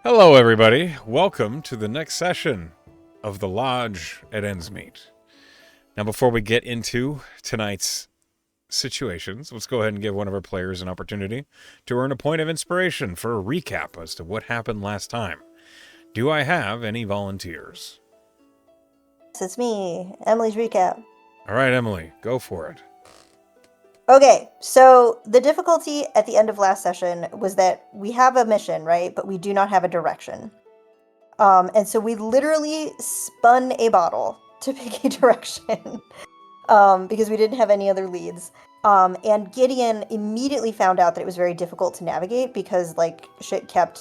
Hello, everybody. Welcome to the next session of the Lodge at Endsmeet. Now, before we get into tonight's situations, let's go ahead and give one of our players an opportunity to earn a point of inspiration for a recap as to what happened last time. Do I have any volunteers? It's me, Emily's recap. All right, Emily, go for it. Okay, so the difficulty at the end of last session was that we have a mission, right? But we do not have a direction. And so we literally spun a bottle to pick a direction because we didn't have any other leads. And Gideon immediately found out that it was very difficult to navigate because, like, shit did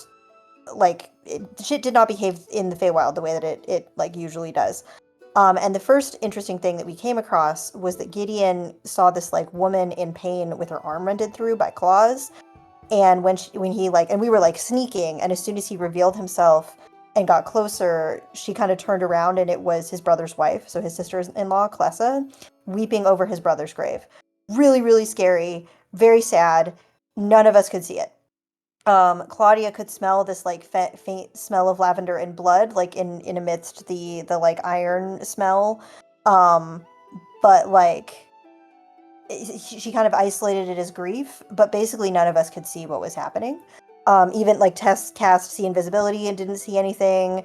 not behave in the Feywild the way that it like usually does. And the first interesting thing that we came across was that Gideon saw this like woman in pain with her arm rented through by claws. And when he like, and we were like sneaking, and as soon as he revealed himself and got closer, she kind of turned around, and it was his brother's wife, so his sister-in-law, Clessa, weeping over his brother's grave. Really, really scary, very sad. None of us could see it. Claudia could smell this like faint smell of lavender and blood, like in amidst the like iron smell. Um, but like she kind of isolated it as grief, but basically none of us could see what was happening. Even like Tess cast see invisibility and didn't see anything.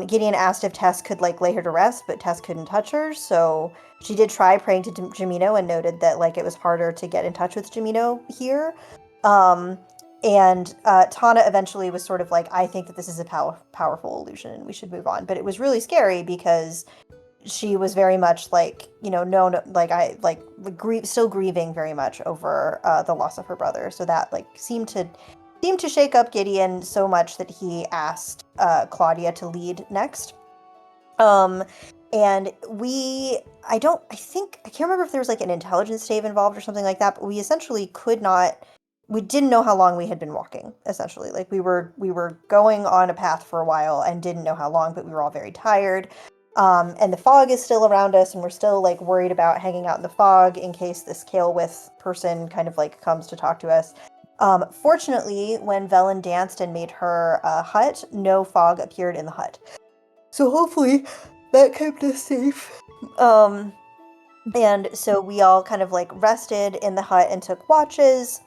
Gideon asked if Tess could like lay her to rest, but Tess couldn't touch her, so she did try praying to Jamino and noted that like it was harder to get in touch with Jamino here. Um, and Tana eventually was sort of like, I think that this is a powerful illusion and we should move on. But it was really scary because she was very much like, known, like still grieving very much over the loss of her brother. So that like seemed to shake up Gideon so much that he asked Claudia to lead next. Um, and I can't remember if there was like an intelligence save involved or something like that, but we essentially could not, we didn't know how long we had been walking, essentially. Like we were going on a path for a while and didn't know how long, but we were all very tired. And the fog is still around us, and we're still like worried about hanging out in the fog in case this Kael'with person kind of like comes to talk to us. Fortunately, when Velen danced and made her hut, no fog appeared in the hut. So hopefully that kept us safe. Um, and so we all kind of like rested in the hut and took watches.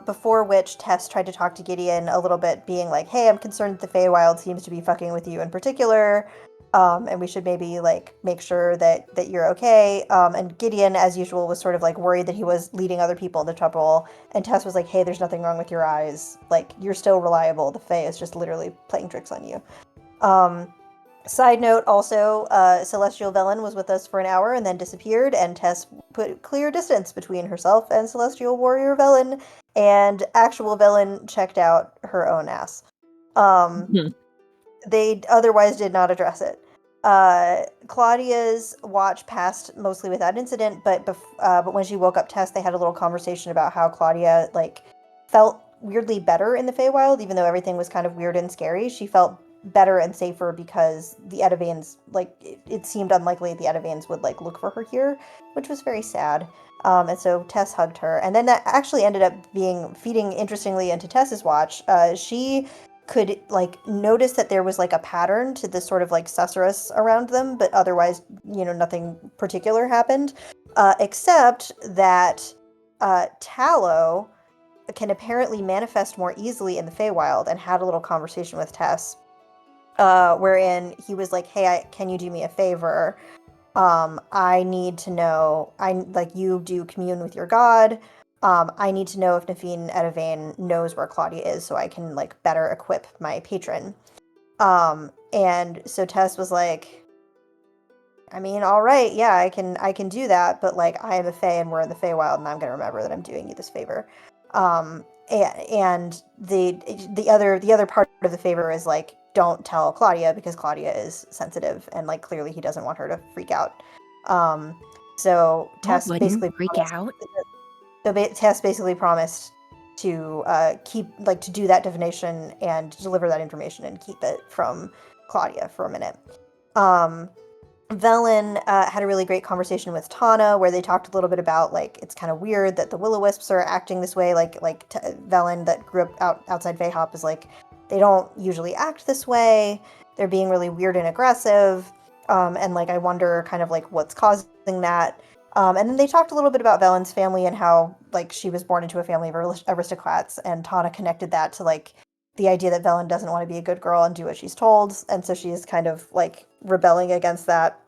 Before which Tess tried to talk to Gideon a little bit, being like, "Hey, I'm concerned that the Feywild seems to be fucking with you in particular, and we should maybe like make sure that you're okay." And Gideon, as usual, was sort of like worried that he was leading other people into trouble. And Tess was like, "Hey, there's nothing wrong with your eyes. Like you're still reliable. The Fey is just literally playing tricks on you." Um, Side note also, Celestial Velen was with us for an hour and then disappeared, and Tess put clear distance between herself and Celestial Warrior Velen, and actual Velen checked out her own ass. Um, Hmm. they otherwise did not address it. Claudia's watch passed mostly without incident, but when she woke up Tess, they had a little conversation about how Claudia like felt weirdly better in the Feywild, even though everything was kind of weird and scary. She felt better and safer because the Edevanes, like it seemed unlikely the Edevanes would like look for her here, which was very sad. And so Tess hugged her, and then that actually ended up being feeding interestingly into Tess's watch. She could like notice that there was like a pattern to this sort of like susurrus around them, but otherwise, nothing particular happened, except that Tallow can apparently manifest more easily in the Feywild, and had a little conversation with Tess, wherein he was like, "Hey, can you do me a favor? I need to know. I like you do commune with your god. I need to know if Nafine Edivane knows where Claudia is, so I can like better equip my patron." And so Tess was like, "I mean, all right, yeah, I can do that, but like I am a Fey and we're in the Feywild, and I'm gonna remember that I'm doing you this favor." And the other part of the favor is like, don't tell Claudia because Claudia is sensitive and like clearly he doesn't want her to freak out. Um, so I Tess wouldn't basically freak promised. out. Tess basically promised to keep like to do that divination and deliver that information and keep it from Claudia for a minute. Um, Velen had a really great conversation with Tana, where they talked a little bit about like it's kind of weird that the Will-O-Wisps are acting this way. Velen, that grew up outside Vahop, is like they don't usually act this way. They're being really weird and aggressive. And like I wonder kind of like what's causing that. And then they talked a little bit about Velen's family and how like she was born into a family of aristocrats, and Tana connected that to like the idea that Velen doesn't want to be a good girl and do what she's told, and so she is kind of like rebelling against that.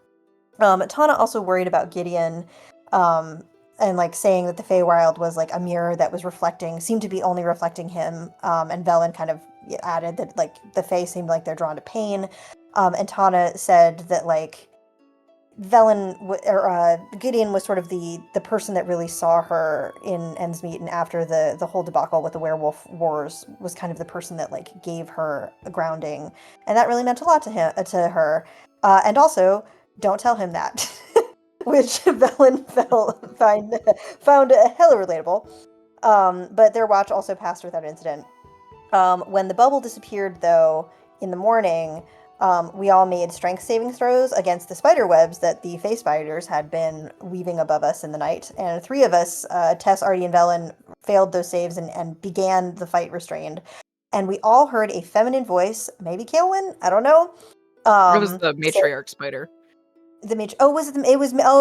Tana also worried about Gideon, um, and like saying that the Feywild was like a mirror that was reflecting, seemed to be only reflecting him. And Velen kind of added that like the Fey seemed like they're drawn to pain. And Tana said that like Gideon was sort of the person that really saw her in Endsmeet, and after the whole debacle with the werewolf wars, was kind of the person that like gave her a grounding, and that really meant a lot to her. And also, don't tell him that, which Velen found hella relatable. But their watch also passed without incident. When the bubble disappeared, though, in the morning, we all made strength saving throws against the spider webs that the Fey spiders had been weaving above us in the night. And three of us, Tess, Artie, and Velen, failed those saves and began the fight restrained. And we all heard a feminine voice, maybe Kaelin, I don't know. It was the Say, matriarch spider. oh, was it? It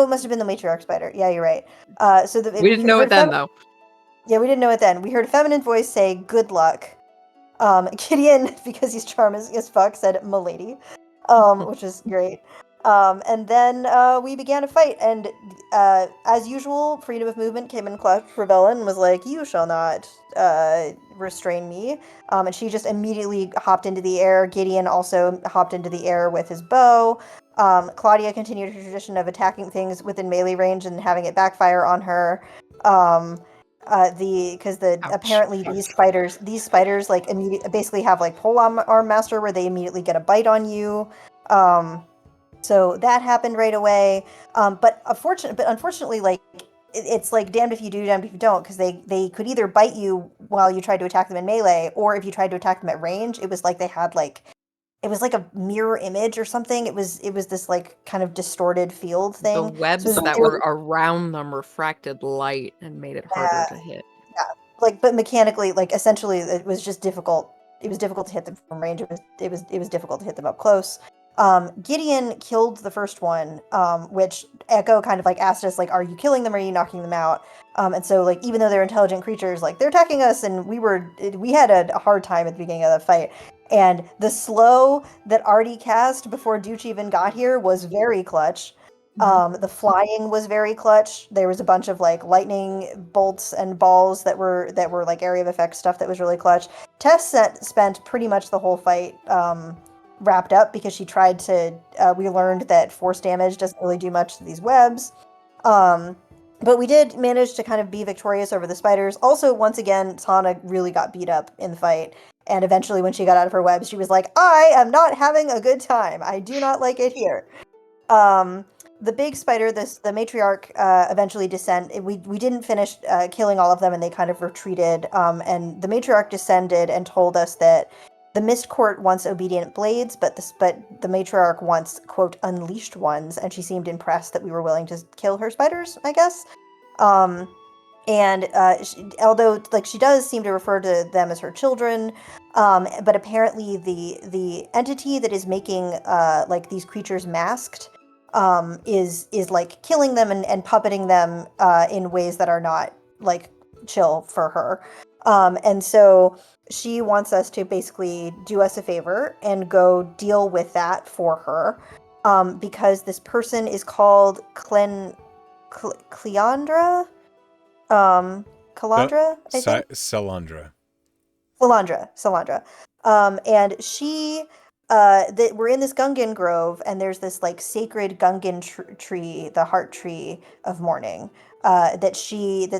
must have been the matriarch spider. Yeah, you're right. We didn't know it then, though. Yeah, we didn't know it then. We heard a feminine voice say, "Good luck." Gideon, because he's charming as fuck, said "Milady," which is great. And then we began a fight, and as usual, freedom of movement came in clutch for Velen and was like, "You shall not restrain me." And she just immediately hopped into the air. Gideon also hopped into the air with his bow. Claudia continued her tradition of attacking things within melee range and having it backfire on her. Apparently these spiders like basically have like pole arm master, where they immediately get a bite on you. So that happened right away. But unfortunately, like it's like damned if you do, damned if you don't, because they could either bite you while you tried to attack them in melee, or if you tried to attack them at range, it was like they had like it was like a mirror image or something. It was this like kind of distorted field The thing. webs that were around them refracted light and made it harder to hit. Yeah, like but mechanically, like essentially, it was just difficult. It was difficult to hit them from range. It was difficult to hit them up close. Gideon killed the first one, which Echo kind of like asked us, like, "Are you killing them? Or are you knocking them out?" And so, like, even though they're intelligent creatures, like they're attacking us, and we had a hard time at the beginning of the fight. And the slow that Artie cast before Dooch even got here was very clutch. The flying was very clutch. There was a bunch of like lightning bolts and balls that were like area of effect stuff that was really clutch. Tess spent pretty much the whole fight wrapped up because she tried to. We learned that force damage doesn't really do much to these webs. But we did manage to kind of be victorious over the spiders. Also, once again, Tana really got beat up in the fight. And eventually, when she got out of her webs, she was like, "I am not having a good time. I do not like it here." The big spider, the matriarch, eventually we didn't finish killing all of them, and they kind of retreated. And the matriarch descended and told us that the Mist Court wants obedient blades, but the matriarch wants, quote, unleashed ones, and she seemed impressed that we were willing to kill her spiders, I guess. And although like she does seem to refer to them as her children, but apparently the entity that is making like these creatures masked is like killing them and puppeting them in ways that are not like chill for her. And so she wants us to basically do us a favor and go deal with that for her, because this person is called Cleandra. Calandra, I think. Salandra. Salandra. And she, that we're in this Gungan grove, and there's this like sacred Gungan tree, the heart tree of mourning, that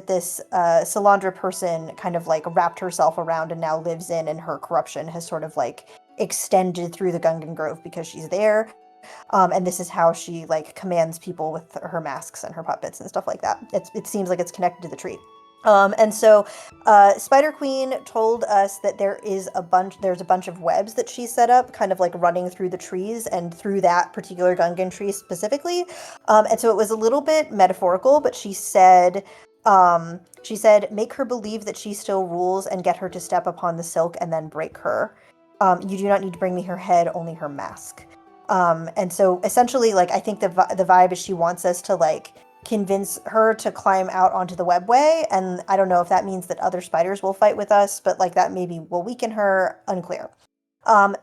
this Salandra person kind of like wrapped herself around and now lives in, and her corruption has sort of like extended through the Gungan grove because she's there. And this is how she like commands people with her masks and her puppets and stuff like that. It seems like it's connected to the tree. And so Spider Queen told us that there's a bunch of webs that she set up, kind of like running through the trees and through that particular Gungan tree specifically. And so it was a little bit metaphorical, but she said, make her believe that she still rules and get her to step upon the silk and then break her. You do not need to bring me her head, only her mask. And so essentially, like, I think the vibe is she wants us to, like, convince her to climb out onto the webway. And I don't know if that means that other spiders will fight with us, but, like, that maybe will weaken her. Unclear.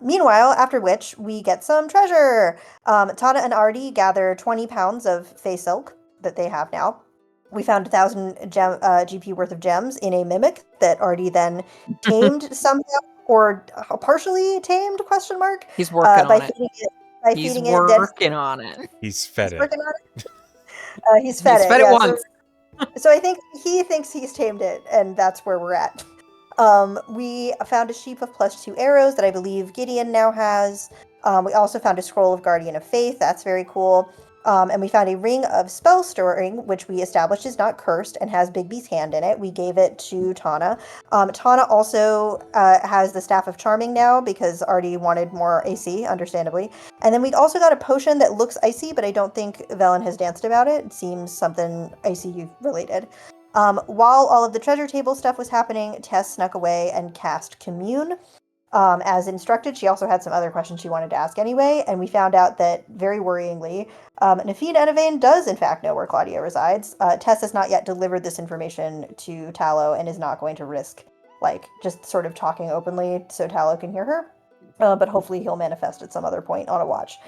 Meanwhile, after which we get some treasure. Tana and Artie gather 20 pounds of Fey silk that they have now. We found 1,000 GP worth of gems in a mimic that Artie then tamed somehow, or partially tamed, question mark, He's working by on it. feeding it by He's feeding it dead. working on it. He's fed He's it. working on it. He's fed He's it. fed it Yeah, once. so I think he thinks he's tamed it, and that's where we're at. We found a sheaf of +2 arrows that I believe Gideon now has. We also found a scroll of Guardian of Faith. That's very cool. And we found a ring of spell storing, which we established is not cursed and has Bigby's hand in it. We gave it to Tana. Tana also has the Staff of Charming now because Artie wanted more AC, understandably. And then we also got a potion that looks icy, but I don't think Velen has danced about it. It seems something icy related. While all of the treasure table stuff was happening, Tess snuck away and cast Commune. As instructed, she also had some other questions she wanted to ask anyway, and we found out that, very worryingly, Nafid Enevane does in fact know where Claudia resides. Tess has not yet delivered this information to Tallow and is not going to risk, like, just sort of talking openly so Tallow can hear her. But hopefully he'll manifest at some other point on a watch.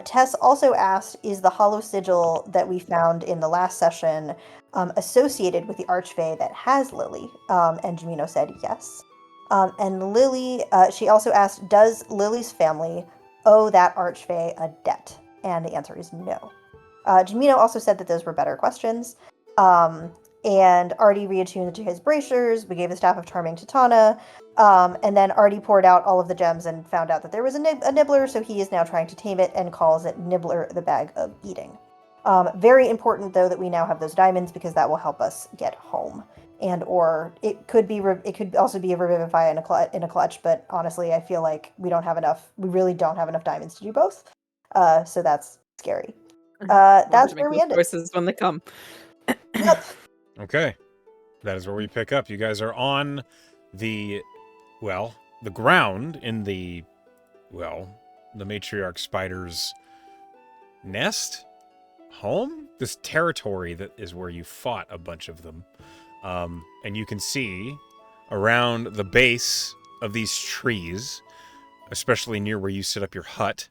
Tess also asked, is the hollow sigil that we found in the last session associated with the archfey that has Lily? And Jamino said yes. And Lily, she also asked, does Lily's family owe that archfey a debt? And the answer is no. Jamino also said that those were better questions. And Artie reattuned to his bracers. We gave the Staff of Charming to Tana. And then Artie poured out all of the gems and found out that there was a nibbler, so he is now trying to tame it and calls it Nibbler the Bag of Eating. Very important, though, that we now have those diamonds because that will help us get home. And or it could also be a Revivify in a clutch, but honestly, I feel like we really don't have enough diamonds to do both. So that's scary. That's where we ended. Choices when they come. Yep. Okay. That is where we pick up. You guys are on the ground in the matriarch spider's nest? Home? This territory that is where you fought a bunch of them. And you can see around the base of these trees, especially near where you set up your hut,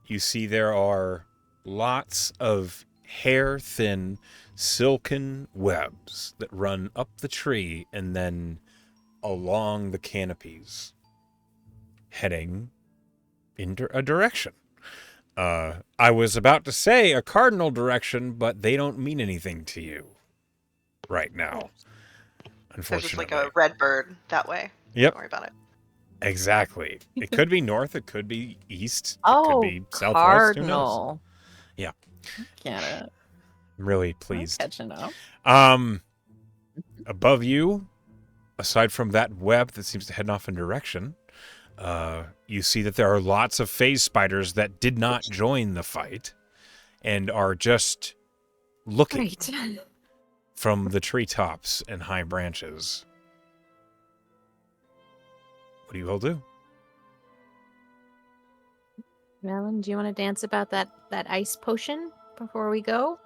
you see there are lots of hair-thin, silken webs that run up the tree and then along the canopies, heading in a direction. I was about to say a cardinal direction, but they don't mean anything to you right now, unfortunately. There's just like a red bird that way. Yep. Don't worry about it. Exactly. It could be north, it could be east, it Oh, could be southwest, cardinal. Who knows? Yeah. Get it. I'm really pleased. I'm catching up. Above you, aside from that web that seems to head off in direction, you see that there are lots of phase spiders that did not join the fight and are just looking Great. from the treetops and high branches. What do you all do? Melon, do you want to dance about that ice potion before we go?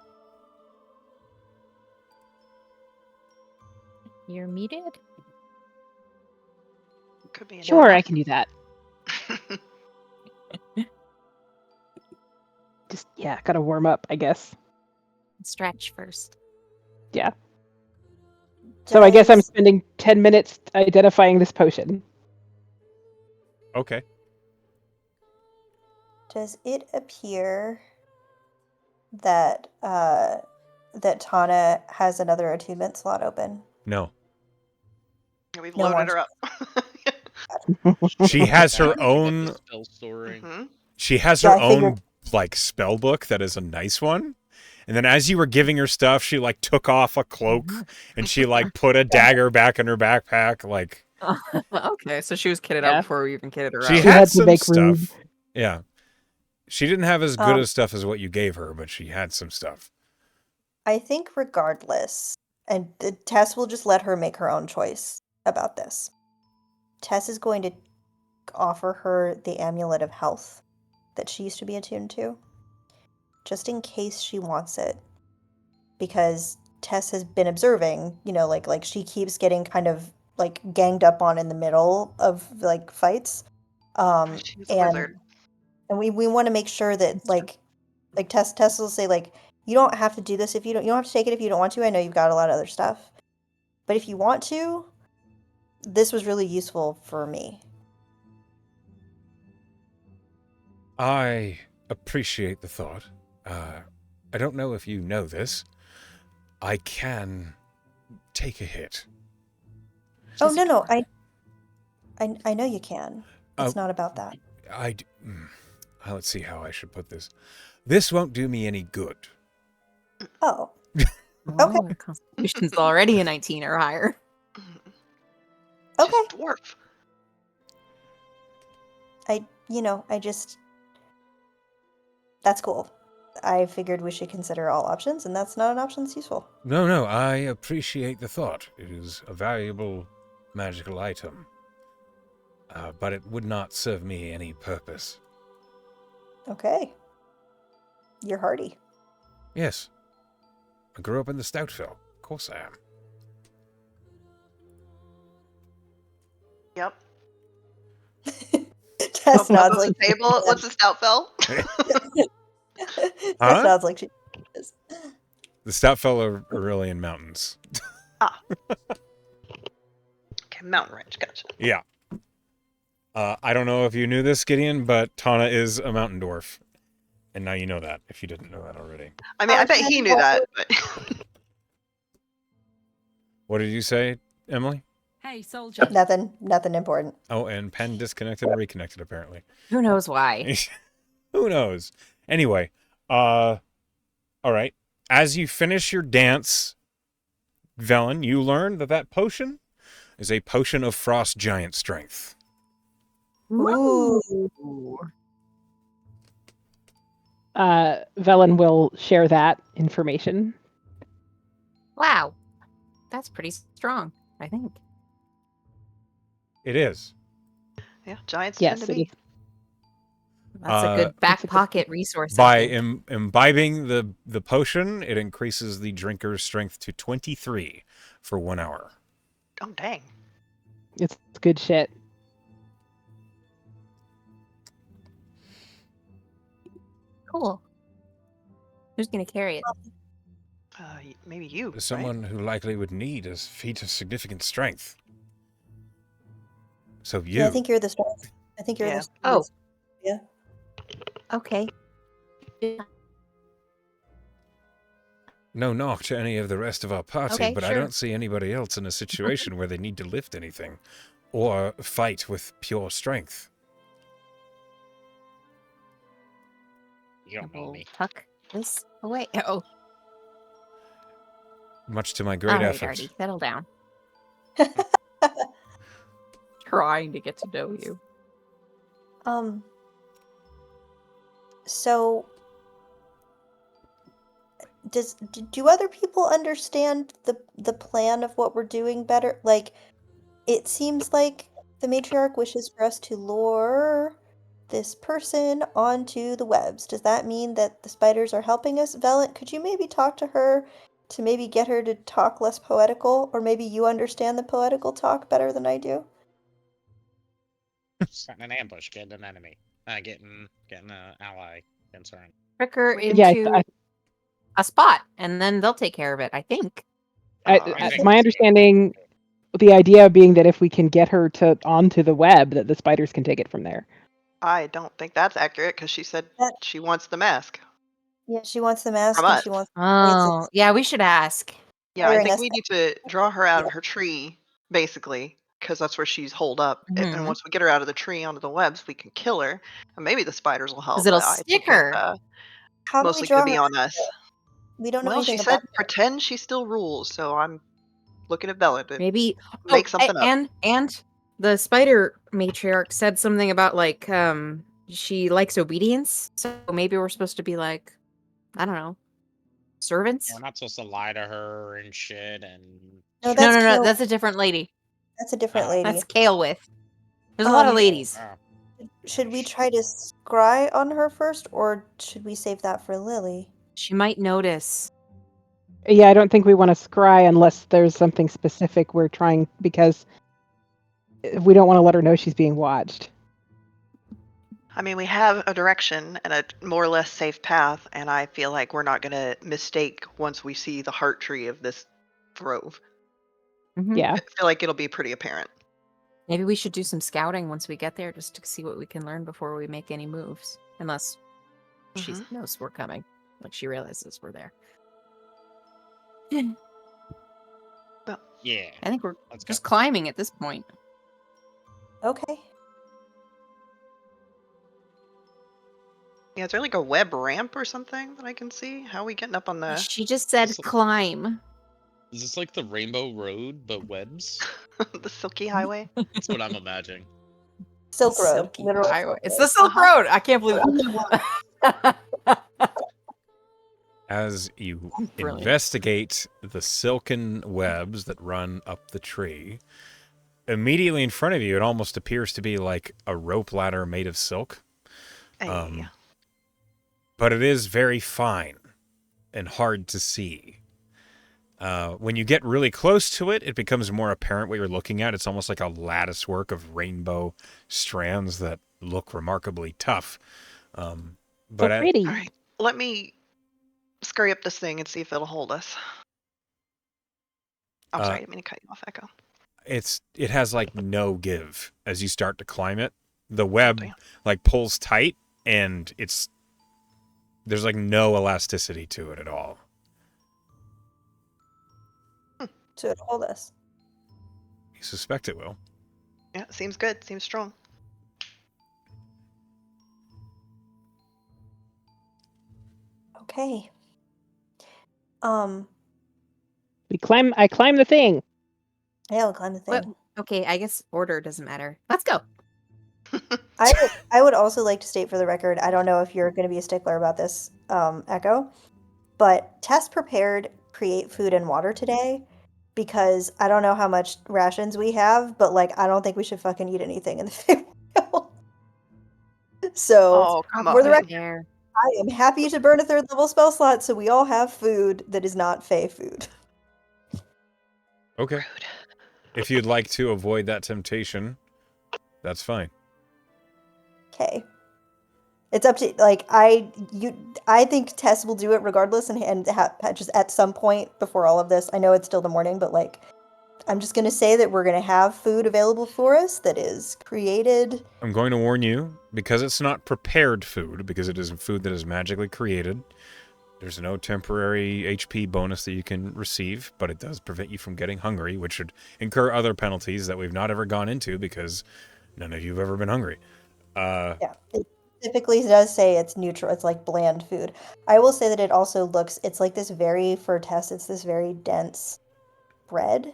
You're muted. Could be. Sure, I can do that. Just, gotta warm up, I guess. Stretch first. Yeah. So I guess I'm spending 10 minutes identifying this potion. Okay. Does it appear that that Tana has another attunement slot open? No. We've No loaded more. her up. She has her Back up own the spell storing. Mhm. She has Yeah, her I figured. own like spell book that is a nice one. And then as you were giving her stuff, she like took off a cloak and she like put a dagger back in her backpack. Like Okay, so she was kitted Yeah. out before we even kitted her she out. had had to some make stuff. room. Yeah. She didn't have as good Um, of stuff as what you gave her, but she had some stuff. I think regardless, and Tess will just let her make her own choice about this. Tess is going to offer her the amulet of health that she used to be attuned to, just in case she wants it. Because Tess has been observing, like she keeps getting kind of like ganged up on in the middle of like fights. She's a wizard. And we want to make sure that like Tess will say like, you don't have to do this if you don't have to take it if you don't want to. I know you've got a lot of other stuff. But if you want to, this was really useful for me. I appreciate the thought. I don't know if you know this. I can take a hit. Oh, no, I know you can. It's Oh. not about that. Let's see how I should put this. This won't do me any good. Oh, Oh, her constitution's already a 19 or higher. okay. She's a dwarf. That's cool. I figured we should consider all options, and that's not an option that's useful. No, I appreciate the thought. It is a valuable magical item. But it would not serve me any purpose. Okay. You're hardy. Yes. I grew up in the Stoutville. Of course I am. Yep. Tess Open up nods the like table. What's the Stoutville? Tess Huh? nods like she is. The Stoutville are Aurelian Mountains. Okay, mountain range. Gotcha. Yeah. I don't know if you knew this, Gideon, but Tana is a mountain dwarf. And now you know that, if you didn't know that already. I mean, I bet he knew that. But What did you say, Emily? Hey, soldier. Nothing important. Oh, and Penn disconnected and reconnected, apparently. Who knows why? Who knows? Anyway, all right. As you finish your dance, Velen, you learn that potion is a potion of frost giant strength. Ooh. Velen will share that information. Wow. That's pretty strong, I think. It is. yeah, giants Yes, tend to it be. is. That's a good back It's a good- pocket resource. I By think. imbibing the potion, it increases the drinker's strength to 23 for 1 hour. Oh, dang. It's good shit. Cool. Who's gonna carry it? Maybe you. right? Someone who likely would need a feat of significant strength. So you. Yeah, I think you're the strongest. I think you're Yeah. the strongest. Yeah. Okay. No knock to any of the rest of our party, Okay, but I sure. don't see anybody else in a situation where they need to lift anything or fight with pure strength. You don't know We'll me. tuck this away. Oh, Much to my great all right, effort. Artie, settle down. Trying to get to know you. So do other people understand the plan of what we're doing better? Like, it seems like the matriarch wishes for us to lure this person onto the webs. Does that mean that the spiders are helping us? Velen, could you maybe talk to her to maybe get her to talk less poetical? Or maybe you understand the poetical talk better than I do? Setting an ambush, getting an enemy, getting an ally concerned. Trick her We can- Yeah, into a spot, and then they'll take care of it, I think. I think my it's- understanding, the idea being that if we can get her to onto the web, that the spiders can take it from there. I don't think that's accurate because she said That- she wants the mask. Yeah, she wants the mask From and us. she wants Oh, yeah, we should ask. Yeah, I Firing think us we need to draw her out of her tree, basically, because that's where she's holed up. And Mhm. once we get her out of the tree onto the webs, we can kill her. And maybe the spiders will help. 'Cause it'll but I stick think her. How do we mostly draw could be her? on us. We don't know Well, she anything said about her. pretend she still rules, so I'm looking at Bella to Maybe make something up. And the spider matriarch said something about like she likes obedience. So maybe we're supposed to be like, I don't know, servants. We're not supposed to lie to her and shit. And No, No, that's no, Kale. that's a different lady. That's a different Oh. lady. That's Kale with. There's a lot of Um, ladies. Should we try to scry on her first, or should we save that for Lily? She might notice. Yeah, I don't think we want to scry unless there's something specific we're trying, because we don't want to let her know she's being watched. I mean, we have a direction and a more or less safe path, and I feel like we're not going to mistake once we see the heart tree of this grove. Mhm. Yeah. I feel like it'll be pretty apparent. Maybe we should do some scouting once we get there, just to see what we can learn before we make any moves. Unless she knows we're coming, like she realizes we're there. Yeah. I think we're Let's go. just climbing at this point. Okay. Yeah, is there like a web ramp or something that I can see? How are we getting up on the She just said This- climb. Is this like the Rainbow Road, but webs? the Silky Highway? That's what I'm imagining. Silk Road. Silky Literal highway. Silk It's Road. the Silk Uh-huh. Road. I can't believe it. As you Brilliant. investigate the silken webs that run up the tree, immediately in front of you, it almost appears to be like a rope ladder made of silk. Hey. But it is very fine and hard to see. When you get really close to it, it becomes more apparent what you're looking at. It's almost like a lattice work of rainbow strands that look remarkably tough. So But pretty. All right, let me scurry up this thing and see if it'll hold us. I'm sorry, I didn't mean to cut you off, Echo. it has like no give as you start to climb it. The web damn. like pulls tight, and there's like no elasticity to it at all. To hold us. You suspect it will. Yeah, seems good. Seems strong. Okay. I climb the thing. Yeah, we'll climb the thing. Well, okay, I guess order doesn't matter. Let's go. I would also like to state for the record, I don't know if you're going to be a stickler about this, Echo, but Tess prepared create food and water today because I don't know how much rations we have, but like I don't think we should fucking eat anything in the Feywild. So Oh, come for the on. record, There. I am happy to burn a third level spell slot so we all have food that is not Fey food. Okay. Rude. If you'd like to avoid that temptation, that's fine. Okay. It's up to like I think Tess will do it regardless and just at some point before all of this. I know it's still the morning, but like I'm just gonna say that we're gonna have food available for us that is created. I'm going to warn you, because it's not prepared food, because it is food that is magically created. There's no temporary HP bonus that you can receive, but it does prevent you from getting hungry, which should incur other penalties that we've not ever gone into because none of you have ever been hungry. Yeah, it typically does say it's neutral. It's like bland food. I will say that it also looks. It's like this very for Tess. It's this very dense bread.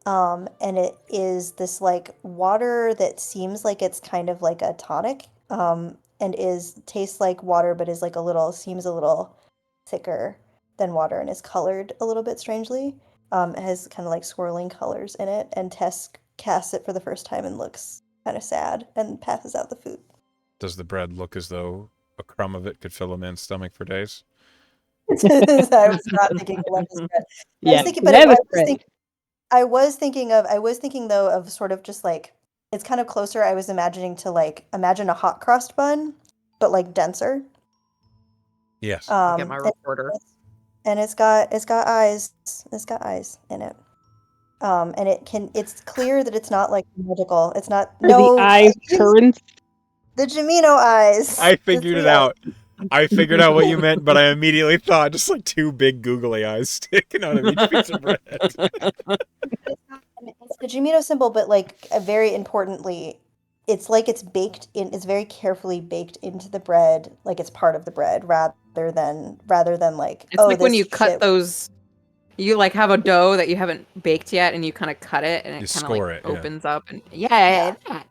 And it is this like water that seems like it's kind of like a tonic, and tastes like water, but is like seems a little thicker than water and is colored a little bit strangely. It has kind of like swirling colors in it, and Tess casts it for the first time and looks kind of sad and passes out the food. Does the bread look as though a crumb of it could fill a man's stomach for days? I was not thinking of lemon bread. I Yeah, was thinking, but I was thinking though of sort of just like it's kind of closer. I was imagining to like imagine a hot crust bun, but like denser. Yes. I'll get my recorder. And it's got eyes. It's got eyes in it. And it's clear that it's not like magical. It's not Are the eyes currents? The Jamino eyes. I The figured it three out. I figured out what you meant, but I immediately thought just like two big googly eyes sticking out of each piece of bread. It's the Jamino symbol, but like very importantly, it's like it's baked in. It's very carefully baked into the bread, like it's part of the bread, rather than like. It's like when you cut shit. those. You like have a dough that you haven't baked yet, and you kind of cut it, and You it kind of score like it, yeah. opens up, and Yeah. that.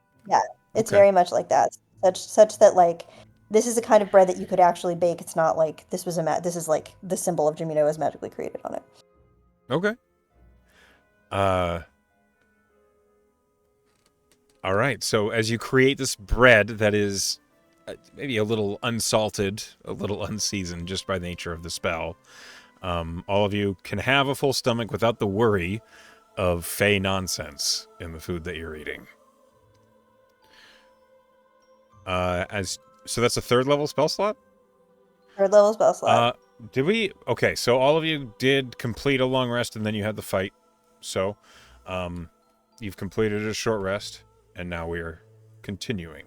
It's Okay. very much like that. Such that like this is a kind of bread that you could actually bake. It's not like this is like the symbol of Jamino is magically created on it. Okay. All right. So as you create this bread that is maybe a little unsalted, a little unseasoned, just by the nature of the spell, all of you can have a full stomach without the worry of fey nonsense in the food that you're eating. So that's a 3rd level spell slot? 3rd level spell slot. Did we? Okay, so all of you did complete a long rest, and then you had the fight. So, you've completed a short rest, and now we are continuing.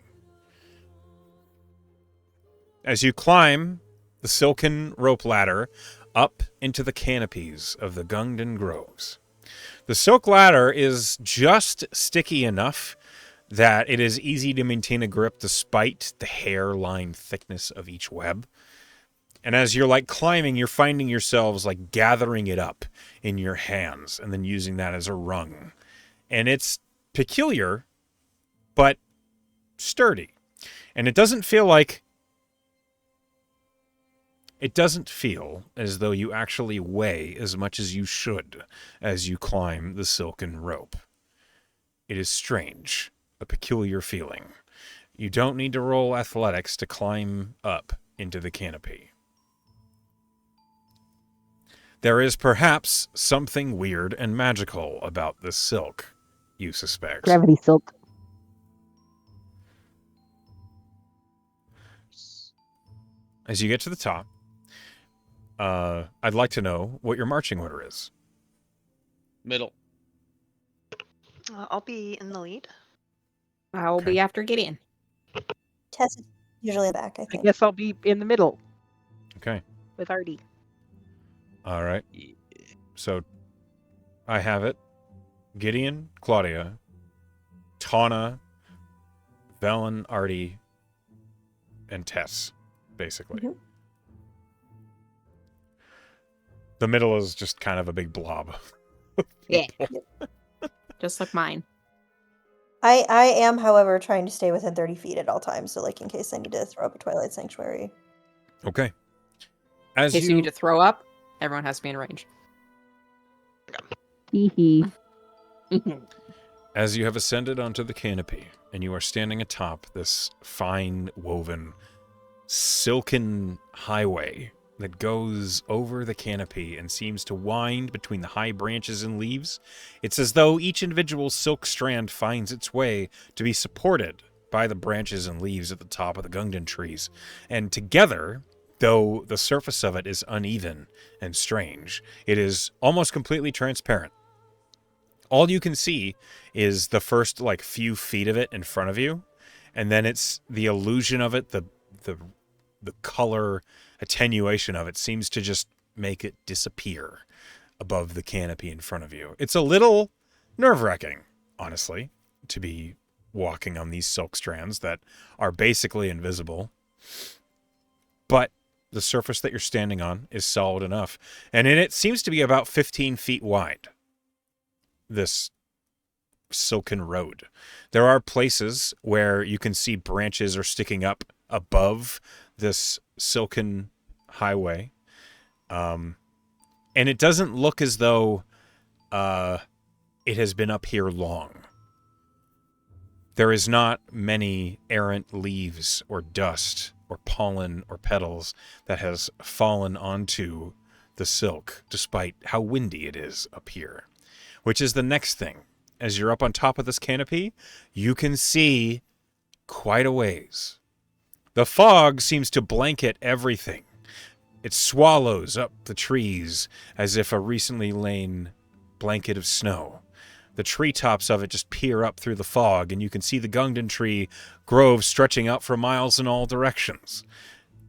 As you climb the silken rope ladder up into the canopies of the Gungden Groves, the silk ladder is just sticky enough that it is easy to maintain a grip despite the hair-line thickness of each web. And as you're like climbing, you're finding yourselves like gathering it up in your hands and then using that as a rung. And it's peculiar, but sturdy. And it doesn't feel as though you actually weigh as much as you should as you climb the silken rope. It is strange, a peculiar feeling. You don't need to roll athletics to climb up into the canopy. There is perhaps something weird and magical about this silk, you suspect. Gravity silk. As you get to the top, I'd like to know what your marching order is. Middle. I'll be in the lead. I'll Okay. be after Gideon. Tess is usually in the back, I I think. guess I'll be in the middle Okay. with Artie. All right. So I have it. Gideon, Claudia, Tawna, Velen, Artie, and Tess, basically. Mhm. The middle is just kind of a big blob. Yeah. Just like mine. I am, however, trying to stay within 30 feet at all times, so like in case I need to throw up a Twilight Sanctuary. Okay. In As case you need to throw up, everyone has to be in range. Hee hee. As you have ascended onto the canopy, and you are standing atop this fine woven, silken highway that goes over the canopy and seems to wind between the high branches and leaves, it's as though each individual silk strand finds its way to be supported by the branches and leaves at the top of the Gungden trees. And together, though the surface of it is uneven and strange, it is almost completely transparent. All you can see is the first like few feet of it in front of you, and then it's the illusion of it, the color attenuation of it seems to just make it disappear above the canopy in front of you. It's a little nerve-wracking, honestly, to be walking on these silk strands that are basically invisible. But the surface that you're standing on is solid enough, and in it seems to be about 15 feet wide. This silken road. There are places where you can see branches are sticking up above this silken highway. And it doesn't look as though it has been up here long. There is not many errant leaves or dust or pollen or petals that has fallen onto the silk, despite how windy it is up here. Which is the next thing. As you're up on top of this canopy, you can see quite a ways. The fog seems to blanket everything. It swallows up the trees as if a recently lain blanket of snow. The treetops of it just peer up through the fog, and you can see the Gungden tree grove stretching out for miles in all directions.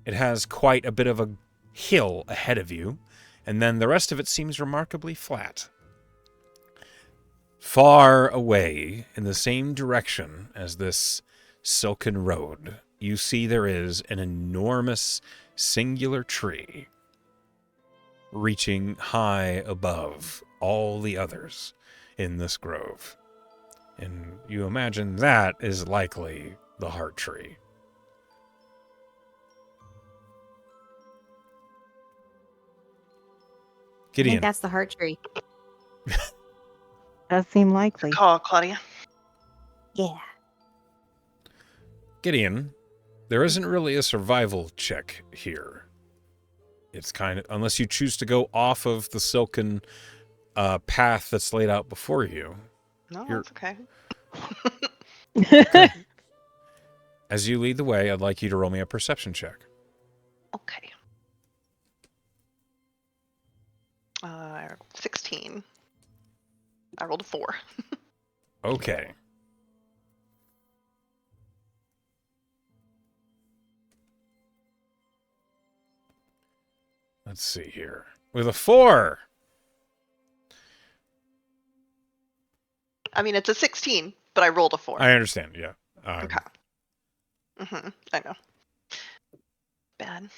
It has quite a bit of a hill ahead of you, and then the rest of it seems remarkably flat. Far away, in the same direction as this silken road, you see there is an enormous singular tree reaching high above all the others in this grove. And you imagine that is likely the heart tree. I Gideon. think that's the heart tree. Does seem likely. Call, Claudia. Yeah. Gideon, there isn't really a survival check here. It's kind of, unless you choose to go off of the silken path that's laid out before you. No, You're- that's okay. Okay. As you lead the way, I'd like you to roll me a perception check. Okay. 16. I rolled a 4. Okay. Let's see here. With a 4. I mean, it's a 16, but I rolled a 4. I understand, yeah. Okay. I know. Bad.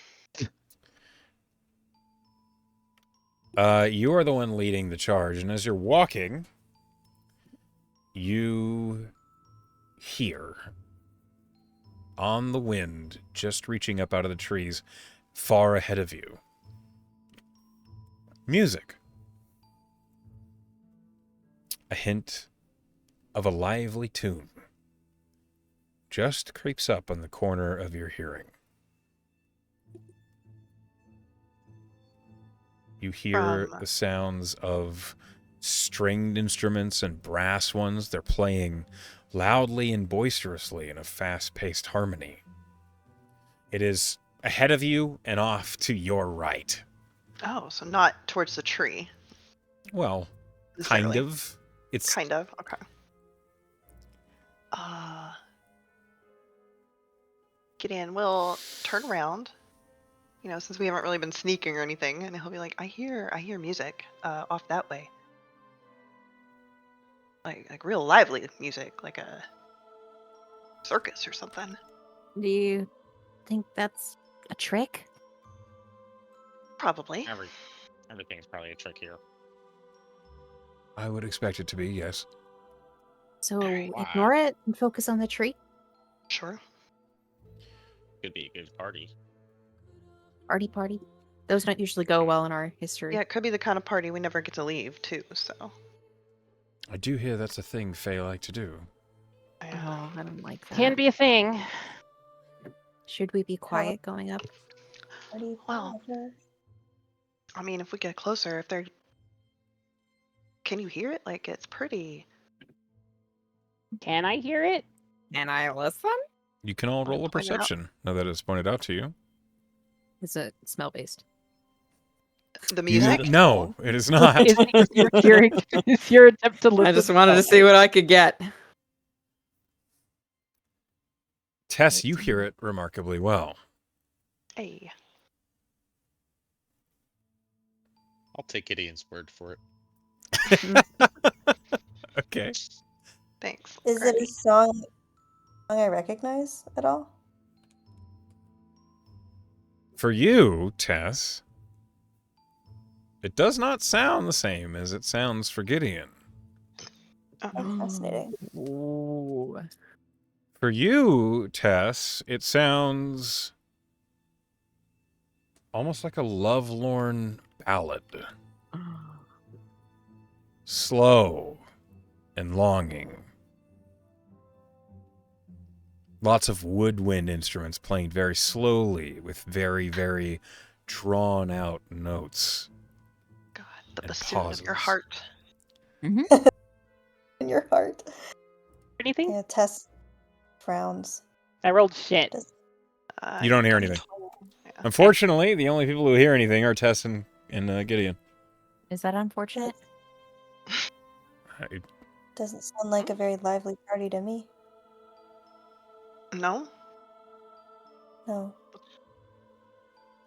You are the one leading the charge, and as you're walking, you hear on the wind, just reaching up out of the trees, far ahead of you, music. A hint of a lively tune just creeps up on the corner of your hearing. You hear the sounds of stringed instruments and brass ones. They're playing loudly and boisterously in a fast-paced harmony. It is ahead of you and off to your right. Oh, so not towards the tree. Well, kind necessarily. of. It's Kind of. Okay. Gideon will turn around. You know, since we haven't really been sneaking or anything, and he'll be like, I hear music off that way. Like real lively music, like a circus or something. Do you think that's a trick? Probably. Everything's probably a trick here. I would expect it to be, yes. So Alright. ignore it and focus on the tree. Sure. Could be a good party. Party. Those don't usually go well in our history. Yeah, it could be the kind of party we never get to leave, too, so. I do hear that's a thing Fae like to do. Yeah. Oh, I don't like that. Can be a thing. Should we be quiet going up? Well, I mean, if we get closer, if they're... Can you hear it? Like, it's pretty... Can I hear it? Can I listen? You can all roll a Point it out. perception, now that it's pointed out to you. Is it smell based? The You- music? no, it is not. Is your attempt to listen? I just wanted to see what I could get. Tess, you hear it remarkably well. Hey. I'll take Gideon's word for it. Okay. Thanks. Is it a song I recognize at all? For you, Tess, it does not sound the same as it sounds for Gideon. Oh, fascinating. Ooh. For you, Tess, it sounds almost like a lovelorn ballad. Slow and longing. Lots of woodwind instruments playing very slowly with very, very drawn out notes. God, the And bassoon of your pauses. heart. In your heart. Anything? Yeah, Tess frowns. I rolled shit. You don't hear anything. Unfortunately, the only people who hear anything are Tess and Gideon. Is that unfortunate? Doesn't sound like a very lively party to me. No? No.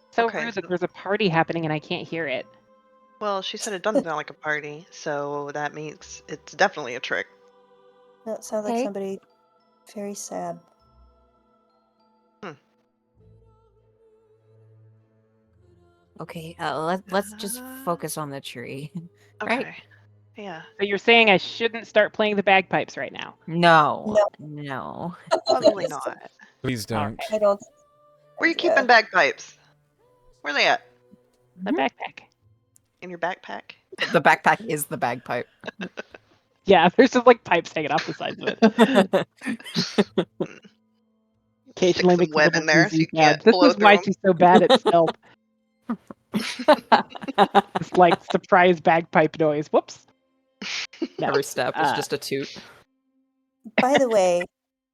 So Okay, rude so- that there's a party happening and I can't hear it. Well, she said it doesn't sound like a party, so that means it's definitely a trick. No, it sounds like Okay. somebody very sad. Okay, let's just focus on the tree. Okay. Right. Yeah. So you're saying I shouldn't start playing the bagpipes right now? No. No. Probably not. Please don't. I don't. Where are you Yeah. keeping bagpipes? Where are they at? The backpack. In your backpack? The backpack is the bagpipe. Yeah, there's just like pipes hanging off the sides of it. Occasionally some makes a web little in there so doozy you can't sound. This blow is through why 'em. she's so bad at stealth. This like surprise bagpipe noise. Whoops. No. Every step is just a toot. By the way,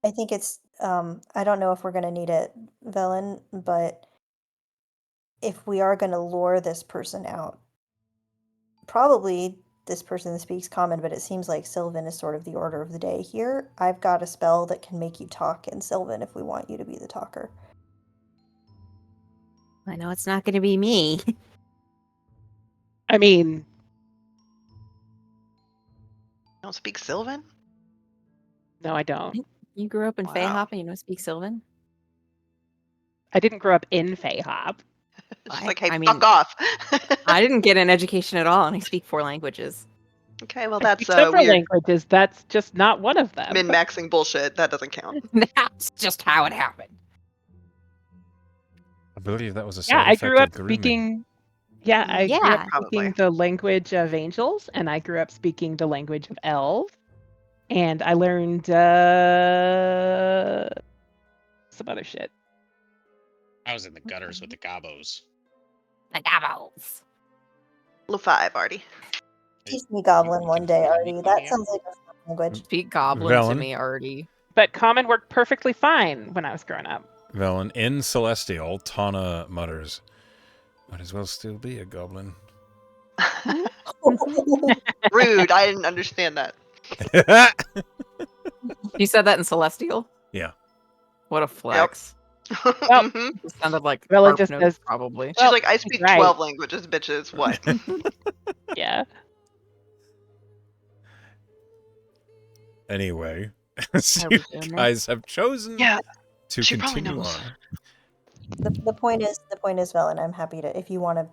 I think it's I don't know if we're gonna need it, Velen, but if we are gonna lure this person out, probably this person speaks common, but it seems like Sylvan is sort of the order of the day here. I've got a spell that can make you talk in Sylvan if we want you to be the talker. I know it's not going to be me. I mean, Don't speak Sylvan? no, I don't. You grew up in Wow. Feyhop and you don't speak Sylvan? I didn't grow up in Feyhop. It's just I- like, hey, I fuck mean, off. I didn't get an education at all, and I speak 4 languages. Okay, well I that's speak several weird languages. That's just not one of them. min-maxing bullshit. That doesn't count. That's just how it happened. I believe that was a Yeah, side I effect grew up of grooming. speaking. Yeah, I Mm, grew up Yeah. speaking probably. the language of angels, and I grew up speaking the language of elves, and I learned some other shit. I was in the gutters with the gobos. The gobbles. Level 5, Artie. Teach me Goblin You one can day, hear me, Artie. That Claudia? sounds like a fun language. Speak goblin to Velen? me, Artie. But common worked perfectly fine when I was growing up. Velen, in Celestial, Tana mutters, might as well still be a goblin. Rude. I didn't understand that. You said that in Celestial? Yeah. What a flex. Mhm. It sounded like Velen harp just notes, says- probably. She's Well, like, I he's speak right. 12 languages, bitches. What? Yeah. Anyway, Are so we you doing this? guys have chosen Yeah, to she probably continue knows. on. The point is, Velen. I'm happy to if you want to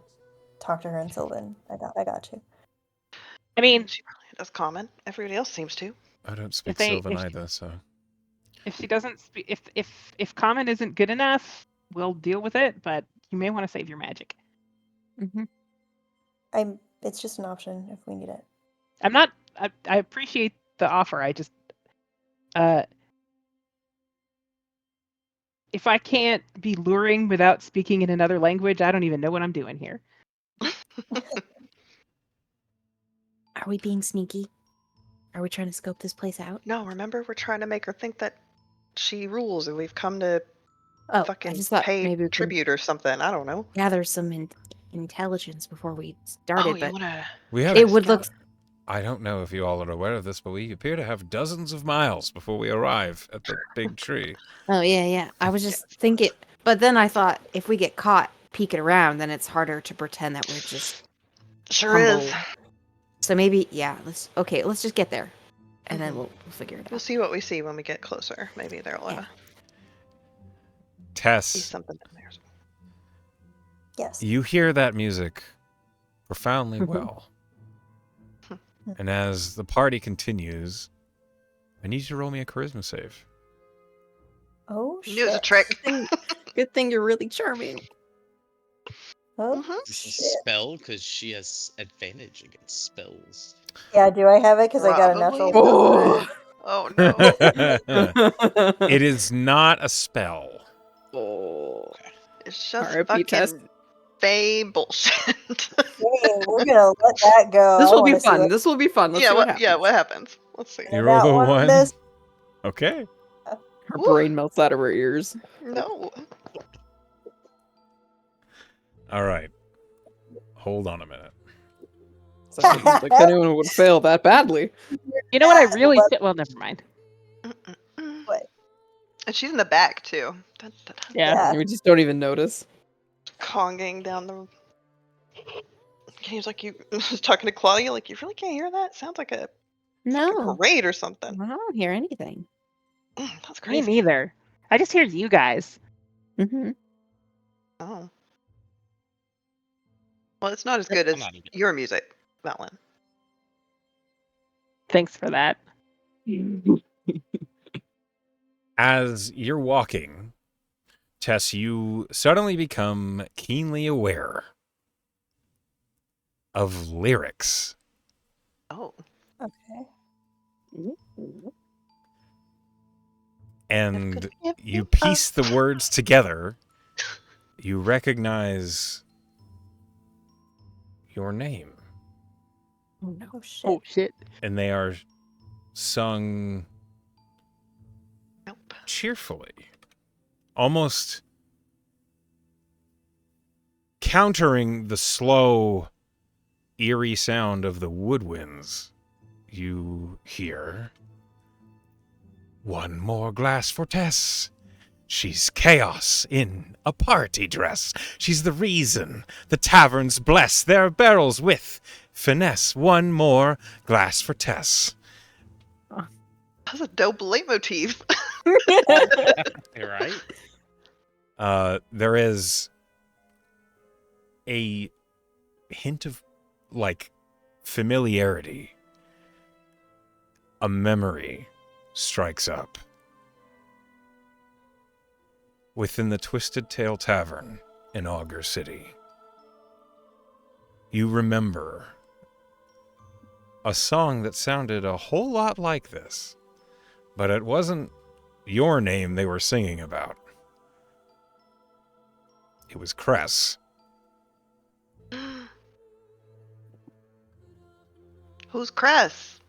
talk to her in Sylvan. I got you. I mean, She probably does common. Everybody else seems to. I don't speak they- Sylvan if- either, so... if she doesn't, if common isn't good enough, we'll deal with it. But you may want to save your magic. Mhm. It's just an option if we need it. I'm not. I appreciate the offer. I just, if I can't be luring without speaking in another language, I don't even know what I'm doing here. Are we being sneaky? Are we trying to scope this place out? No, remember, we're trying to make her think that she rules and we've come to Oh, I fucking just thought pay maybe we could tribute or something. I don't know. gather some intelligence before we started, Oh, you but wanna? We have... it would look... I don't know if you all are aware of this, but we appear to have dozens of miles before we arrive at the big tree. Oh, yeah. I was just thinking... But then I thought, if we get caught peeking around, then it's harder to pretend that we're just... Sure is. humble. So maybe, yeah, let's just get there. And then we'll figure it We'll out. see what we see when we get closer. Maybe there'll Yeah. be Tess, something in there. Yes. you hear that music profoundly Mhm. well. And as the party continues, I need you to roll me a charisma save. Oh Knew it was a shit. trick. Good thing you're really charming. Oh Mhm. Is this a shit. spell? Because she has advantage against spells. Yeah. Do I have it? Because I got a natural. Probably. Oh no. It is not a spell. Oh. It's just R.I.P. Tess. fucking fey bullshit. Hey, we're gonna let that go. This I will be wanna see fun. what- This will be fun. Let's see what happens. what happens? Let's see. You I roll got a one one. on this. Okay. Her Woo. brain melts out of her ears. No. All right. Hold on a minute. So I didn't think anyone would fail that badly. You know what I Yeah, really what- should? Well, never mind. What? And she's in the back too. Dun, dun, dun. Yeah. Yeah. We just don't even notice. Conging down the. Seems like you was talking to Claudia. Like you really can't hear that. Sounds like a No, parade or something. I don't hear anything. That's Me crazy. neither. I just hear you guys. Mm-hmm. Oh. Well, it's not as good as I'm not even. your music, Valen. Thanks for that. As you're walking, Tess, you suddenly become keenly aware of lyrics. Oh. Okay. and If you up. piece the words together. You recognize your name, Oh no. Oh shit. Oh shit. and they are sung Nope. cheerfully, almost countering the slow, eerie sound of the woodwinds. You hear, "One more glass for Tess. She's chaos in a party dress. She's the reason the taverns bless their barrels with finesse. One more glass for Tess." That's a dope leitmotif. You're right. There is a hint of, like, familiarity. A memory strikes up. Within the Twisted Tail Tavern in Augur City, you remember a song that sounded a whole lot like this, but it wasn't your name they were singing about. It was Cress. Who's Cress?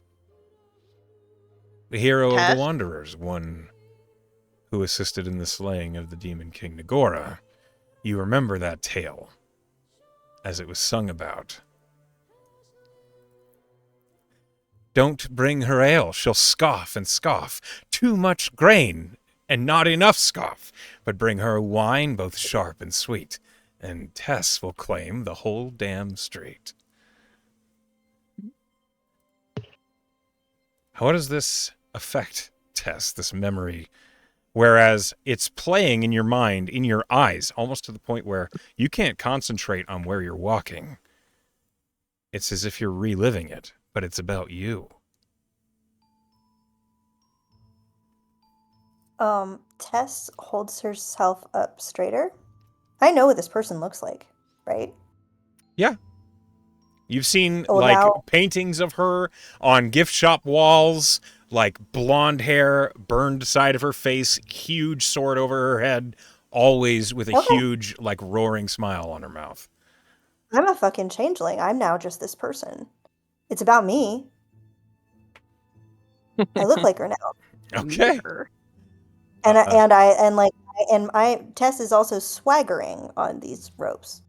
The hero of the Tess? Wanderers, one who assisted in the slaying of the demon king Nagora. You remember that tale, as it was sung about. "Don't bring her ale, she'll scoff and scoff. Too much grain, and not enough scoff. But bring her wine both sharp and sweet, and Tess will claim the whole damn street." How does this affect Tess, this memory? Whereas it's playing in your mind, in your eyes, almost to the point where you can't concentrate on where you're walking. It's as if you're reliving it, but it's about you. Tess holds herself up straighter. I know what this person looks like, right? You've seen, Oh, like, now- paintings of her on gift shop walls, like blonde hair, burned side of her face, huge sword over her head, always with a Okay. huge, like, roaring smile on her mouth. I'm a fucking changeling. I'm now just this person. It's about me. I look like her now. Okay. And Uh-uh. Tess is also swaggering on these ropes.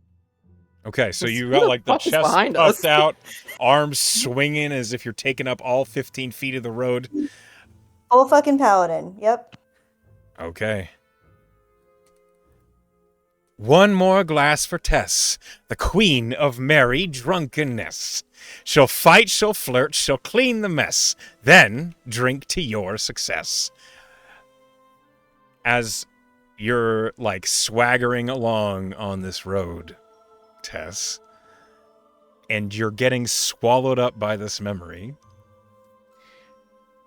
Okay, so you Who got, the like, the fuck is chest behind puffed us? out, arms swinging as if you're taking up all 15 feet of the road. Full fucking paladin. Yep. Okay. "One more glass for Tess, the queen of merry drunkenness. She'll fight, she'll flirt, she'll clean the mess. Then drink to your success." As you're, like, swaggering along on this road, Tess, and you're getting swallowed up by this memory.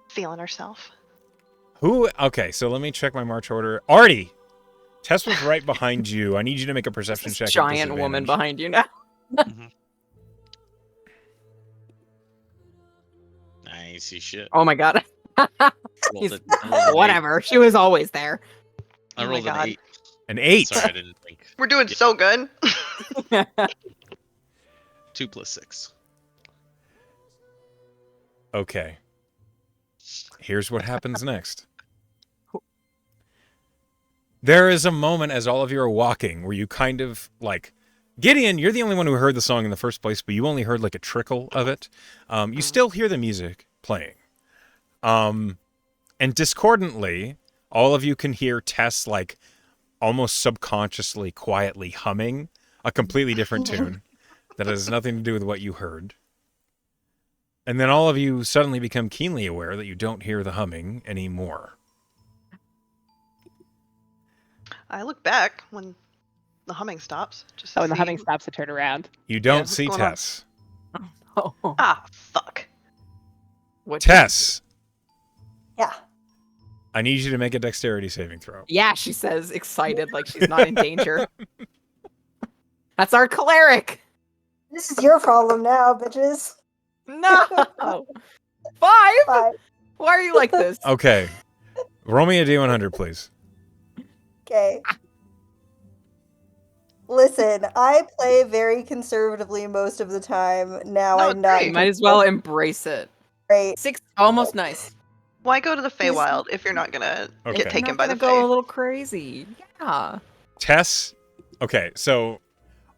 Feeling herself. Okay, so let me check my march order. Artie! Tess was right behind you. I need you to make a perception This check. at giant woman disadvantage. behind you now. I ain't see shit. Oh my god. Rolled it- I rolled an Whatever. She was always there. I Oh my rolled an God. 8. An 8. Sorry, I didn't think. We're doing Yeah. so good. 2 plus 6. Okay. Here's what happens next. There is a moment as all of you are walking where you kind of, like, Gideon, you're the only one who heard the song in the first place, but you only heard, like, a trickle of it. You still hear the music playing. And discordantly, all of you can hear Tess, like, almost subconsciously, quietly humming a completely different tune that has nothing to do with what you heard. And then all of you suddenly become keenly aware that you don't hear the humming anymore. I look back when the humming stops. Just to Oh, and the see- humming stops to turn around. You don't what's see going on? Tess. Oh, Ah, fuck. what- Tess, Yeah. I need you to make a dexterity saving throw. Yeah, she says, excited, like she's not in danger. That's our cleric. This is your problem now, bitches. No. 5? Bye. Why are you like this? Okay. Roll me a D100, please. Okay. Listen, I play very conservatively most of the time. Now No, I'm it's not. great. You might as well embrace it. Great. 6, almost nice. Why go to the Feywild if you're not gonna Okay. get You're taken not by gonna the go a Fey? little crazy. Yeah. Tess. Okay, so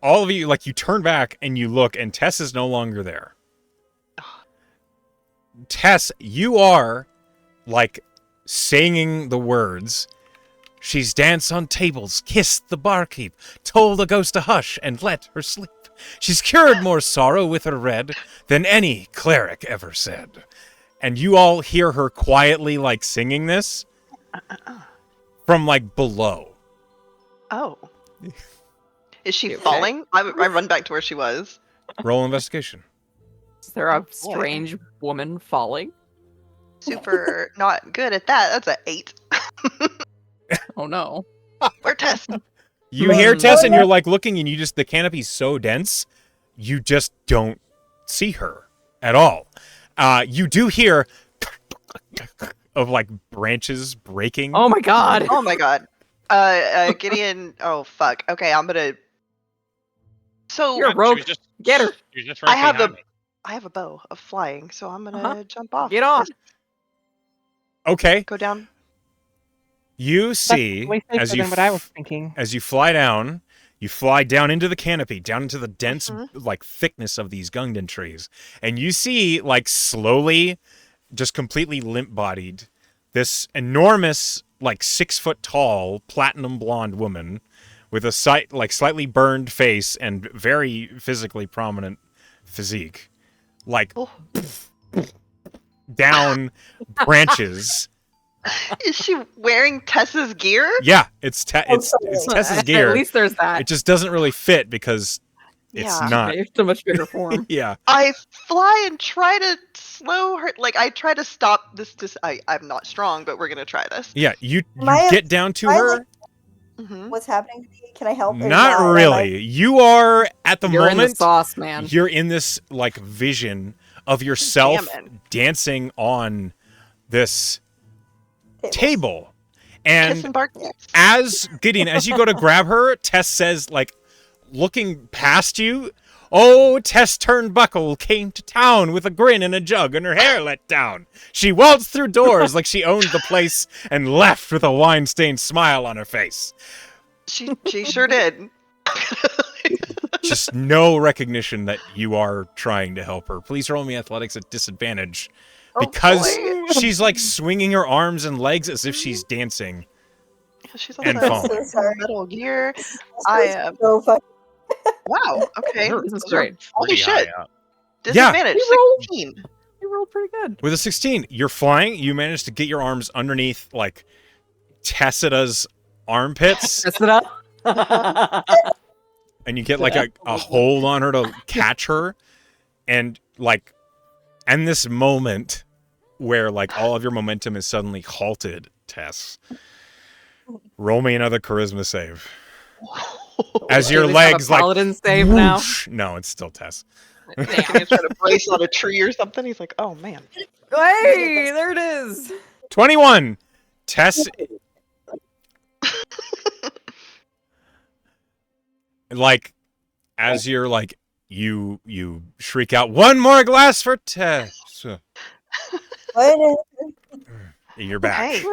all of you, like, you turn back and you look, and Tess is no longer there. Tess, you are, like, singing the words. She's danced on tables, kissed the barkeep, told the ghost to hush and let her sleep. She's cured more sorrow with her red than any cleric ever said. And you all hear her quietly, like, singing this from, like, below. Oh. Is she You okay? falling? I run back to where she was. Roll investigation. Is there a boy. strange woman falling? Super not good at that. That's an 8. Oh no. We're Tess. You hear Tess, and you're, like, looking, and you just, the canopy's so dense, you just don't see her at all. You do hear of, like, branches breaking. Oh my god. Oh my god. Gideon. Oh fuck. Okay, I'm gonna. So You're a She rogue. was just Get her. She was just right I have behind a- me. I have a bow of flying, so I'm gonna Uh-huh. jump off. Get on. Okay. Go down. You That's see, way safer as you than what I was thinking. as you fly down into the canopy, down into the dense, Mhm. like, thickness of these Gungdan trees. And you see, like, slowly, just completely limp-bodied, this enormous, like, 6-foot tall, platinum blonde woman with a slightly burned face and very physically prominent physique. Like, Oh. down branches. Is she wearing Tessa's gear? Yeah, it's Tess's gear. At least there's that. It just doesn't really fit because it's Yeah. not. It's a much bigger form. Yeah. I fly and try to slow her. Like I try to stop this. I'm not strong, but we're gonna try this. Yeah, you Am get down to I, her. like, Mm-hmm. What's happening to me? Can I help? or Not Am I- really. You are at the You're in the moment. sauce, man. You're in this, like, vision of yourself Jamming. dancing on this Tables. table, Kiss and and bark. as Gideon, as you go to grab her, Tess says, like, looking past you, "Oh, Tess Turnbuckle came to town with a grin and a jug and her hair let down. She waltzed through doors like she owned the place and left with a wine-stained smile on her face." She sure did. Just no recognition that you are trying to help her. Please roll me athletics at disadvantage, because boy. she's, like, swinging her arms and legs as if she's dancing. She's And also falling. in So sorry. metal gear. This I is so fucking. wow. Okay. This is Those are- great. Holy Pretty high shit. up. Disadvantage. We rolled. 16. You rolled pretty good. With a 16, you're flying. You manage to get your arms underneath, like, Tessida's armpits, Mess it up. and you get, like, a hold on her to catch her, and, like, and this moment where, like, all of your momentum is suddenly halted, Tess. Roll me another charisma save. As your Do they have legs, a like, paladin save now. whoosh. No, it's still Tess. He's trying to brace on a tree or something. He's like, oh man. Hey, there it is. 21. Tess, like, as you're, like, you shriek out, "One more glass for Tess." What? You're back. Hey.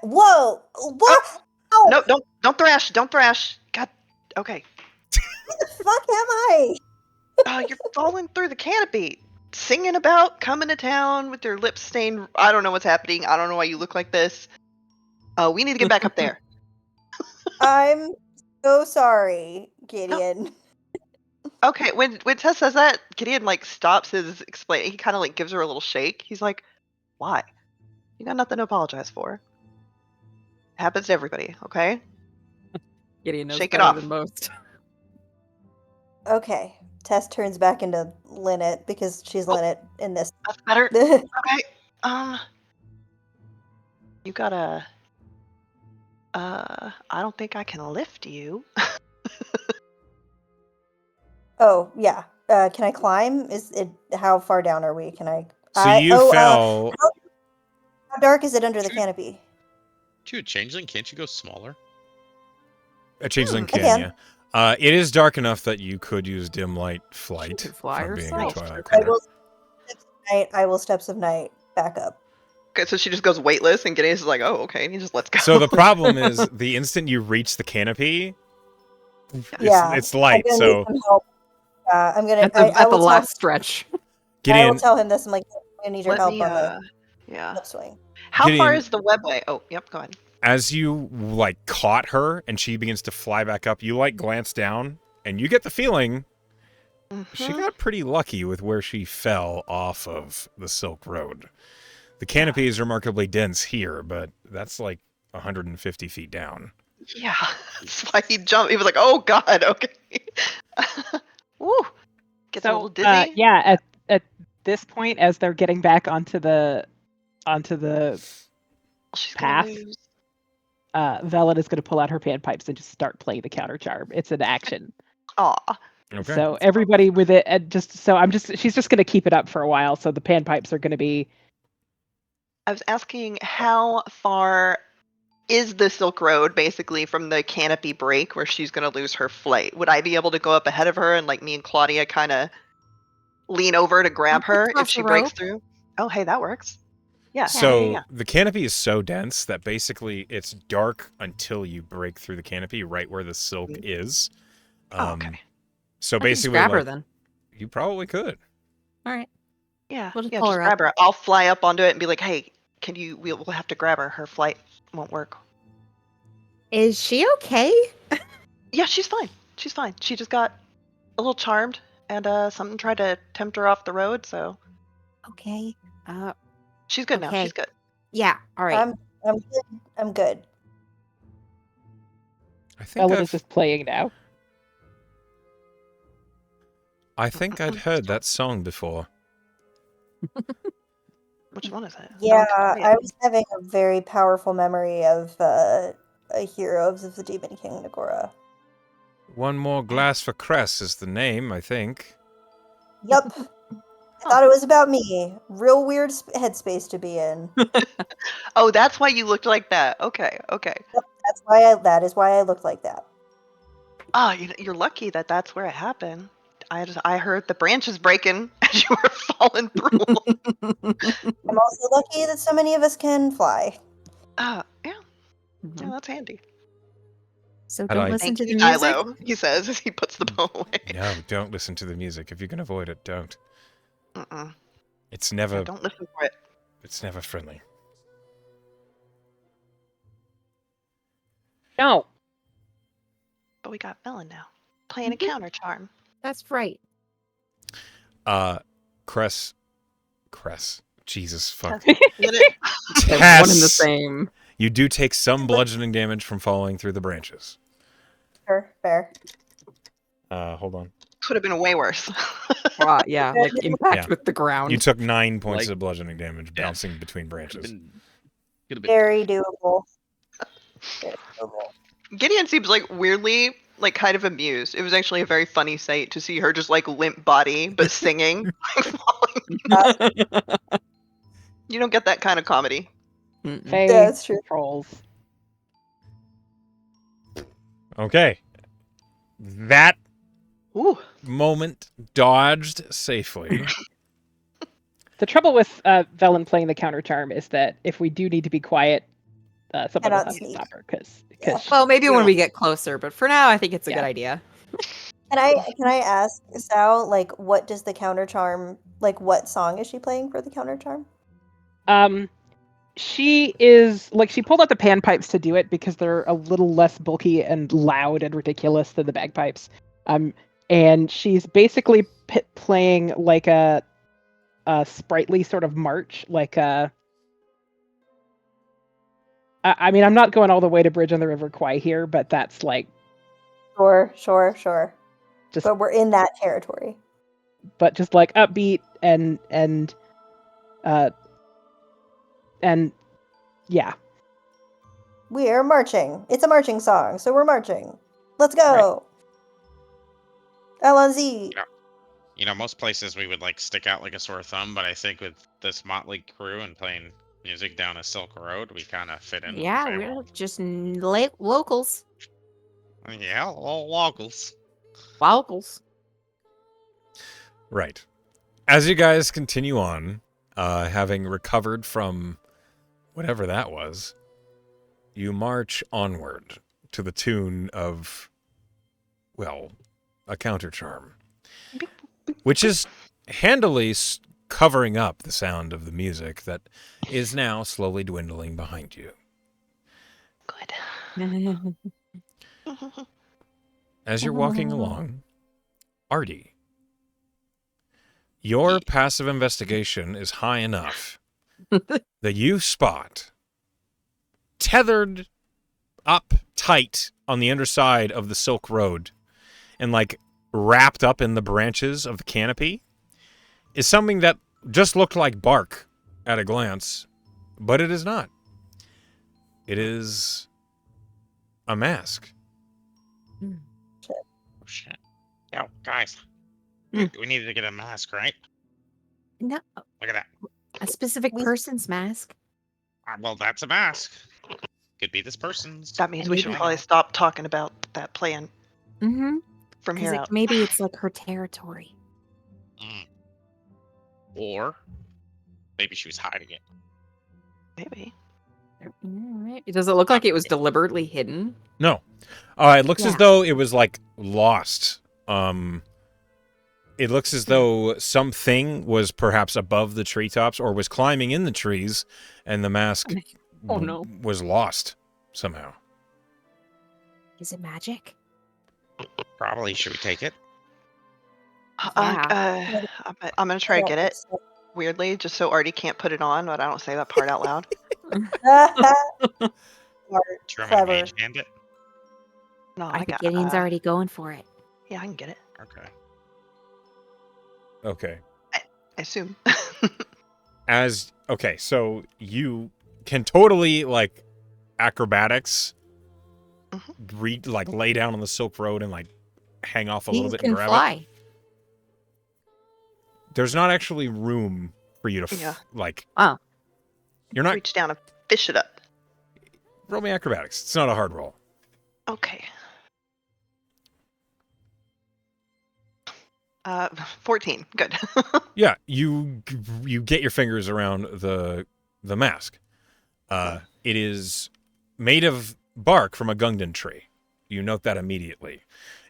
Whoa! What? Ow! No, don't thrash. Don't thrash. God. Okay. What the fuck am I? You're falling through the canopy, singing about coming to town with your lips stained. I don't know what's happening. I don't know why you look like this. We need to get back up there. I'm so sorry, Gideon. Okay, when Tess says that, Gideon like stops his explain. He kind of like gives her a little shake. He's like, "Why? You got nothing to apologize for. It happens to everybody, okay?" Gideon knows Shake it better off. than most. Okay. Tess turns back into Lynette because she's Oh. Lynette in this. That's better. Okay. You gotta. I don't think I can lift you. Oh, yeah. Can I climb? Is it how far down are we? Can I So you fell. how How dark is it under the Shoot. canopy? To a changeling, can't you go smaller? A changeling I can, can. yeah. It is dark enough that you could use dim light flight could fly from being in herself. Twilight I Quarter. will steps of night back up. Okay, so she just goes weightless, and Gideon's like, "Oh, okay," and he just lets go. So the problem is, the instant you reach the canopy, it's I'm light. gonna So need some help. I'm gonna. At the, I at the will tell. last stretch. I will Gideon, tell him this. I'm like, I'm gonna need your Let help me, on the yeah. upswing. How far Gideon- is the webway? Oh, yep, go ahead. as you like caught her and she begins to fly back up, you like glance down and you get the feeling she Mhm. got pretty lucky with where she fell off of the Silk Road. The canopy is remarkably dense here, but that's like 150 feet down. Yeah, that's why he jumped. He was like, "Oh God, okay." Woo, gets a little dizzy. yeah, at this point, as they're getting back onto the She's path. gonna lose. Velen is going to pull out her panpipes and just start playing the counter charm. It's an action. Aw, Okay. So everybody with it, and she's just going to keep it up for a while. So the panpipes are going to be. I was asking how far is the Silk Road basically from the canopy break where she's gonna lose her flight? Would I be able to go up ahead of her and like me and Claudia kind of lean over to grab You could her if toss she a breaks rope. through? Oh, hey, that works. Yeah. So yeah. the canopy is so dense that basically it's dark until you break through the canopy right where the silk is. Oh, okay. So I can just basically, grab her like, then. you probably could. All right. Yeah. We'll just yeah, pull just her grab her. I'll fly up onto it and be like, "Hey, can you? We'll have to grab her. Her flight won't work." Is she okay? Yeah, she's fine. She's fine. She just got a little charmed, and something tried to tempt her off the road. So Okay. she's good now. Okay. She's good. Yeah. All right. I'm good. I'm good. I think Velen is I've, just playing now. I think I'd heard that song before. Which one is it? No Yeah, one can play it. I was having a very powerful memory of Heroes of the Demon King Nagora. One More Glass for Cress is the name, I think. Yup. I thought it was about me. Real weird headspace to be in. Oh, that's why you looked like that. Okay, okay. That is why I look like that. Oh, you're lucky that that's where it happened. I heard the branches breaking as you were falling through. I'm also lucky that so many of us can fly. Yeah, Mhm. yeah, that's handy. So How do don't I- listen Thank to the you, music. Dilo, he says as he puts the bow away. No, don't listen to the music. If you can avoid it, don't. Mm-mm. It's Yeah, never don't listen for it. it's never friendly. No. But we got Velen now, playing a counter charm. That's right. Cress. Jesus fuck. Get it? They're Tess! one and the same. You do take some bludgeoning damage from falling through the branches. Sure, fair. Hold on. Could have been way worse. Yeah, like impact Yeah. with the ground. You took 9 points Like- of bludgeoning damage Yeah. bouncing between branches. Could have been. Very doable. Very doable. Gideon seems like weirdly like kind of amused. It was actually a very funny sight to see her just like limp body but singing. You don't get that kind of comedy. Mm-mm. Faye Yeah, that's true. controls. Okay. That Ooh. moment dodged safely. The trouble with Velen playing the counter charm is that if we do need to be quiet, someone will Cannot have to sneak. stop her because Well, maybe You when know. we get closer, but for now, I think it's a Yeah. good idea. Can I ask Sal, like, what does the counter charm, like, what song is she playing for the counter charm? she is like she pulled out the panpipes to do it because they're a little less bulky and loud and ridiculous than the bagpipes. And she's basically playing like a sprightly sort of march, like a. I mean, I'm not going all the way to Bridge on the River Kwai here, but that's like Sure. just, But we're in that territory. but just like upbeat and yeah. We are marching. It's a marching song, so we're marching. Let's go. LNZ. You know, most places we would like stick out like a sore thumb, but I think with this motley crew and playing music down a Silk Road. We kind of fit in. Yeah, with the we're Feywild. just locals. Yeah, all locals. Locals. Right. As you guys continue on, having recovered from whatever that was, you march onward to the tune of, well, a counter charm, which is handily covering up the sound of the music that is now slowly dwindling behind you. Good. As you're walking along, Artie, your passive investigation is high enough that you spot, tethered up tight on the underside of the Silk Road and like wrapped up in the branches of the canopy, is something that just looked like bark at a glance, but it is not. It is a mask. Oh, shit. Yo, guys. Mm. We needed to get a mask, right? No, Look at that. a specific We- person's mask. Well, that's a mask. Could be this person's. That means And we should maybe- probably stop talking about that plan Mm-hmm. from here out. Maybe it's like her territory. Mm. Or maybe she was hiding it. Maybe. Right. Does it look like it was deliberately hidden? No. It looks as Yeah. though it was like lost. It looks as though something was perhaps above the treetops or was climbing in the trees, and the mask Oh, no. was lost somehow. Is it magic? Probably. Should we take it? I'm gonna try to get it weirdly, just so Artie can't put it on, but I don't say that part out loud. Smart, Do you want me to clever. mage hand it? No, I I think got. Gideon's already going for it. Yeah, I can get it. Okay. Okay. I assume. So you can totally like acrobatics, lay down on the Silk Road and like hang off a He little bit can and grab it. fly. There's not actually room for you to Yeah. Oh. You're not. Reach down and fish it up. Roll me acrobatics. It's not a hard roll. Okay. 14. Good. Yeah, you get your fingers around the mask. It is made of bark from a Gungdan tree. You note that immediately.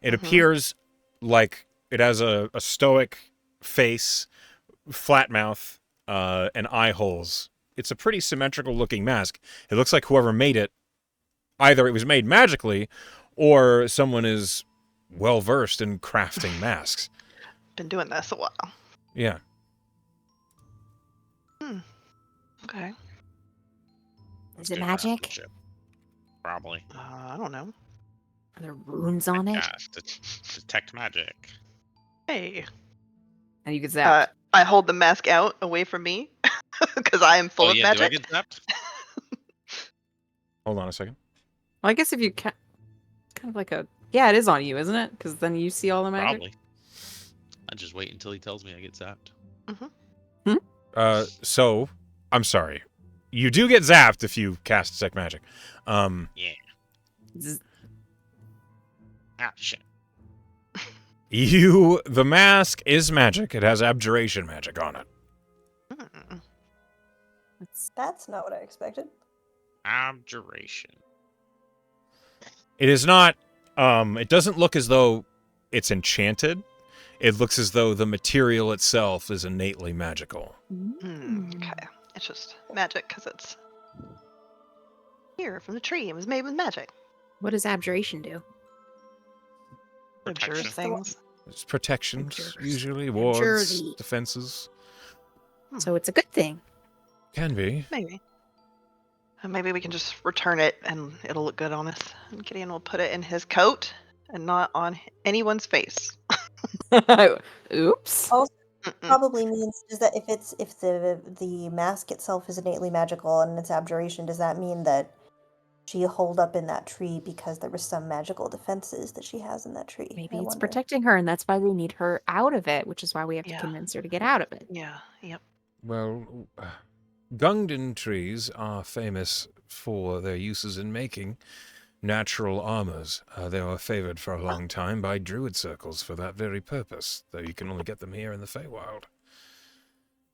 It appears like it has a stoic face, flat mouth, and eye holes. It's a pretty symmetrical looking mask. It looks like whoever made it, either it was made magically, or someone is well versed in crafting masks. Been doing this a while. Yeah. Okay. Is it Do magic? craftsmanship. Probably. I don't know. Are there runes on it? Yeah, detect magic. Hey. And you can zap. I hold the mask out away from me because I am full Oh of yeah, do I magic. get zapped? Hold on a second. Well, I guess if you it's kind of like a it is on you, isn't it? Because then you see all the magic. Probably. I just wait until he tells me I get zapped. So I'm sorry. You do get zapped if you cast Detect Magic. Zzz. Ah, shit. The mask is magic. It has abjuration magic on it. Hmm. That's not what I expected. Abjuration. It is not. It doesn't look as though it's enchanted. It looks as though the material itself is innately magical. Okay. It's just magic because it's here from the tree. It was made with magic. What does abjuration do? Abjures Protection. things. It's protections, Abjures. usually wards, Abjurity. defenses. So it's a good thing. Can be. Maybe. And maybe we can just return it and it'll look good on us. And Gideon will put it in his coat and not on anyone's face. Oops. Also, Mm-mm. probably means is that if the mask itself is innately magical and it's abjuration, does that mean that she holed up in that tree because there was some magical defenses that she has in that tree? Maybe I it's wonder. protecting her, and that's why they need her out of it, which is why we have to Yeah. convince her to get out of it. Yeah. Yep. Well, Gungdan trees are famous for their uses in making natural armors. They were favored for a long time by druid circles for that very purpose, though you can only get them here in the Feywild.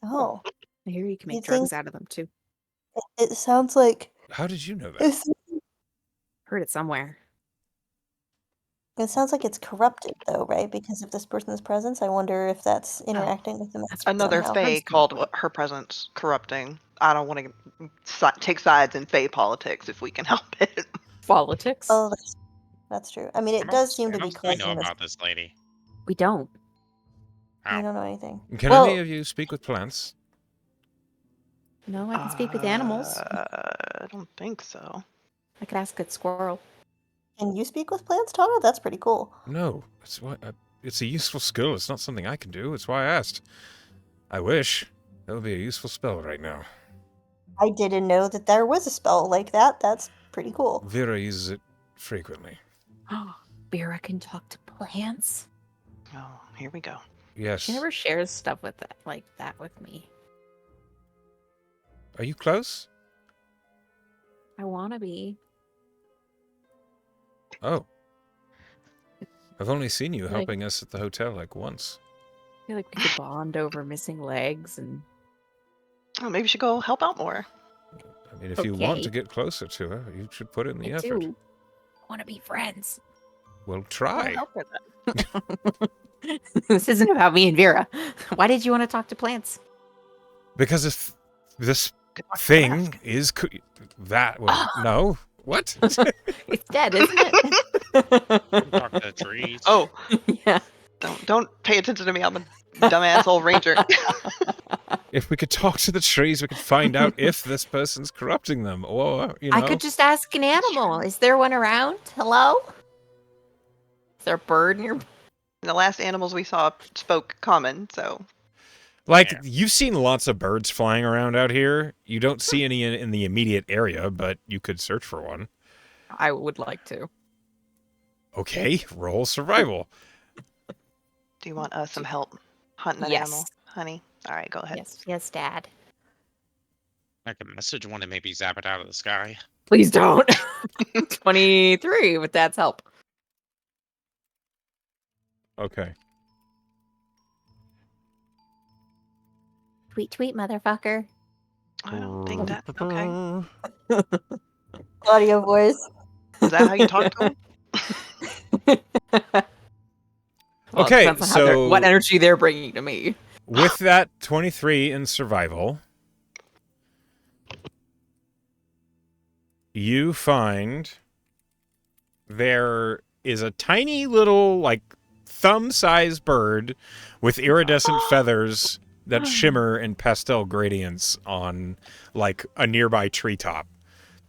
Oh, I hear you can make You drugs think- out of them too. it sounds like How did you know that? Heard it somewhere. it sounds like it's corrupted though, right? Because of this person's presence. I wonder if that's interacting with them That's Another somehow. Fae Friends come called to it. her presence corrupting. I don't want to take sides in Fae politics if we can help it. Politics. Oh, that's true. I mean, it does seem to be What else do we know causing this. about this lady? We don't. We Ow. don't know anything. Can Well- any of you speak with plants? No, I can speak with animals. I don't think so. I could ask a squirrel. Can you speak with plants, Tana? That's pretty cool. No. It's a useful skill. It's not something I can do. It's why I asked. I wish. That would be a useful spell right now. I didn't know that there was a spell like that. That's pretty cool. Vera uses it frequently. Vera can talk to plants. Oh, here we go. Yes. She never shares stuff with that like that with me. Are you close? I want to be. Oh. I've only seen you Like- helping us at the hotel like once. I feel like we could bond over missing legs and Oh, maybe we should go help out more. I mean, if you want Okay. to get closer to her, you should put in the I effort. do. I want to be friends. Well, We'll try. help her then. This isn't about me and Vera. Why did you want to talk to plants? Because if this Good luck with thing that. is that, well, no. What? It's dead, isn't it? Talk to the trees. Oh, yeah. don't pay attention to me. I'm a dumbass old ranger. If we could talk to the trees, we could find out if this person's corrupting them, or you know. I could just ask an animal. Is there one around? Hello? Is there a bird near? The last animals we saw spoke common, so Like, Yeah. you've seen lots of birds flying around out here. You don't see any in the immediate area, but you could search for one. I would like to. Okay, roll survival. do you want some help hunting an Yes. animal, honey? All right, go ahead. Yes, Dad. I can message one and maybe zap it out of the sky. Please don't. 23 with Dad's help. Okay. Tweet, tweet, motherfucker. I don't think that. Okay. Audio voice. Is that how you talk to him? Well, it Okay, depends on how so- what energy they're bringing to me. With that 23 in survival, you find there is a tiny little, like, thumb-sized bird with iridescent feathers that shimmer in pastel gradients on, like, a nearby treetop.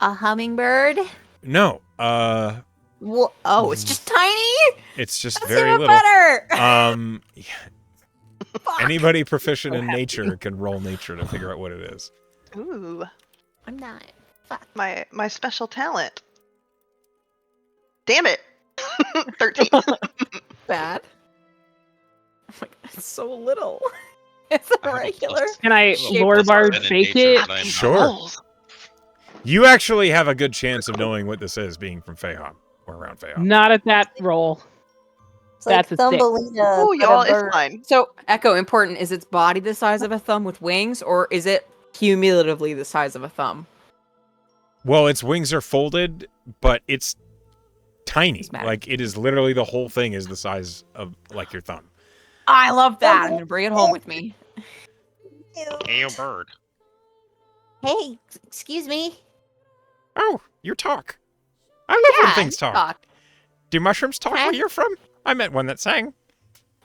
A hummingbird? No, Oh, it's just tiny? it's just That's very even little. better! Fuck. Anybody proficient So in happy. nature can roll nature to figure out what it is. Ooh, I'm not. Fuck. my special talent. Damn it. 13. Bad. Oh my God, it's so little. It's a I have a regular. plus- Can I Shape lore was bard in fake nature, it? but I'm not. Sure. Rolls. You actually have a good chance of knowing what this is, being from Feyham or around Feyham. Not at that roll. It's like That's a six. Thumbelina. Ooh, but a y'all, it's bird. fine. So, Echo, important. Is its body the size of a thumb with wings, or is it cumulatively the size of a thumb? Well, its wings are folded, but it's tiny. Doesn't matter. Like, it is literally the whole thing is the size of, like, your thumb. I love that. I'm going to bring it home with me. Hey, yo, bird. Hey, excuse me. Oh, you talk. I love when things you talk. Do mushrooms talk Can I- where you're from? I met one that sang.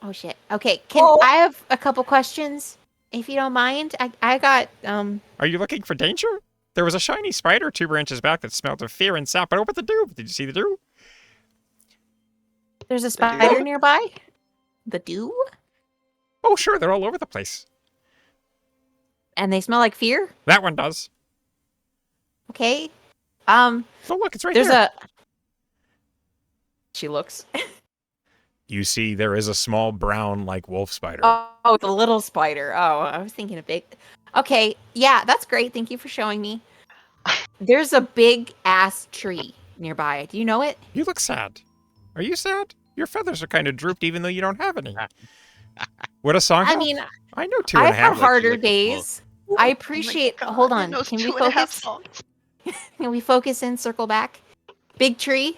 Oh, shit. Okay, can Oh. I have a couple questions, if you don't mind? I got, Are you looking for danger? There was a shiny spider 2 branches back that smelled of fear and sap. But what the dew? Did you see the dew? there's a spider nearby? The dew? Oh, sure, they're all over the place. And they smell like fear? That one does. Okay. Oh, look, it's right There's there. She looks. You see there is a small brown, like, wolf spider. Oh, the little spider. Oh, I was thinking a big. Okay, yeah, that's great. Thank you for showing me. There's a big ass tree nearby. Do you know it? You look sad. Are you sad? Your feathers are kind of drooped even though you don't have any. What a song I have? mean, I know two and a I've had half. harder Like a book. days. I appreciate. Oh my Hold God, on. those Can we 2.5 focus? songs. Can we focus in? Circle back. Big tree.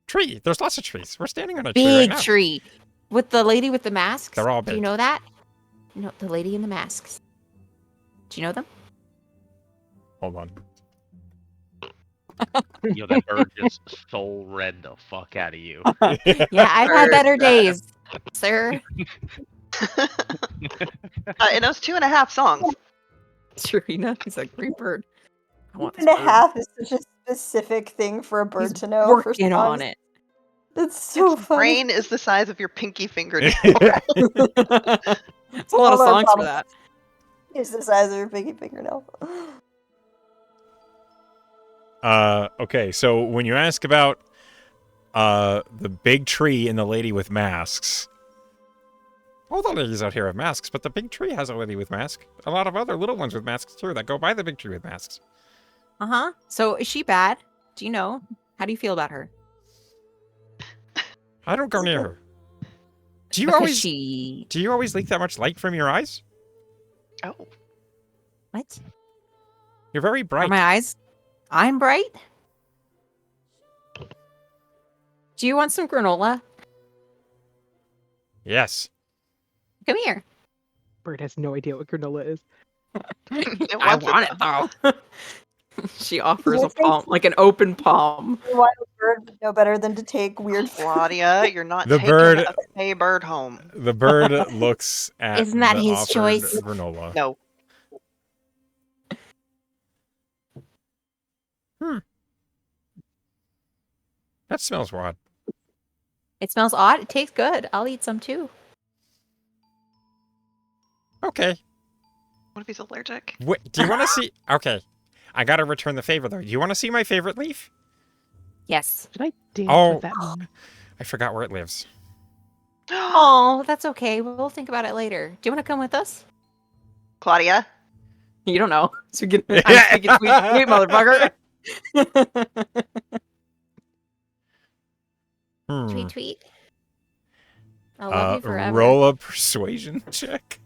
Tree. There's lots of trees. We're standing on a tree right Big now. tree. With the lady with the masks. They're all Do you big. know that? No, the lady in the masks. Do you know them? Hold on. Yo, that bird just soul read the fuck out of you. Yeah, I've had better Bird. days, sir. In those 2.5 songs. Serena, he's a great bird. I want this And a bird. half is such a specific thing for a bird He's to know. For working on songs. it. That's so Its funny. brain is the size of your pinky fingernail. It's a lot of Hold on, songs for Thomas. that. It's the size of your pinky fingernail. Okay, so when you ask about the big tree and the lady with masks, all the ladies out here have masks, but the big tree has a lady with mask. A lot of other little ones with masks too that go by the big tree with masks. So is she bad? Do you know? How do you feel about her? I don't go near her. Do you Because always she. do you always leak that much light from your eyes? Oh. What? You're very Are bright. my eyes? I'm bright. Do you want some granola? Yes. Come here. Bird has no idea what granola is. It I wants want it though. She offers You a palm, like an open palm. A wild bird would know better than to take weird Claudia, you're not The taking bird- a Fey bird home. The bird looks at Isn't that the his offered choice? granola. No. That smells odd. It smells odd. It tastes good. I'll eat some too. Okay. What if he's allergic? Wait, do you want to see? Okay. I gotta return the favor though. Do you want to see my favorite leaf? Yes. Should I dance Oh. with that one? I forgot where it lives. Oh, that's okay. We'll think about it later. Do you want to come with us? Claudia? You don't know. So I'm speaking sweet, motherfucker. Hmm. Tweet. I'll love you forever. Roll a persuasion check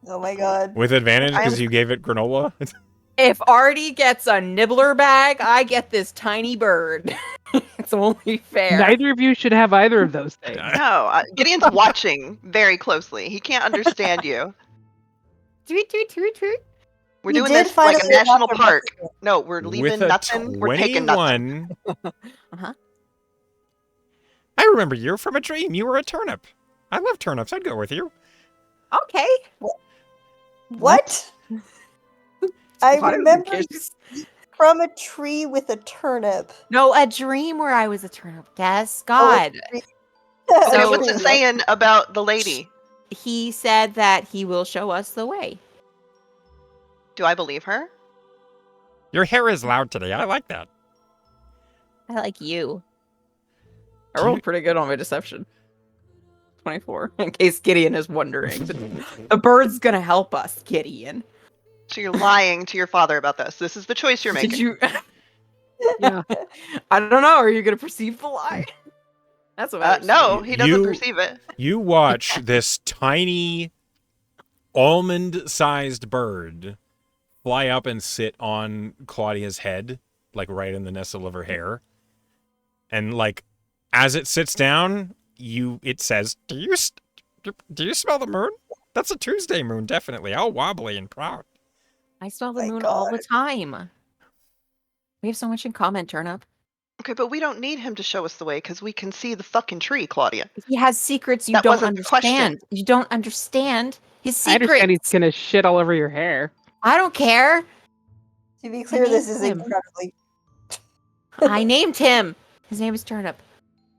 Oh my god. with advantage because I'm- you gave it granola. If Artie gets a nibbler bag, I get this tiny bird. It's only fair. Neither of you should have either of those things. No. Gideon's watching very closely. He can't understand you. Tweet. We're You doing did this like a finally national unlock the park. recipe. No, we're leaving With a nothing. We're taking nothing. 21. Uh-huh. I remember you from a dream. You were a turnip. I love turnips. I'd go with you. Okay. What? I Why do you remember kiss? from a tree with a turnip. No, a dream where I was a turnip. Yes, God. Okay, So- what's it saying about the lady? He said that he will show us the way. Do I believe her? Your hair is loud today. I like that. I like you. I Do rolled you- pretty good on my deception. 24, in case Gideon is wondering. The bird's gonna help us, Gideon. So you're lying to your father about this. This is the choice you're making. Did you? Yeah. I don't know. Are you gonna perceive the lie? That's what. I No, he doesn't You- perceive it. You watch this tiny almond-sized bird fly up and sit on Claudia's head, like right in the nestle of her hair. And like as it sits down, it says, "Do you smell the moon? That's a Tuesday moon, definitely. All wobbly and proud." I saw the My moon all the God. time. We have so much in common, Turnip. Okay, but we don't need him to show us the way because we can see the fucking tree, Claudia. He has secrets you That don't wasn't the question. understand. You don't understand his I secrets. understand he's gonna shit all over your hair. I don't care. To be clear, this is named him. incredibly. I named him. His name is Turnip.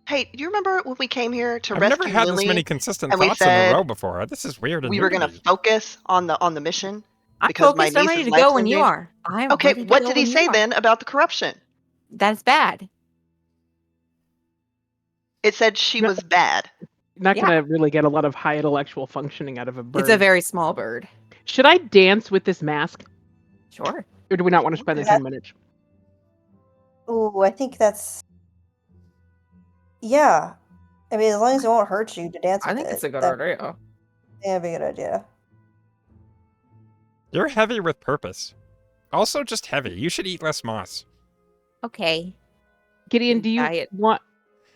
Hey, do you remember when we came here to I've rescue never had Lily? this many consistent and we thoughts in a said row before. This is weird and We new were to going to me. focus on the mission. I'm Because my focused. I'm ready niece's to go life's when in you danger. are. I'm Okay, ready to what go did he when say you are. then about the corruption? That's bad. It said she No. was bad. Not Yeah. gonna really get a lot of high intellectual functioning out of a bird. It's a very small bird. Should I dance with this mask, Sure. or do we not want to spend the 10 minutes? Ooh, I think that's. Yeah. I mean, as long as it won't hurt you to dance with I think it. it's a good that'd idea. be a good idea. You're heavy with purpose. Also, just heavy. You should eat less moss. Okay. Gideon, do you Diet. want?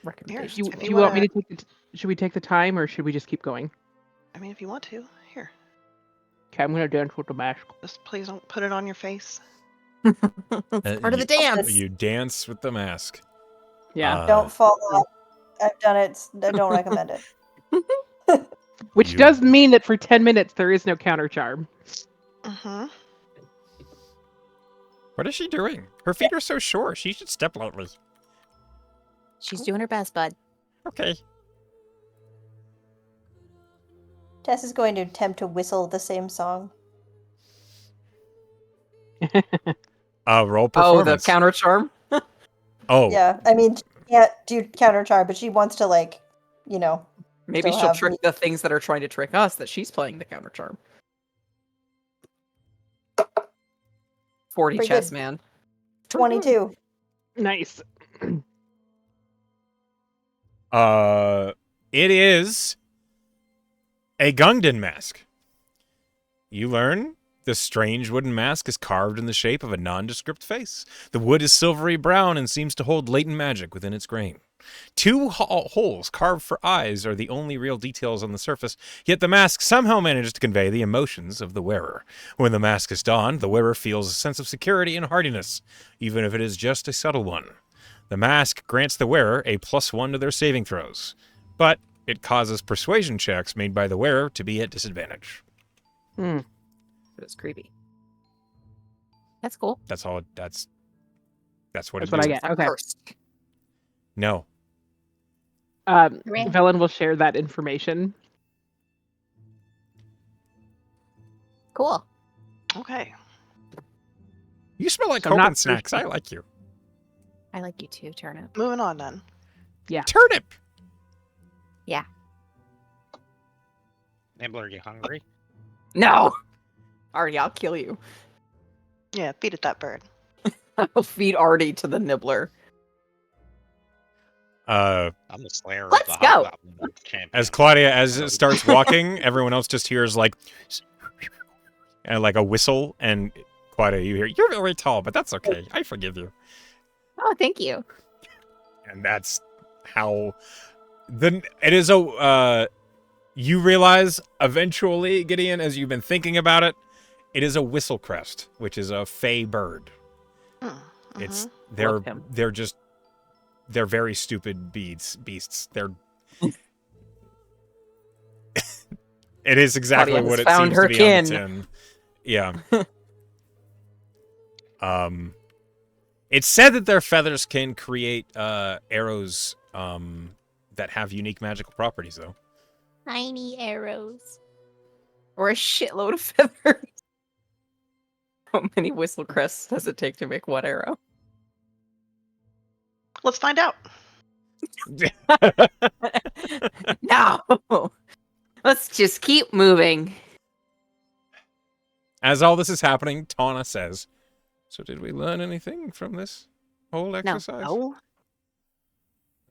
Recommendation. If Do you you want me wanna- to take? Should we take the time, or should we just keep going? I mean, if you want to, here. Okay, I'm gonna dance with the mask. Just please don't put it on your face. It's part of the dance. You dance with the mask. Yeah, Don't fall off. I've done it. I don't recommend it. which you- does mean that for 10 minutes there is no counter charm. Mm-hmm. What is she doing? Her feet are so short. She should step lightly. She's doing her best, bud. Okay. Tess is going to attempt to whistle the same song. Roll Oh, performance. the counter charm. Oh, Yeah, I mean, she can't do counter charm, but she wants to, like, you know. Maybe Still she'll have trick me- the things that are trying to trick us that she's playing the counter charm. 40 Pretty chess, good. man. 22. Nice. it is a Gungdan mask. You learn the strange wooden mask is carved in the shape of a nondescript face. The wood is silvery brown and seems to hold latent magic within its grain. Two holes carved for eyes are the only real details on the surface, yet the mask somehow manages to convey the emotions of the wearer. When the mask is donned, the wearer feels a sense of security and hardiness, even if it is just a subtle one. The mask grants the wearer a +1 to their saving throws, but it causes persuasion checks made by the wearer to be at disadvantage. Hmm. It's creepy. That's cool. That's all. That's what That's it what I is. get. Okay. Cursed. No. Hooray. Velen will share that information. Cool. Okay. You smell like So hope not and snacks. I like you. I like you too, Turnip. Moving on then. Turnip. Nibbler, you hungry? No! Artie, I'll kill you. Yeah, feed it that bird. I'll feed Artie to the nibbler. Uh, I'm the slayer Let's of the go. Hobgoblin champion. as Claudia, as it starts walking, everyone else just hears like, and like a whistle, and Claudia, you hear, "You're very tall, but that's okay. I forgive you." Oh, thank you. And that's how it is you realize eventually, Gideon, as you've been thinking about it, it is a whistle crest, which is a fey bird. Mm-hmm. It's Love him. they're very stupid beasts. They're it is exactly Claudia what has it found seems her to be on kin. the tin. Yeah. It's said that their feathers can create arrows that have unique magical properties, though. Tiny arrows. Or a shitload of feathers. How many whistle crests does it take to make one arrow? Let's find out. No! Let's just keep moving. As all this is happening, Tawna says, "So did we learn anything from this whole exercise?" No.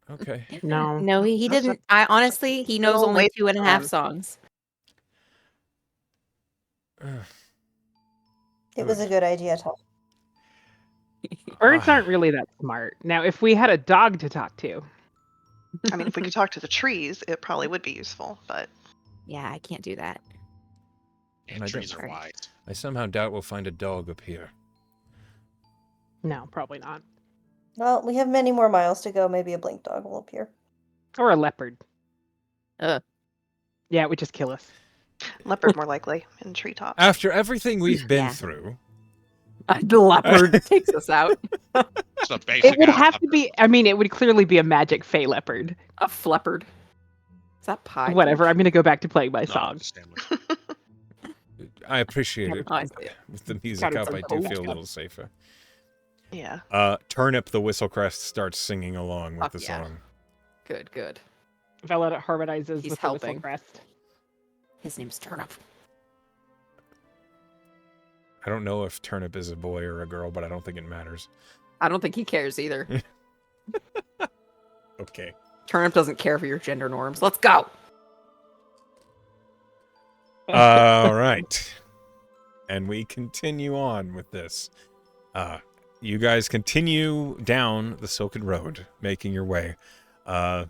Okay. No. No, he That's didn't. I honestly, he knows little only waste 2.5 of time. songs. It was a good idea, Tom. Birds aren't really that smart. Now, if we had a dog to talk to, I mean, if we could talk to the trees, it probably would be useful, but Yeah, I can't do that. And I trees don't- are wise. I somehow doubt we'll find a dog up here. no, probably not. Well, we have many more miles to go. Maybe a blink dog will appear. Or a leopard. Ugh. Yeah, it would just kill us. leopard more likely in treetops. After everything we've been Yeah. through, The leopard takes us out. It's a basic It would have outcome. to be. I mean, it would clearly be a magic fey leopard. A fleopard. Is that pie? Whatever. I'm gonna go back to playing my No, song. Stanley. I appreciate it. Oh, I see it. With the music God, up, it's I so do cold. feel a little safer. Yeah. Turnip the Whistlecrest starts singing along with Fuck the yeah. song. Good, good. Vela harmonizes He's with helping. the whistle crest. His name's Turnip. I don't know if Turnip is a boy or a girl, but I don't think it matters. I don't think he cares either. Okay. Turnip doesn't care for your gender norms. Let's go. All right. And we continue on with this. You guys continue down the Silken Road, making your way. And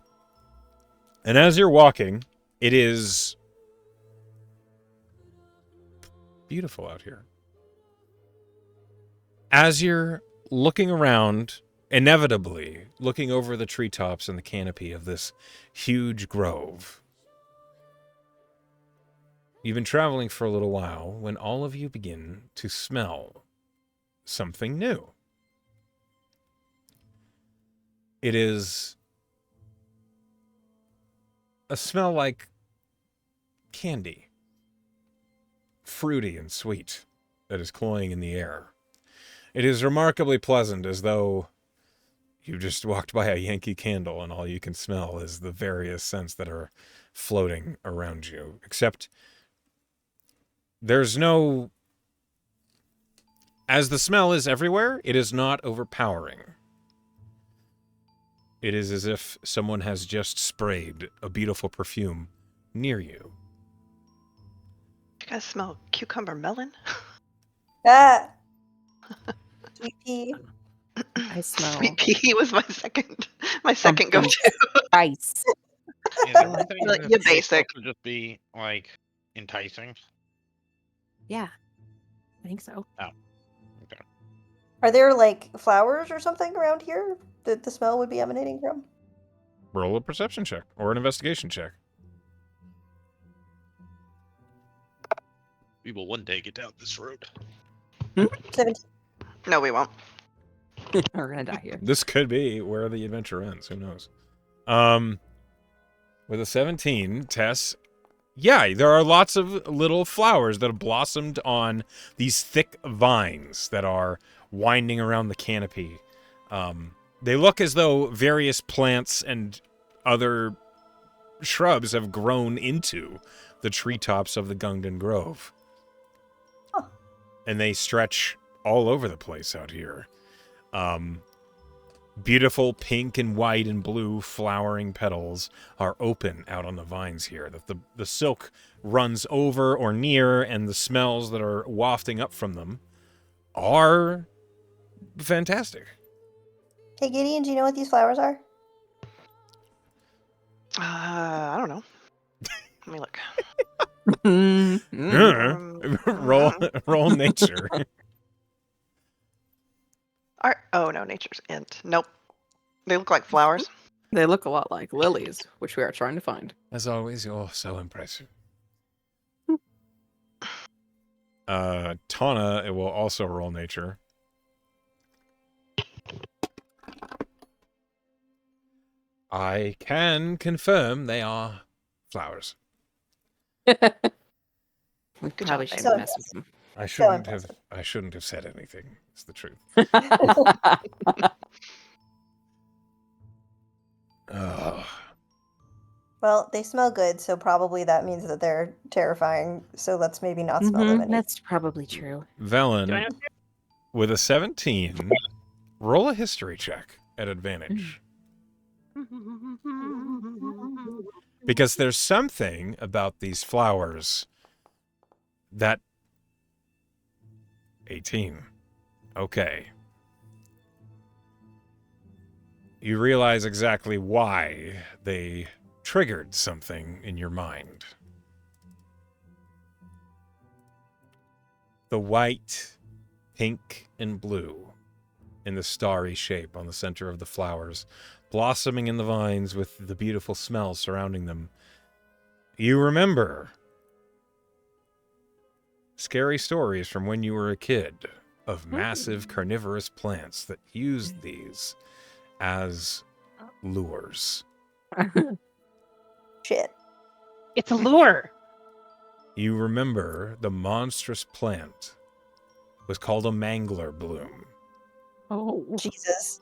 as you're walking, it is beautiful out here. As you're looking around, inevitably looking over the treetops and the canopy of this huge grove, you've been traveling for a little while when all of you begin to smell something new. It is a smell like candy, fruity and sweet, that is cloying in the air. It is remarkably pleasant, as though you just walked by a Yankee Candle and all you can smell is the various scents that are floating around you. Except there's no... As the smell is everywhere, it is not overpowering. It is as if someone has just sprayed a beautiful perfume near you. You guys smell cucumber melon? Ah. Sweet pea. I smell Sweet pea was my second Pumpkin go-to. spice. Is everything Like, in this you're place basic. supposed to just be like enticing? Yeah, I think so. Are there like flowers or something around here that the smell would be emanating from? Roll a perception check or an investigation check. We will one day get down this road. 17. No, we won't. We're gonna die here. This could be where the adventure ends. Who knows? With a 17, Tess, yeah, there are lots of little flowers that have blossomed on these thick vines that are winding around the canopy. They look as though various plants and other shrubs have grown into the treetops of the Gungdan Grove. Huh. And they stretch all over the place out here. Beautiful pink and white and blue flowering petals are open out on the vines here. That the silk runs over or near, and the smells that are wafting up from them are fantastic. Hey Gideon, do you know what these flowers are? I don't know. Let me look. Roll nature. Oh no, nature's int. Nope. They look like flowers. They look a lot like lilies, which we are trying to find. As always, you're so impressive. Tana, it will also roll nature. I can confirm they are flowers. We Good probably job, shouldn't babe. mess with them. I impressive. shouldn't have said anything. It's the truth. Ugh. Well, they smell good, so probably that means that they're terrifying. So let's maybe not smell them anymore. That's probably true. Velen, with a 17, roll a history check at advantage. Because there's something about these flowers that... 18. Okay. You realize exactly why they triggered something in your mind. The white, pink, and blue in the starry shape on the center of the flowers, blossoming in the vines with the beautiful smell surrounding them. You remember scary stories from when you were a kid of massive carnivorous plants that used these as lures. Shit. It's a lure. You remember the monstrous plant was called a mangler bloom. Oh, Jesus.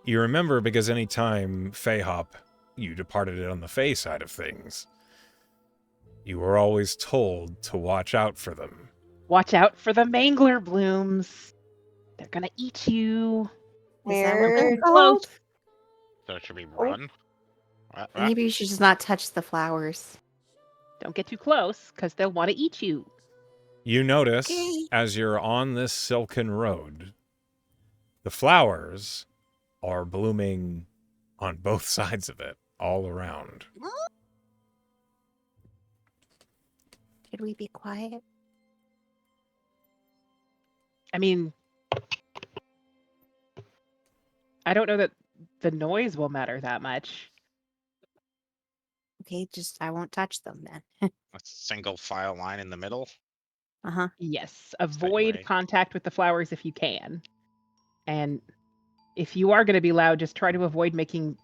You remember because anytime Feyhop, you departed it on the Fey side of things, You were always told to watch out for them. Watch out for the mangler blooms. They're gonna eat you. Is that what they're Weird. called? So should we run? Maybe you should just not touch the flowers. Don't get too close, because they'll want to eat you. You notice, Okay. as you're on this silken road, the flowers are blooming on both sides of it, all around. Should we be quiet? I mean, I don't know that the noise will matter that much. Okay, just I won't touch them then. A single file line in the middle. Uh-huh. Yes, avoid way. contact with the flowers if you can. And if you are going to be loud, just try to avoid making...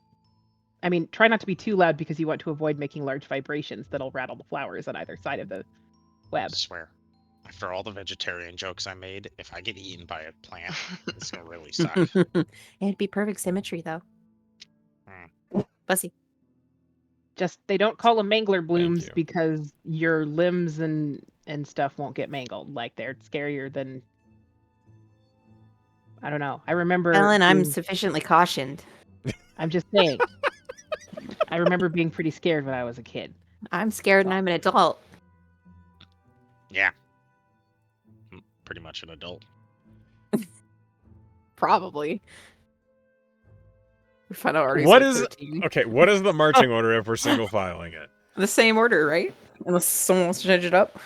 I mean, try not to be too loud because you want to avoid making large vibrations that'll rattle the flowers on either side of the web. I swear. After all the vegetarian jokes I made, if I get eaten by a plant, it's gonna really suck. It'd be perfect symmetry though. Bussy. Just, they don't call them mangler blooms you. because your limbs and stuff won't get mangled. Like, they're scarier than... I don't know. I remember... Ellen, I'm being- sufficiently cautioned. I'm just saying. I remember being pretty scared when I was a kid. I'm scared and I'm an adult. Yeah. I'm pretty much an adult. Probably. We found out already. What like is- 13. Okay, what is the marching order if we're single filing it? The same order, right? Unless someone wants to change it up.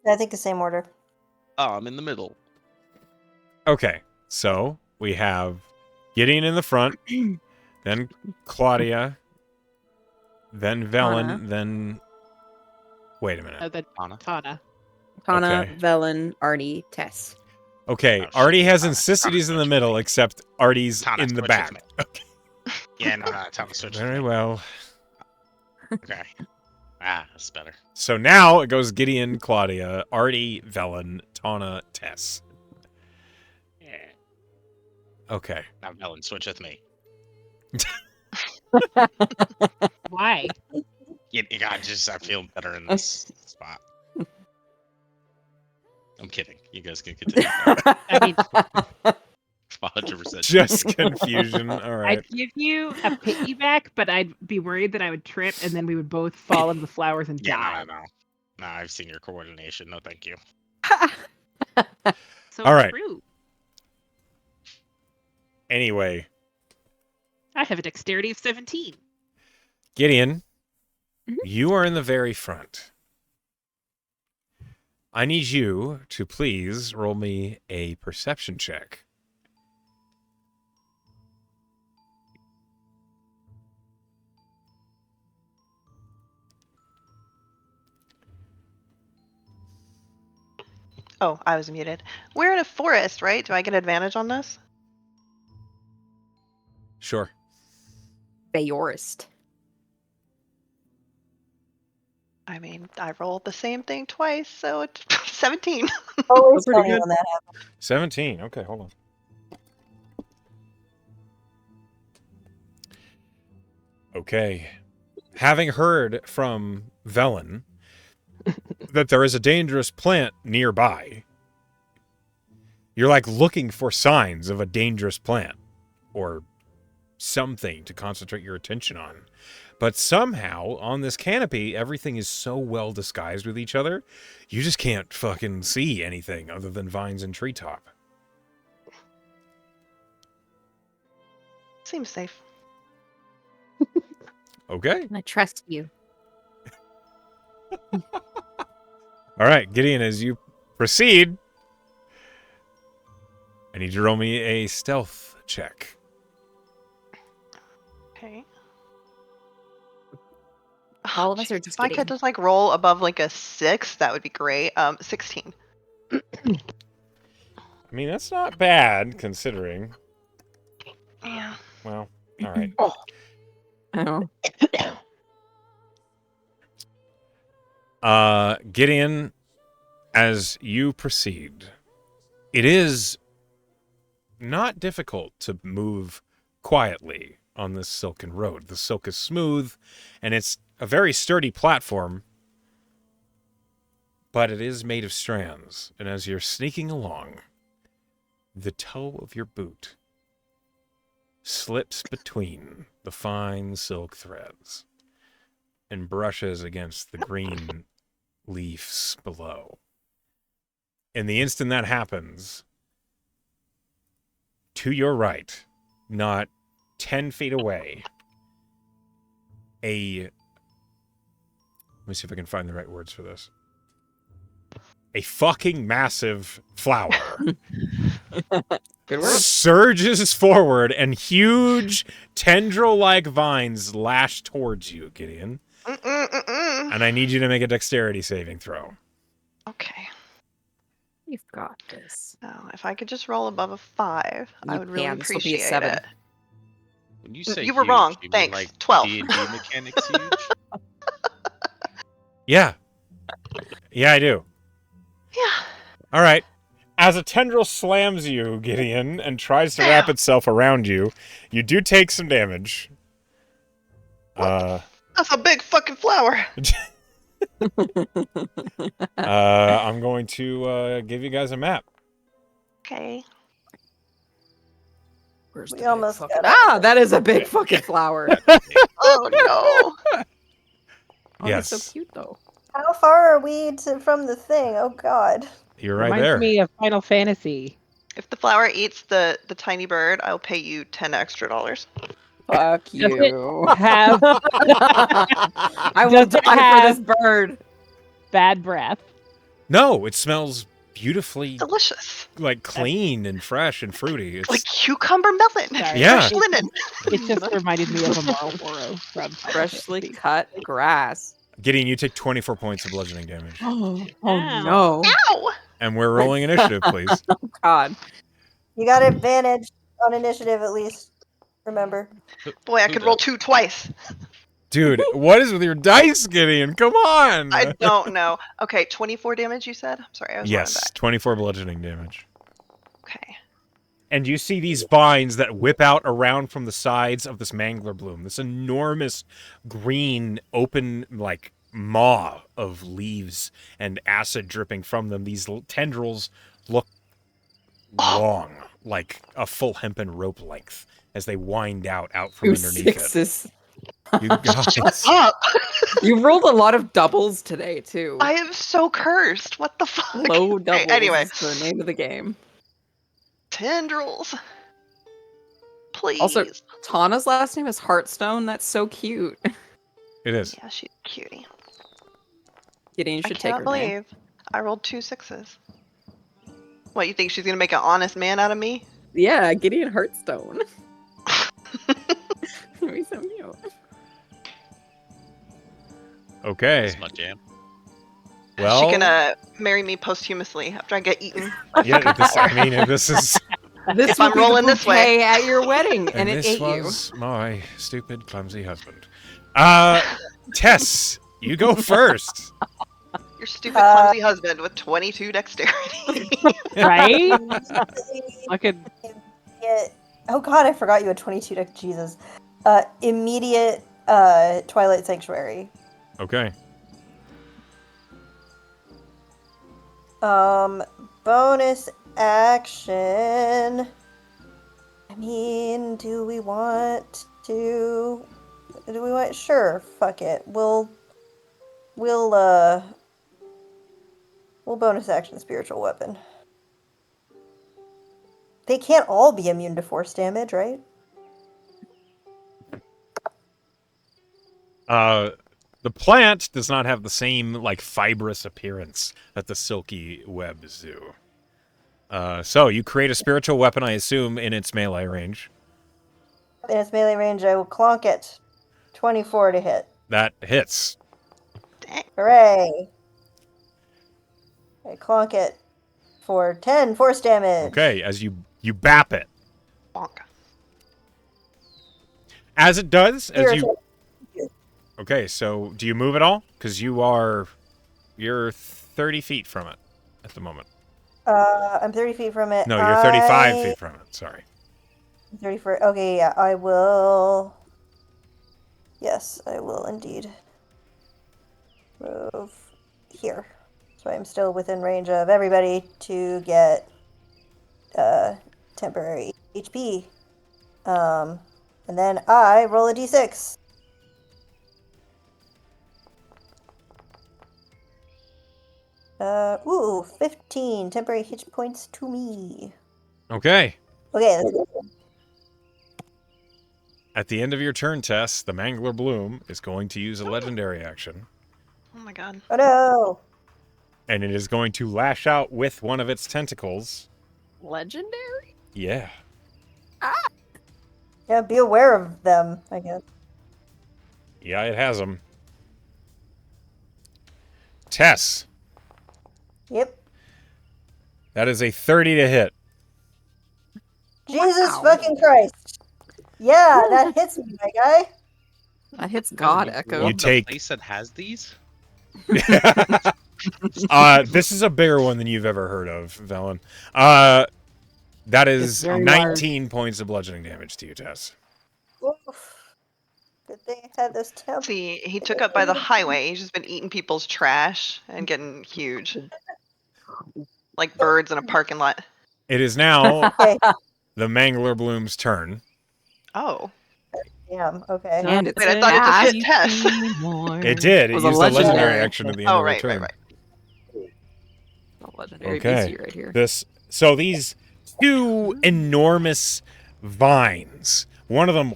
I think the same order. Oh, I'm in the middle. Okay, so we have Gideon in the front, then Claudia, then Velen, Tana. then... Wait a minute. The Anna. Tana. Tana, Okay. Velen, Artie, Tess. Okay, Oh, shit. Artie has Tana- insisted Tana he's in the switched middle, with me. except Artie's Tana in the switched back. with me. Yeah, no, Tana switch. Very well. Okay. Ah, that's better. So now it goes Gideon, Claudia, Artie, Velen, Tana, Tess. Yeah. Okay. Now Ellen, switch with me. Why? I feel better in this spot. I'm kidding. You guys can continue. I mean, 100%. Just confusion. All right. I'd give you a piggyback, but I'd be worried that I would trip and then we would both fall into the flowers and Yeah, die. no. No, I've seen your coordination. No, thank you. So All right. true. Anyway, I have a dexterity of 17. Gideon, Mhm. you are in the very front. I need you to please roll me a perception check. Oh, I was muted. We're in a forest, right? Do I get advantage on this? Sure. Bayorist. I mean, I rolled the same thing twice, so it's 17. Always pretty funny good. when that happens. 17. Okay, hold on. Okay. Having heard from Velen that there is a dangerous plant nearby, you're like looking for signs of a dangerous plant or something to concentrate your attention on. But somehow on this canopy, everything is so well disguised with each other, you just can't fucking see anything other than vines and treetop. Seems safe. Okay. I trust you. All right, Gideon, as you proceed, I need you to roll me a stealth check. Okay. All of us are Jeez, just if I kidding. could just like roll above like a 6, that would be great. 16. I mean, that's not bad considering. Yeah. Well, all right. Oh. Gideon, as you proceed, it is not difficult to move quietly on this silken road. The silk is smooth, and it's a very sturdy platform but it is made of strands. And as you're sneaking along, the toe of your boot slips between the fine silk threads and brushes against the green leaves below. And the instant that happens, to your right, not 10 feet away, let me see if I can find the right words for this. A fucking massive flower Good word. surges forward and huge tendril-like vines lash towards you, Gideon. And I need you to make a dexterity saving throw. Okay. You've got this. Oh, if I could just roll above a 5, I You would really can. This will be a appreciate 7. it. When you say You were huge, wrong. do you mean Thanks. like 12. D&D mechanics huge? Yeah. Yeah, I do. Yeah. All right. As a tendril slams you, Gideon, and tries to wrap itself around you, you do take some damage. That's a big fucking flower. I'm going to give you guys a map. Okay. Where's We the big almost fucking... got Ah, that is a big fucking flower. Oh no. Oh, Yes. that's so cute though. How far are we from the thing? Oh God. You're right Reminds there. me of Final Fantasy. If the flower eats the tiny bird, I'll pay you $10 extra. Fuck Does it you. have I will Does it die for have- this bird. bad breath? No, it smells beautifully, Delicious. like, clean and fresh and fruity. It's Like cucumber melon. Sorry. Yeah. Fresh linen. It just reminded me of a Marlboro from Final Freshly Fantasy. cut grass. Gideon, you take 24 points of bludgeoning damage. Oh Ow. no. Ow! And we're rolling initiative, please. God. You got advantage on initiative at least. Remember. Boy, I Who could roll does? 2 twice. Dude, what is with your dice, Gideon? Come on! I don't know. Okay, 24 damage you said? I'm sorry, I was running Yes, back. 24 bludgeoning damage. Okay. And you see these vines that whip out around from the sides of this mangler bloom. This enormous green, open, like, maw of leaves and acid dripping from them. These tendrils look long, like a full hempen rope length, as they wind out from 2 underneath it. 6s. You guys. Up! You rolled a lot of doubles today too. I am so cursed. What the fuck? Low Okay, doubles anyway. is the name of the game. Tendrils. Please. Also, Tana's last name is Heartstone. That's so cute. It is. Yeah, she's a cutie. Gideon I should take cannot her name. believe I rolled 2 6s. What, you think she's gonna make an honest man out of me? Yeah, Gideon Heartstone. That'd be so cute. Okay. That's my jam. Well, She gonna marry me posthumously after I get eaten. yeah, this is... This If will I'm be the rolling this way. bouquet at your wedding, and it this ate you. was my stupid, clumsy husband. Tess, you go first. Your stupid, clumsy husband with 22 dexterity. Right? Look at Immediate, oh God, I forgot you had 22 deck. Jesus. Immediate Twilight Sanctuary. Okay. Bonus action. I mean, do we want to? Do we want? Sure, fuck it. We'll bonus action spiritual weapon. They can't all be immune to force damage, right? The plant does not have the same, like, fibrous appearance that the silky webs do. So you create a spiritual weapon, I assume, in its melee range. In its melee range, I will clonk it. 24 to hit. That hits. Hooray! I clonk it for 10 force damage. Okay, as you bap it. Bonk. As it does, as you... Spiritual. Okay, so do you move at all? Because you're 30 feet from it at the moment. I'm 30 feet from it. No, you're 35 feet from it. Sorry. 34. Okay, yeah, I will. Yes, I will indeed move here. So I'm still within range of everybody to get temporary HP. And then I roll a d6. Ooh, 15 temporary hit points to me. Okay. Okay, let's go. At the end of your turn, Tess, the Mangler Bloom is going to use a legendary action, Oh my god. Oh no! and it is going to lash out with one of its tentacles. Legendary? Yeah. Yeah, be aware of them, I guess. Yeah, it has them. Tess, Yep. that is a 30 to hit. Jesus Wow. fucking Christ. Yeah, that hits me, my guy. That hits Guys, God we Echo. love You the take- place that has these. This is a bigger one than you've ever heard of, Velen. That It's is very 19 points of bludgeoning damage to you, Tess. Oof. Good thing I had those temp. See, he took up by the highway. He's just been eating people's trash and getting huge. Like birds in a parking lot. It is now Okay, the Mangler Bloom's turn. Oh. damn, okay. And it's Wait, I thought it just hit bad. Tess. It did. It Was a used a legendary legendary. action at the end Oh, of right, her turn. right. A legendary Okay. BC right here. So these two enormous vines, one of them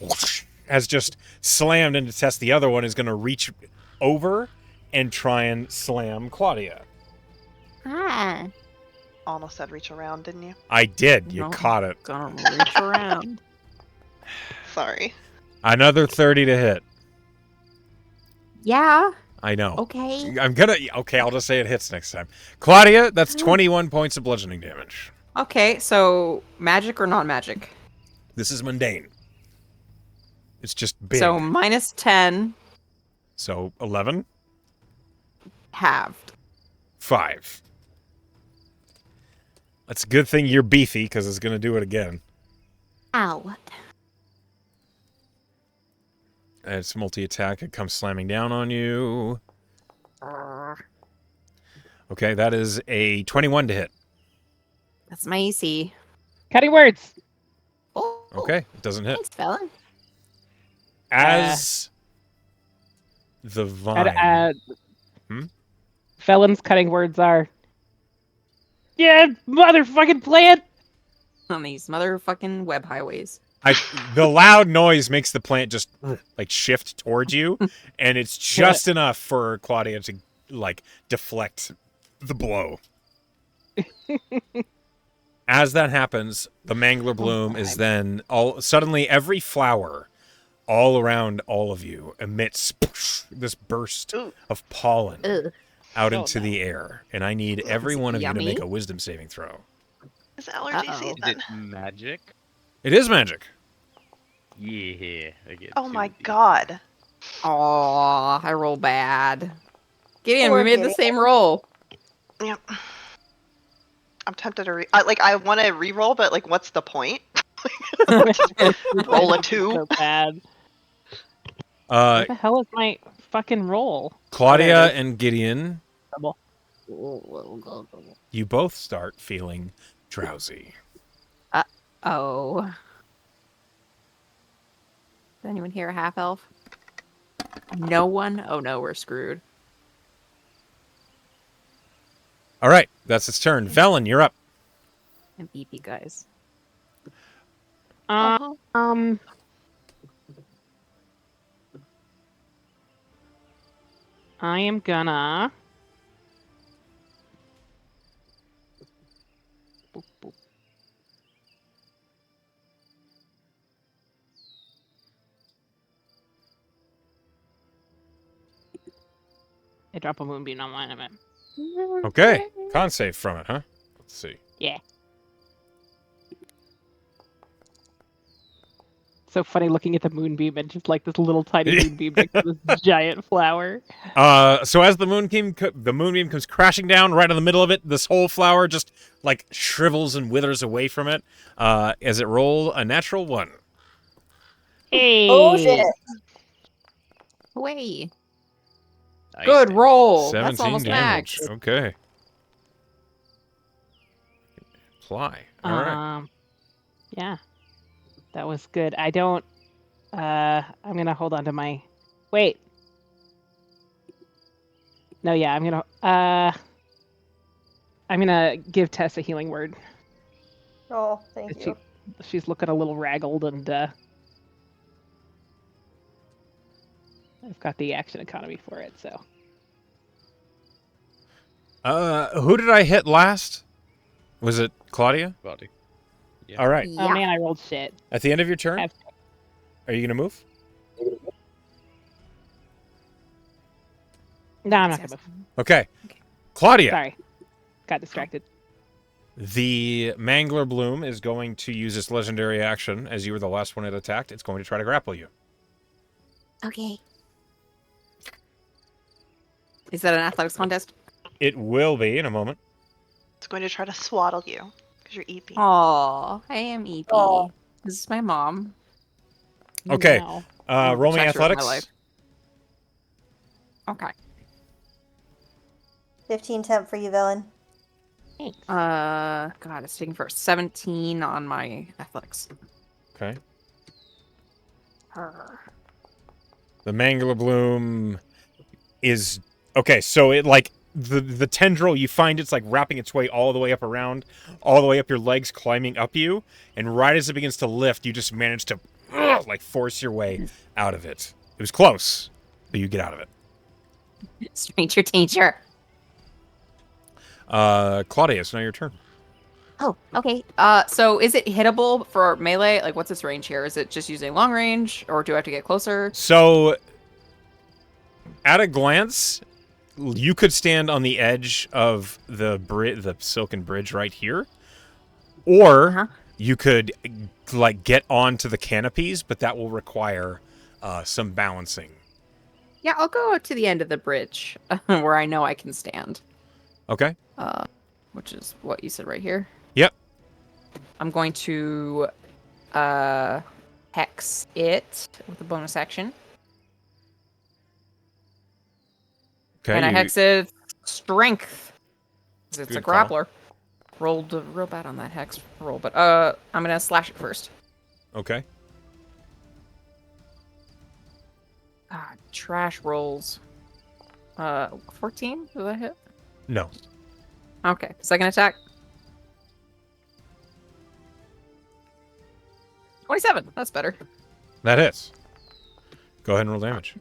has just slammed into Tess. The other one is going to reach over and try and slam Claudia. Ah, Almost said reach around, didn't you? I did. You No. caught it. gonna reach around. Sorry. Another 30 to hit. Yeah. I know. Okay. Okay, I'll just say it hits next time. Claudia, that's 21 points of bludgeoning damage. Okay. So magic or non-magic? This is mundane. It's just big. So minus 10 So 11, halved. 5. That's a good thing you're beefy, because it's going to do it again. Ow. And it's multi-attack. It comes slamming down on you. Okay, that is a 21 to hit. That's my AC. Cutting words. Oh. Okay, it doesn't hit. Thanks, fella. As the vine... Felon's cutting words are. Yeah, motherfucking plant. On these motherfucking web highways. The loud noise makes the plant just like shift towards you, and it's just enough for Claudia to like deflect the blow. As that happens, the Mangler Bloom is then suddenly every flower all around all of you emits this burst Ooh. of pollen Ugh. out Oh, into no. the air, and I need every one of you to yummy? make a wisdom saving throw. It's allergy Uh-oh. Is season. it magic? It is magic. Yeah. I get Oh 2 my of these. god. Aw, I roll bad. Gideon, Poor we made the Gideon. same roll. Yep. I'm tempted to I want to re-roll, but like, what's the point? Roll a 2. So bad. Uh, What the hell is my fucking roll? Claudia There it is. and Gideon, Double. you both start feeling drowsy. Oh. Does anyone hear a half elf? No one? Oh no, we're screwed. All right, that's its turn. Velen, you're up. I'm beepy, guys. Um. I am gonna. Boop, boop. I drop a moonbeam on one of them. Okay, con save from it, huh? Let's see. Yeah. So funny looking at the moonbeam and just like this little tiny moonbeam next to this giant flower. So as the moonbeam comes crashing down right in the middle of it, this whole flower just like shrivels and withers away from it. As it roll a natural 1. Hey. Oh shit! Way. Nice. Good roll. That's 17 almost damage. max. Okay. apply. All right. Yeah. That was good. I don't I'm gonna hold on to my wait. No, yeah, I'm gonna give Tess a healing word. Oh, thank you. She's looking a little raggled, and I've got the action economy for it, so. Who did I hit last? Was it Claudia? Buddy. Yeah. All right. Oh man, I rolled shit. At the end of your turn, Have- are you going to move? No, I'm not gonna move. Okay. Claudia, Sorry. Got distracted. the Mangler Bloom is going to use its legendary action. As you were the last one it attacked, it's going to try to grapple you. Okay. Is that an athletics contest? It will be in a moment. It's going to try to swaddle you because you're EP. Oh, I am EP. Aw. This is my mom. Okay. No. Roll me Protector of my athletics. life. Okay. 15 temp for you, villain. Thanks. God, it's taking first. 17 on my athletics. Okay. Her. The Mangler Bloom is okay. So it like the tendril, you find it's like wrapping its way all the way up around, all the way up your legs, climbing up you, and right as it begins to lift, you just manage to like force your way out of it. It was close, but you get out of it. Stranger danger. Claudia, it's now your turn. Oh, okay. So is it hittable for melee? Like, what's its range here? Is it just using long range, or do I have to get closer? So, at a glance, you could stand on the edge of the silken bridge right here, or Uh-huh. you could like get onto the canopies, but that will require some balancing. Yeah, I'll go to the end of the bridge where I know I can stand. Okay. Which is what you said right here. Yep. I'm going to hex it with a bonus action. Okay. And I hex it strength. 'Cause it's a Good call. grappler. Rolled real bad on that hex roll, but I'm gonna slash it first. Okay. God, trash rolls. 14? Does that hit? No. Okay. Second attack. 27. That's better. That hits. Go ahead and roll damage.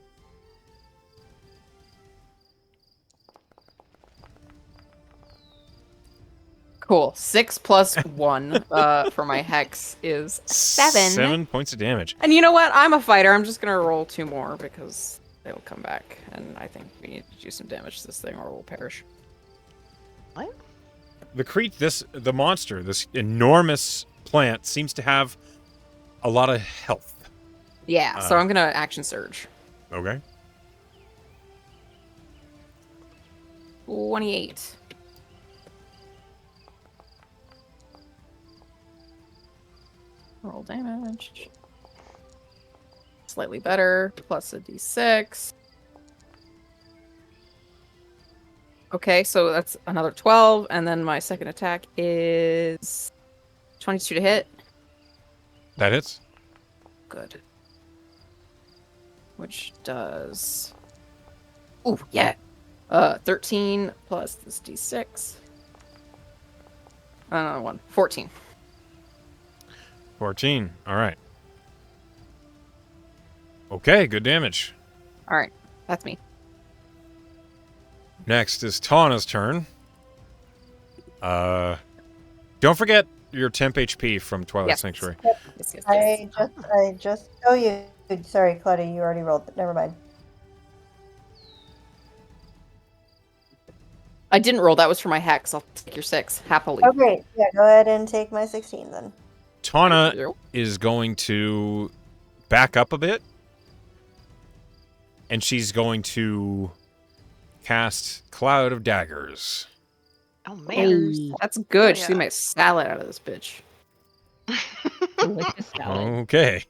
Cool. 6 plus 1 for my hex is 7. 7 points of damage. And you know what? I'm a fighter. I'm just gonna roll 2 more because they'll come back. And I think we need to do some damage to this thing or we'll perish. What? The monster, this enormous plant, seems to have a lot of health. Yeah, so I'm gonna action surge. Okay. 28. Roll damage. Slightly better, plus a d6. Okay, so that's another 12, and then my second attack is 22 to hit. That hits. Good. Which does... Ooh, yeah! 13 plus this d6. Another one. 14. 14. All right. Okay, good damage. Alright, that's me. Next is Tana's turn. Don't forget your temp HP from Twilight Yes. Sanctuary. Yes, yes, yes. I just. Oh, you. Sorry, Claudia, you already rolled. Never mind. I didn't roll. That was for my hex. I'll take your 6 happily. Oh, great. Yeah, go ahead and take my 16 then. Tana Thank you. is going to back up a bit, and she's going to cast Cloud of Daggers. Oh man. Hey, That's good. Oh, She's yeah. made a salad out of this bitch. delicious salad. Okay.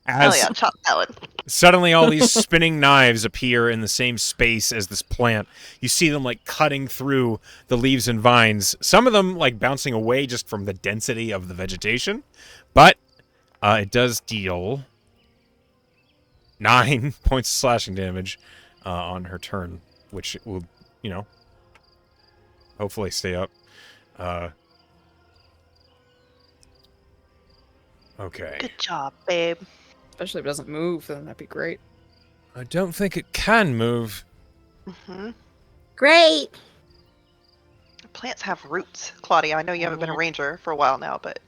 Oh yeah, chop salad. Suddenly, all these spinning knives appear in the same space as this plant. You see them like cutting through the leaves and vines. Some of them like bouncing away just from the density of the vegetation, but it does deal 9 points of slashing damage on her turn, which will, hopefully stay up. Okay. Good job, babe. Especially if it doesn't move, then that'd be great. I don't think it can move. Hmm. Great. Plants have roots. Claudia, I know you haven't been a ranger for a while now, but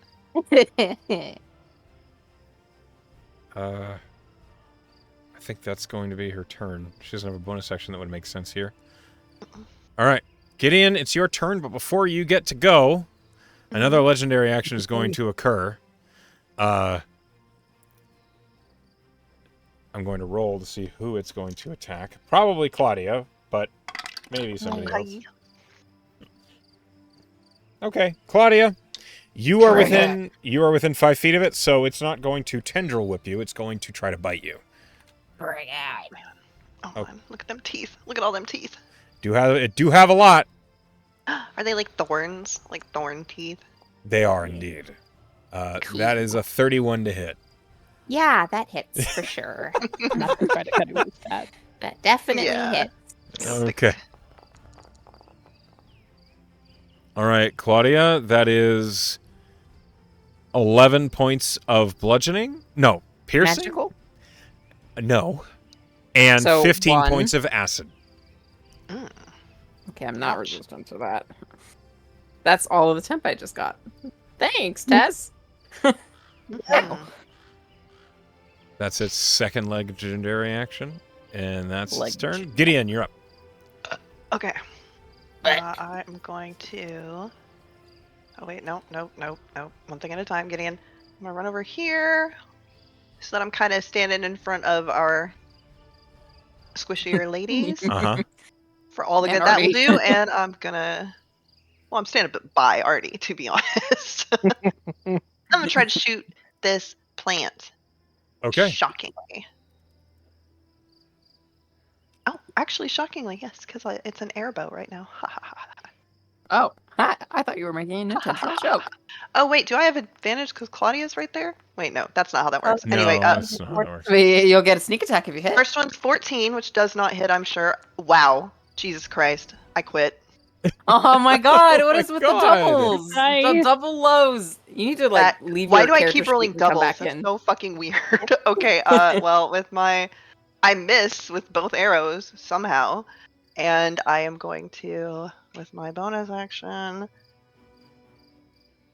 I think that's going to be her turn. She doesn't have a bonus action that would make sense here. All right. Gideon, it's your turn, but before you get to go, another legendary action is going to occur. I'm going to roll to see who it's going to attack. Probably Claudia, but maybe somebody else. Okay, Claudia, you are within 5 feet of it, so it's not going to tendril whip you. It's going to try to bite you. Bring it. Oh, man, look at them teeth. Look at all them teeth. It do have a lot. Are they like thorns? Like thorn teeth? They are indeed. That is a 31 to hit. Yeah, that hits for sure. I'm not gonna try to cut it with that. That definitely Yeah. hits. Okay. All right, Claudia, that is 11 points of bludgeoning. No, piercing? Magical? No. And So 15 1. points of acid. Okay, I'm not Ouch. resistant to that. That's all of the temp I just got. Thanks, Tess. Mm. That's its second legendary action, and that's its turn. Legendary. Gideon, you're up. Okay. I am going to. Oh wait, no. One thing at a time. Getting in. I'm gonna run over here, so that I'm kind of standing in front of our squishier ladies Uh-huh. for all the And good that will Artie. do. And I'm gonna. Well, I'm standing by Artie, to be honest. I'm gonna try to shoot this plant. Okay. Shockingly. Oh, actually, shockingly, yes, because it's an air bow right now. Ha ha ha. Oh, I thought you were making an intentional joke. Oh wait, do I have advantage because Claudia's right there? Wait, no, that's not how that works. No, Anyway, that's not how that works. I mean, you'll get a sneak attack if you hit. first one's 14, which does not hit, I'm sure. Wow, Jesus Christ, I quit. Oh my god, Oh what my is with God. the doubles? The Nice. double lows. You need to like That- leave Why your do I character keep rolling sheet and come doubles? back That's in. so fucking weird. Okay, well, with I miss with both arrows somehow, and I am going to, with my bonus action,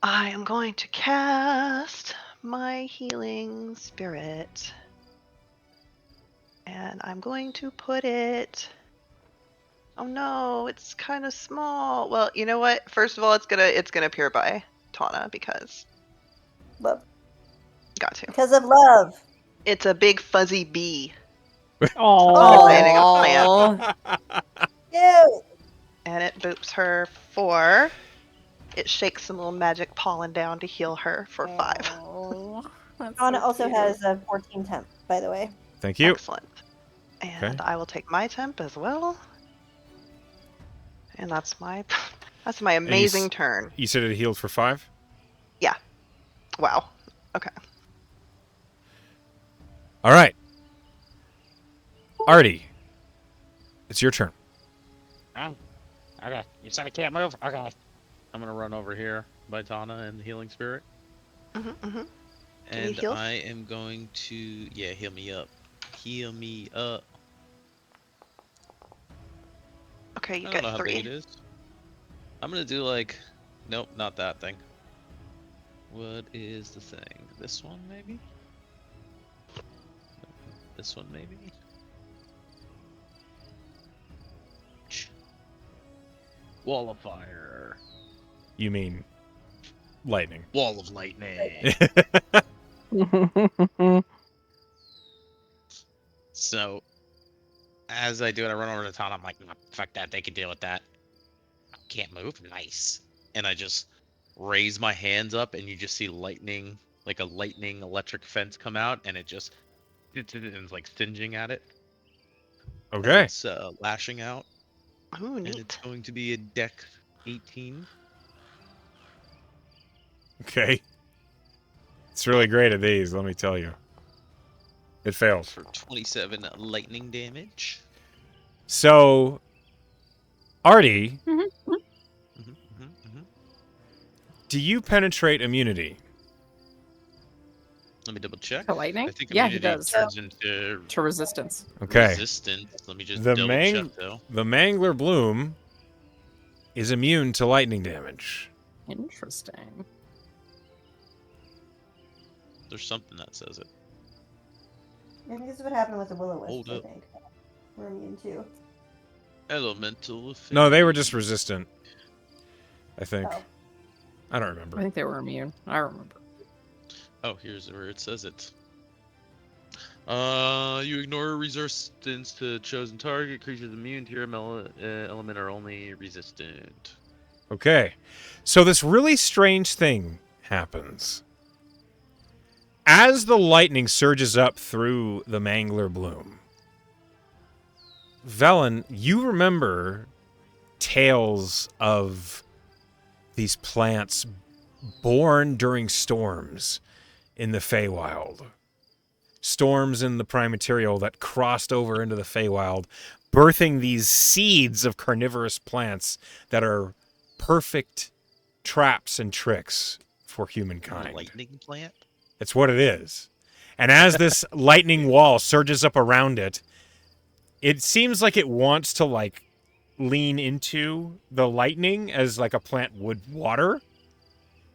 I am going to cast my healing spirit. And I'm going to put it. Oh no, it's kind of small. Well, you know what? First of all, it's gonna appear by Tana because Love. got to. Because of love. It's a big fuzzy bee Oh, landing on plant, Ew. and it boops her 4. It shakes some little magic pollen down to heal her for 5. Oh, that's Anna so also cute. has a 14 temp, by the way. Thank you. Excellent. And Okay. I will take my temp as well. And that's my amazing turn. You said it healed for 5? Wow. Okay. All right. Artie, it's your turn. Oh, okay. You said I can't move? Okay. I'm gonna run over here by Tana and the healing spirit. Mm-hmm, mm-hmm. Can you And heal? I am going to, yeah, heal me up. Heal me up. Okay, you I don't know got how big it 3. is. I'm gonna do like, nope, not that thing. What is the thing? This one maybe? This one maybe? Wall of fire. You mean lightning. Wall of lightning. So, as I do it, I run over to Tana. I'm like, "Nah, fuck that. They can deal with that. Can't move? Nice." And I just raise my hands up, and you just see lightning, like a lightning electric fence come out, and it just It's like stinging at it. And Okay. It's lashing out, Ooh, and neat. it's going to be a deck 18 Okay. It's really great at these, let me tell you. It fails. for 27 lightning damage. So, Artie, hmm hmm do you penetrate immunity? Let me double check. To lightning? I think Yeah, he immunity does. turns into To resistance. Okay. resistance. Let me just The double check though. the Mangler Bloom is immune to lightning damage. Interesting. There's something that says it. I think this is what happened with the Will-O-Wisps, Hold I up. think. We're immune too. Elemental effect. No, they were just resistant. I think. Oh. I don't I remember. think they were immune. I remember. Oh, here's where it says it. You ignore resistance to chosen target. Creatures immune to your element are only resistant. Okay. So this really strange thing happens. As the lightning surges up through the Mangler Bloom, Velen, you remember tales of these plants born during storms in the Feywild. Storms in the Prime Material that crossed over into the Feywild, birthing these seeds of carnivorous plants that are perfect traps and tricks for humankind. Lightning plant. It's what it is. And as this lightning wall surges up around it, it seems like it wants to like lean into the lightning as like a plant would water.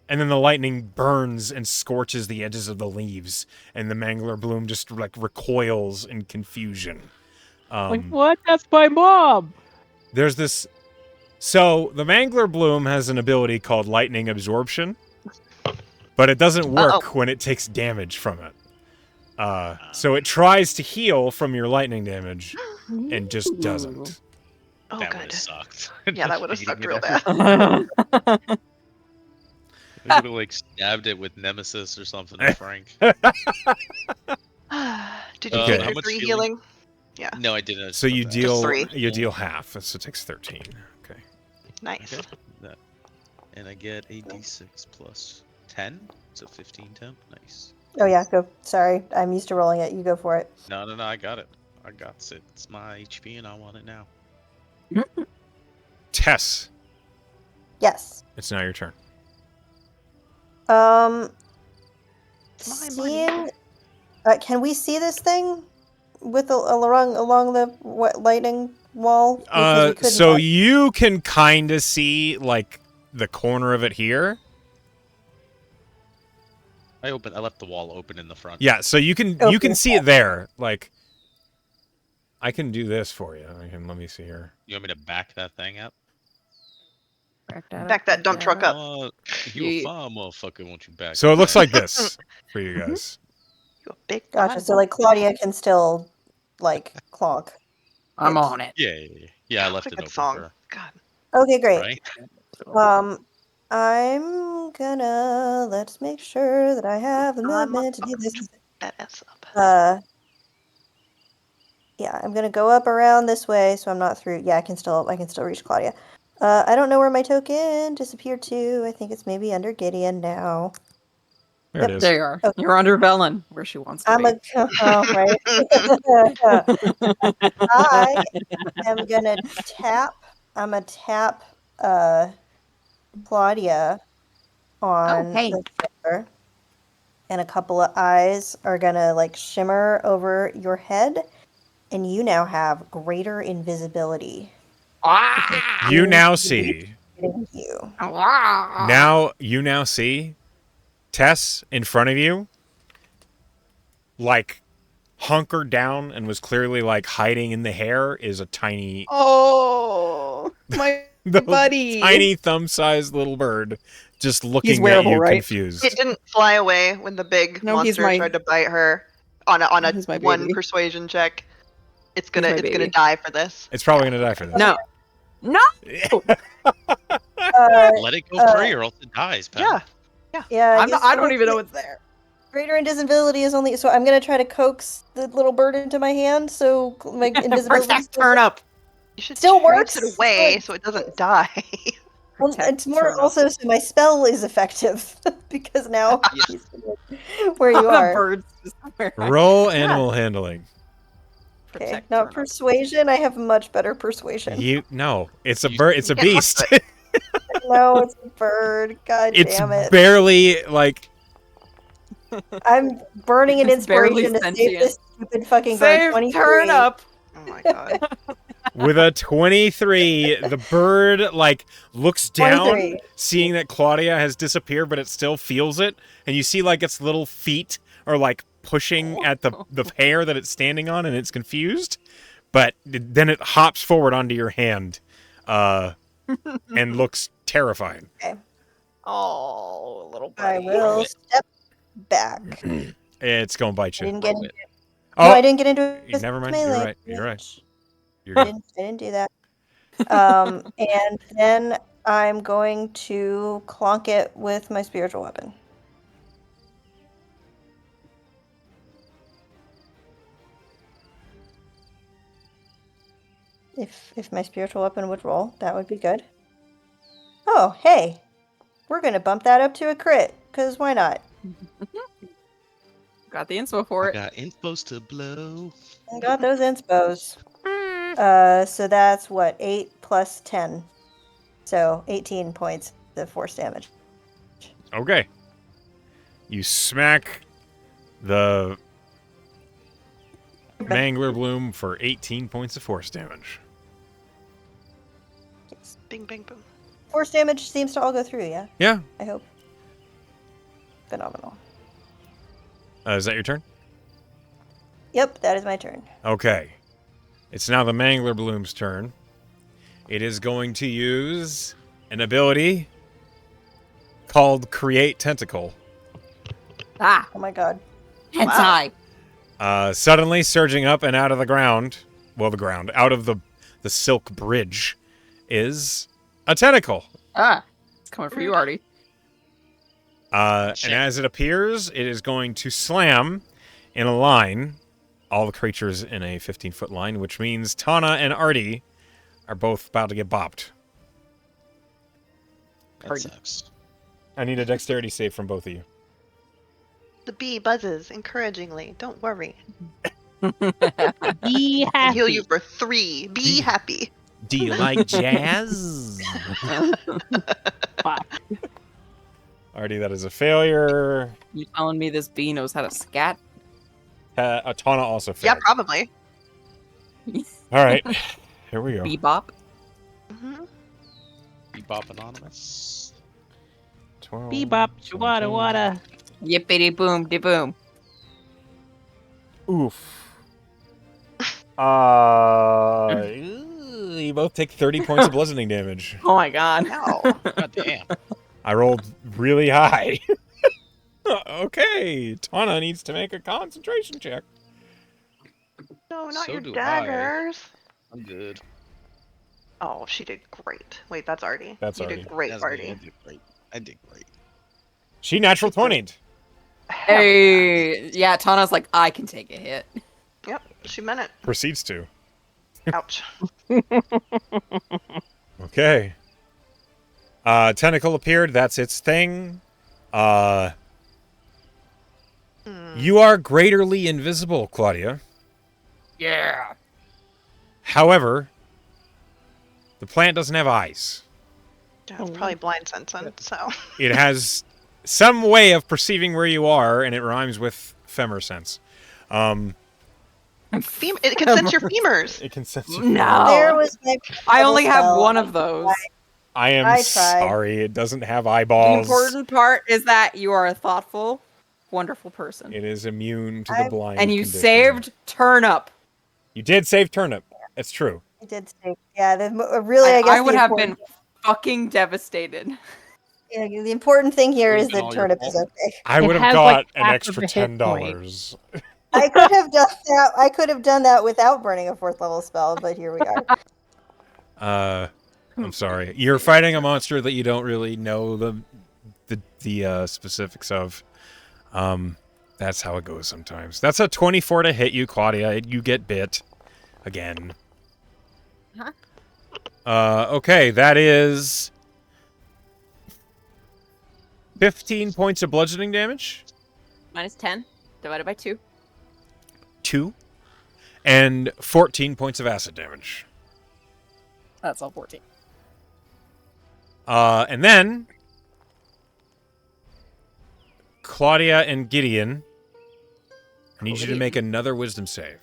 And then the lightning burns and scorches the edges of the leaves, and the Mangler Bloom just like recoils in confusion. Like, what? That's my mom! There's this. So the Mangler Bloom has an ability called Lightning Absorption, but it doesn't work when it takes damage from it. So it tries to heal from your lightning damage and just doesn't. Oh, That would have good. sucked. Yeah, that would have Just sucked beating real it bad. up. I would have like stabbed it with Nemesis or something, Frank. Did you Okay. take How your much 3 healing? healing? Yeah. No, I didn't. I just So put you that. deal 3. half, so it takes 13. Okay. Nice. Okay. That. And I get a d6 plus 10, so 15 temp. Nice. Oh yeah, go. Sorry, I'm used to rolling it. You go for it. No, I got it. I got it. It's my HP, and I want it now. Tess, Yes. it's now your turn. Seeing. Can we see this thing with along the lightning wall? Because we couldn't So like- you can kind of see like the corner of it here. I left the wall open in the front. Yeah, so you can Okay. see it there. Like, I can do this for you. Let me see here. You want me to back that thing up? Back that dump truck up. You a fine motherfucker, won't you back? So it looks like this for you guys. You a big Gotcha. fine So like Claudia can still like clonk. I'm it. on it. Yeah. I What left a it good open song. for God. Okay, great. right. I'm gonna let's make sure that I have the movement to do this. That ass up. Yeah, I'm gonna go up around this way, so I'm not through. Yeah, I can still reach Claudia. I don't know where my token disappeared to. I think it's maybe under Gideon now. There Yep. it is. There you are. Okay. You're under Velen, where she wants to I'm be. right. I am gonna tap. I'm gonna tap Claudia on hey. the shoulder, and a couple of eyes are gonna like shimmer over your head, and you now have greater invisibility. Ah! You now see. You. Ah! Now you now see Tess in front of you, like hunkered down and was clearly like hiding in the hair, is a tiny, Oh, my buddy. tiny thumb-sized little bird, just looking at wearable, you right? confused. It didn't fly away when the big No, he's monster my- tried to bite her on a He's my one baby. persuasion check. It's my gonna baby. die for this. It's probably gonna die for this. No. No. Let it go free, or else it dies, pal. Yeah. Yeah. I don't even know it's there. Greater invisibility is only so. I'm gonna try to coax the little bird into my hand, so my invisibility Protect turnip. You should Still chase works, it away so so it doesn't die. Well, Protect it's more turnip. also so my spell is effective because now Yeah. he's where you the are. birds just where I- Roll animal handling. Okay, Protect not turnip. persuasion. I have much better persuasion. No, it's a You- bird. It's a you can't beast. look No, it's a bird. God It's damn it! barely like I'm burning an It's barely inspiration to save sentient. this stupid fucking bird. Save 23. turnip. Oh my god. with a 23. The bird like looks down, 23. seeing that Claudia has disappeared, but it still feels it, and you see like its little feet are like pushing at the hair that it's standing on, and it's confused. But then it hops forward onto your hand, and looks terrified. Oh, little I buddy. will it. step back. It's gonna bite I you. didn't get Roll into it. No, I didn't get into it. with Never mind. melee. You're right. You're right. You're I good. didn't do that. And then I'm going to clonk it with my spiritual weapon. If my spiritual weapon would roll, that would be good. Oh, hey. We're going to bump that up to a crit, because why not? Got the inspo for I it. got infos to blow. I got those inspos. So that's what, 8 plus 10. So 18 points of force damage. Okay. You smack the Mangler Bloom for 18 points of force damage. Bing, bing, boom. Force damage seems to all go through, yeah? Yeah. I hope. Phenomenal. Is that your turn? Yep, that is my turn. Okay. It's now the Mangler Bloom's turn. It is going to use an ability called Create Tentacle. Ah, Oh my god. hentai. Suddenly surging up and out of the ground, out of the silk bridge, is a tentacle. Ah, it's coming for you, Artie. And as it appears, it is going to slam in a line, all the creatures in a 15-foot line, which means Tana and Artie are both about to get bopped. That sucks. I need a dexterity save from both of you. The bee buzzes encouragingly. Don't worry. Be I happy. heal you for 3. Be happy. Do you like jazz? Fuck. Artie, that is a failure. You telling me this bee knows how to scat? Tana also Yeah, failed. probably. All right, here we go. Bebop? Hmm. Bebop Anonymous. 12, Bebop, wada 17. wada. Yippity boom de boom. Oof. You both take 30 points of bludgeoning damage. Oh my god. No. God damn. I rolled really high. Okay, Tana needs to make a concentration check. No, not So your do I. daggers. I'm good. Oh, she did great. Wait, that's Artie. That's you Artie. did great, That's me. Artie. I did great. I did great. She natural 20'd. Hell yeah. Hey, yeah, Tana's like, I can take a hit. Yep, she meant it. Proceeds to. Ouch. Okay. Tentacle appeared. That's its thing. Hmm. You are greaterly invisible, Claudia. Yeah. However, the plant doesn't have eyes. Yeah, it's probably blind sensing, so. It has some way of perceiving where you are, and it rhymes with femur sense. It can sense your femurs. It can sense your No. There was my I only have spell. one of those. I am I tried. sorry, it doesn't have The eyeballs. important part is that you are a thoughtful, wonderful person. It is immune to the blind And you condition. saved Turnip. You did save Turnip. It's true. I did say, yeah, really, I guess I would the have important- been fucking devastated. Yeah, the important thing here Would've is been that all your turnip fault. is okay. I It would have has, got like, an half of extra a hit $10. I could have done that. I could have done that without burning a 4th level spell, but here we are. I'm sorry. You're fighting a monster that you don't really know the specifics of. That's how it goes sometimes. That's a 24 to hit you, Claudia. You get bit. Again. Okay, that is 15 points of bludgeoning damage. Minus 10 divided by 2. 2. And 14 points of acid damage. That's all 14. And then Claudia and Gideon, I need you to make another wisdom save.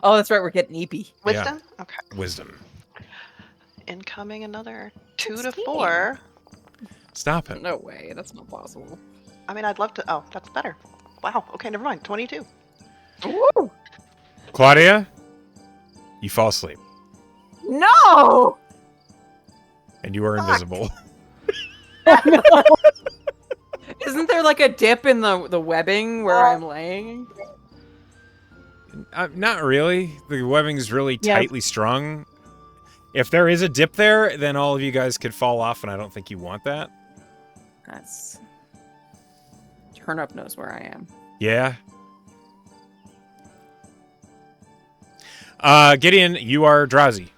Oh, that's right. We're getting EP. Wisdom? Okay. Wisdom. Incoming another 2 to 16. 4. Stop it. No way. That's not possible. I mean, I'd love to. Oh, that's better. Wow. Okay, never mind. 22. Woo! Claudia, you fall asleep. No! And you are invisible. Isn't there like a dip in the webbing where I'm laying? Not really. The webbing is really Yeah. tightly strung. If there is a dip there, then all of you guys could fall off, and I don't think you want that. That's... Turnup knows where I am. Yeah. Gideon, you are drowsy.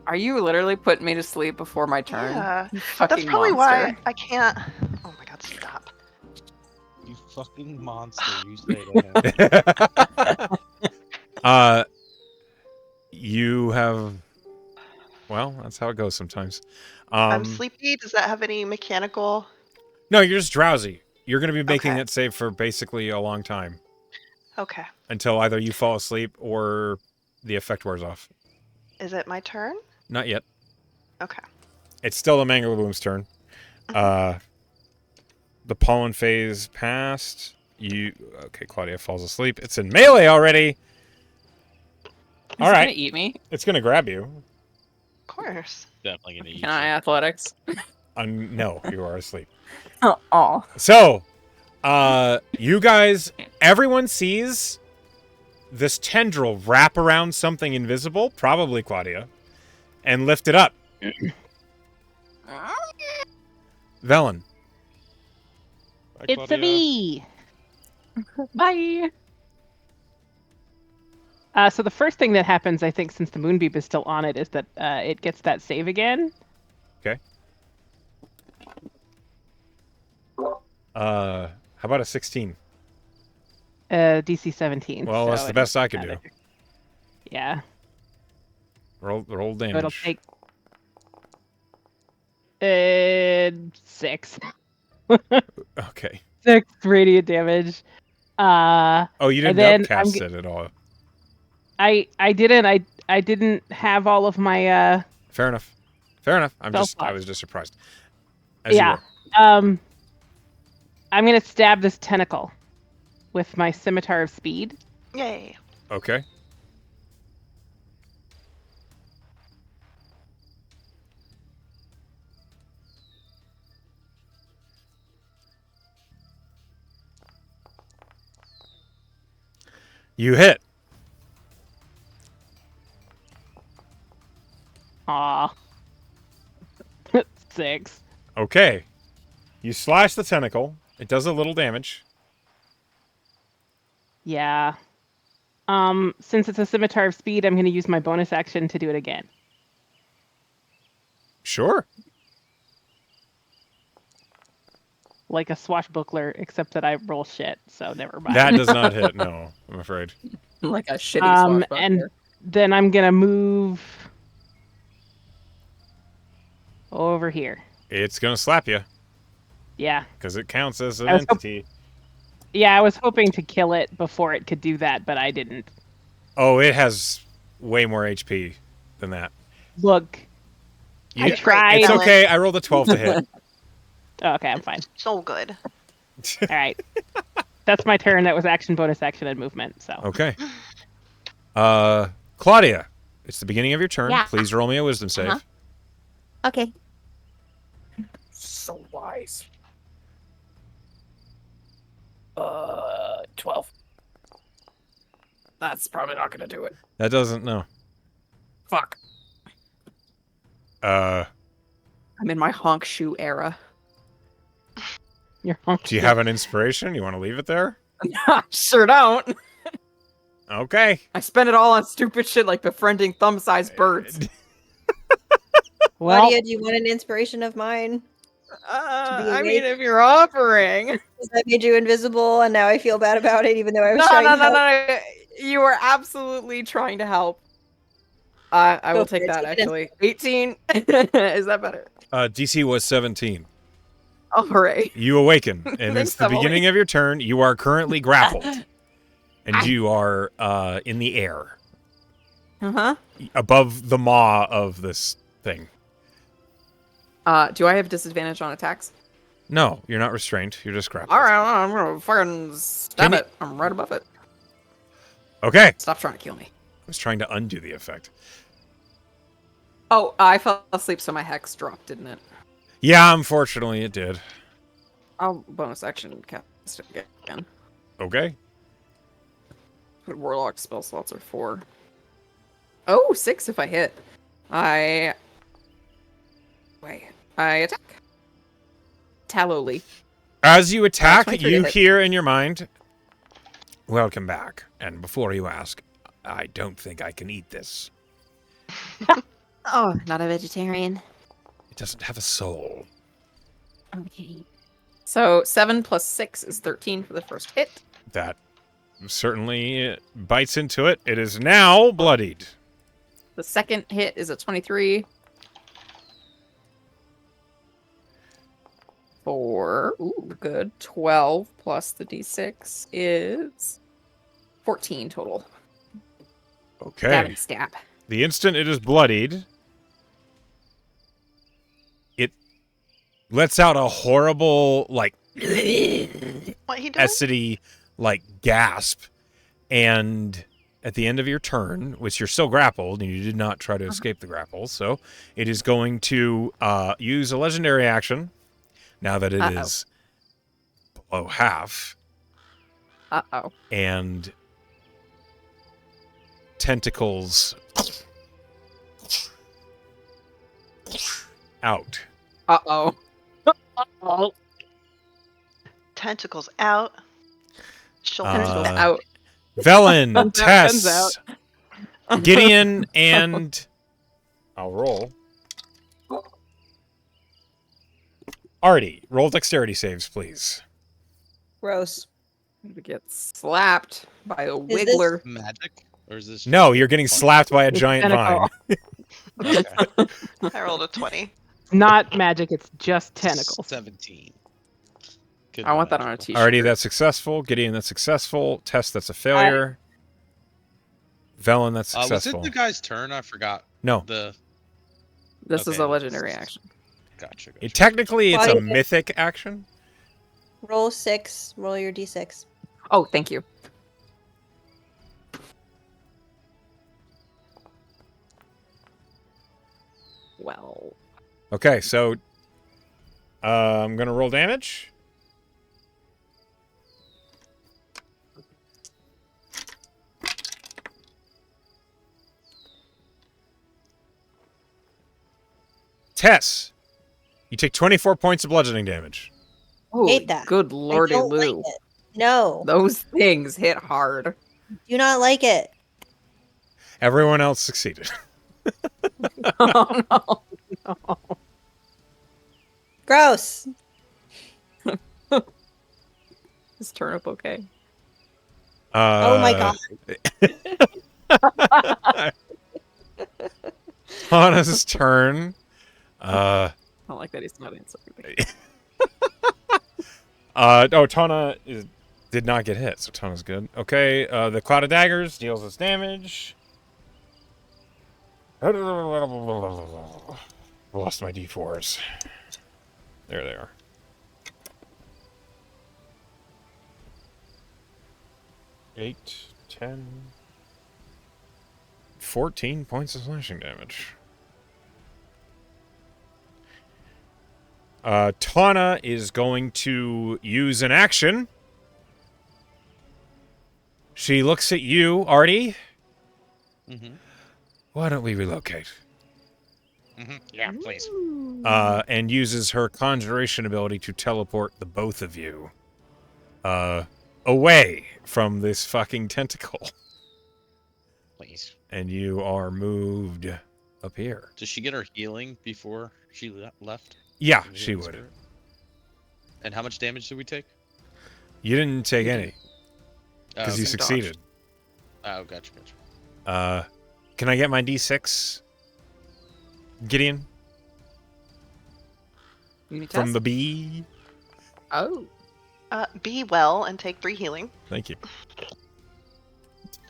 Are you literally putting me to sleep before my turn? Yeah. You That's fucking probably monster. why I can't. Oh my god, stop. You fucking monster, you say that. You have... Well, that's how it goes sometimes. I'm sleepy. Does that have any mechanical? No, you're just drowsy. You're going to be making Okay. that save for basically a long time. Okay. Until either you fall asleep or the effect wears off. Is it my turn? Not yet. Okay. It's still the Mangalaboom's turn. The pollen phase passed. Okay, Claudia falls asleep. It's in melee already. All right. Gonna eat me? It's going to grab you. Of course. Definitely gonna eat Can I you. athletics? No, you are asleep. Oh. So, you guys, everyone sees this tendril wrap around something invisible, probably Claudia, and lift it up. Velen. Bye, It's a Claudia. me. Bye. So the first thing that happens, I think, since the moonbeam is still on it, is that it gets that save again. Okay. How about a 16? DC 17. Well, so that's the it best I could doesn't do. matter. Yeah. Roll So it'll damage. take 6. Okay. 6 radiant damage. Oh, you didn't And then upcast it at all. I didn't have all of my Fair enough. Fair enough. I Self-lock. was just surprised. As you yeah. were. I'm gonna stab this tentacle with my scimitar of speed. Yay. Okay. You hit. Aw. 6. Okay. You slash the tentacle. It does a little damage. Yeah. Since it's a scimitar of speed, I'm gonna use my bonus action to do it again. Sure. Like a swashbuckler, except that I roll shit, so never mind. That does not hit, no, I'm afraid. Like a shitty and swashbuckler. then I'm gonna move over here. It's going to slap you, Yeah. because it counts as an I was entity. Yeah, I was hoping to kill it before it could do that, but I didn't. Oh, it has way more HP than that. Look. I You- tried. It's Velen. okay, I rolled a 12 to hit. Oh, okay, I'm fine. So good. All right. That's my turn. That was action, bonus action, and movement. So Okay. Claudia, it's the beginning of your turn. Yeah. Please roll me a wisdom save. Uh-huh. Okay. So wise. 12. That's probably not gonna do it. That doesn't, no. Fuck. Uh, I'm in my honk shoe era. You're on Do you have an inspiration? You want to leave it there? Sure don't. Okay. I spend it all on stupid shit like befriending thumb-sized birds. Well, Claudia, do you want an inspiration of mine? be I mean, awake? if you're offering. Because I made you invisible, and now I feel bad about it, even though I was No, trying no, to no, help. no. You were absolutely trying to help. I Go will for take it, that, take it in. actually. 18? Is that better? DC was 17. Oh, hooray. You awaken, and Thanks, it's the beginning Emily. of your turn. You are currently grappled, and you are in the air Uh-huh. above the maw of this thing. Do I have disadvantage on attacks? No, you're not restrained. You're just grappled. Alright, I'm gonna fucking stab Can you- it. I'm right above it. Okay. Stop trying to kill me. I was trying to undo the effect. Oh, I fell asleep, so my hex dropped, didn't it? Yeah, unfortunately, it did. I'll bonus action cast it again. Okay. But warlock spell slots are 4. Oh, 6 if I hit. I attack. Tallowly. As you attack, 23 you to hit. hear in your mind, "Welcome back." And before you ask, I don't think I can eat this. Oh, not a vegetarian. It doesn't have a soul. Okay. So 7 plus 6 is 13 for the first hit. That certainly bites into it. It is now bloodied. The second hit is a 23. Good. 12 plus the d6 is 14 total. Okay. Stab and stab. The instant it is bloodied, it lets out a horrible, like, What he doing? acidy, like, gasp. And at the end of your turn, which you're still grappled, and you did not try to escape the grapple, so it is going to use a legendary action, now that it is below half, Uh-oh. and tentacles out. Uh-oh. Uh-oh. Tentacles out. Shoulders Uh, back. Out. Velen, Guns Tess, out. Gideon, and I'll roll. Artie, roll dexterity saves, please. Gross. We get slapped by a Is this- wiggler. Magic? Or is this No, just you're getting fun? slapped by a It's giant vine. tentacle. Okay. I rolled a 20. not magic, it's just tentacles. 17. Good I want that on a magical. t-shirt. Artie, that's successful. Gideon, that's successful. Tess, that's a failure. Velen, that's Was successful. it the guy's turn? I forgot. No, This is Okay, a legendary action. Gotcha. technically it's a Claudia- mythic action. Roll 6. Roll your d6. Oh, thank you. Well, Okay, so I'm gonna roll damage. Tess, you take 24 points of bludgeoning damage. holy that. good I lordy don't like Lou. it. No, Those things hit hard. do not like it. Everyone else succeeded. Oh no. Gross. Is turnip okay? Oh my god. Hana's turn. I don't like that he's not answering me. Tana did not get hit, so Tana's good. Okay, the Cloud of Daggers deals us damage. Lost my D4s. There they are. Eight, 10, 14 points of slashing damage. Tana is going to use an action. She looks at you, Artie. Mm-hmm. Why don't we relocate? Yeah, please. And uses her conjuration ability to teleport the both of you away from this fucking tentacle. Please. And you are moved up here. Does she get her healing before she left? Yeah, The she healing would. spirit? And how much damage did we take? You didn't take You any didn't. because you okay. succeeded. Oh, gotcha. Can I get my D6, Gideon, Unit from test? the B? Oh. Be well and take 3 healing. Thank you.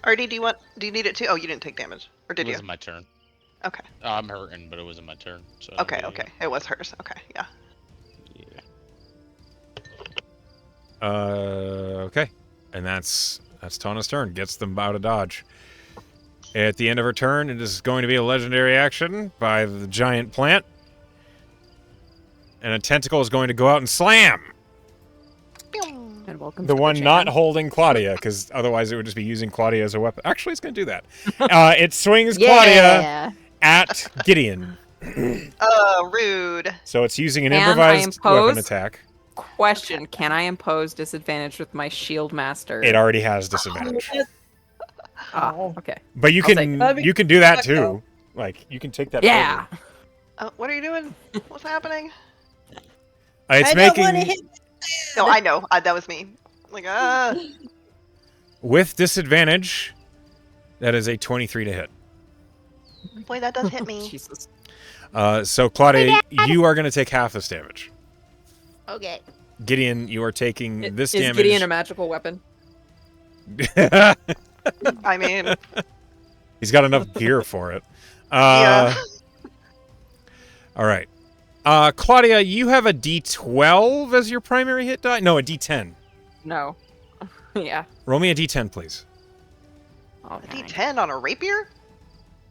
Artie, do you need it too? Oh, you didn't take damage. Or It did you? wasn't my turn. Okay. I'm hurting, but it wasn't my turn. So Okay, yeah, okay. It was hers. Okay, yeah. Yeah. Okay. And that's Tana's turn. Gets them out of dodge. At the end of her turn, it is going to be a legendary action by the giant plant. And a tentacle is going to go out and slam And welcome the to one jam. not holding Claudia, because otherwise it would just be using Claudia as a weapon. Actually, it's going to do that. It swings Claudia Yeah. at Gideon. Rude. So it's using an Can I improvised weapon impose? attack. Question: Can I impose disadvantage with my shield master? It already has disadvantage. Ah, okay. But you I'll take can it. you can do that too. Like you can take that. Yeah. forward. What are you doing? What's happening? It's I don't want to making hit. No, I know. That was me. Like, with disadvantage. That is a 23 to hit. boy, that does hit me. Jesus. So Claudia, you are going to take half this damage. Okay. Gideon, you are taking this Is damage. Gideon a magical weapon? I mean, He's got enough gear for it. Yeah. All right. Claudia, you have a D12 as your primary hit die? No, a D10. No. Yeah. Roll me a D10, please. Oh, a dang. D10 on a rapier?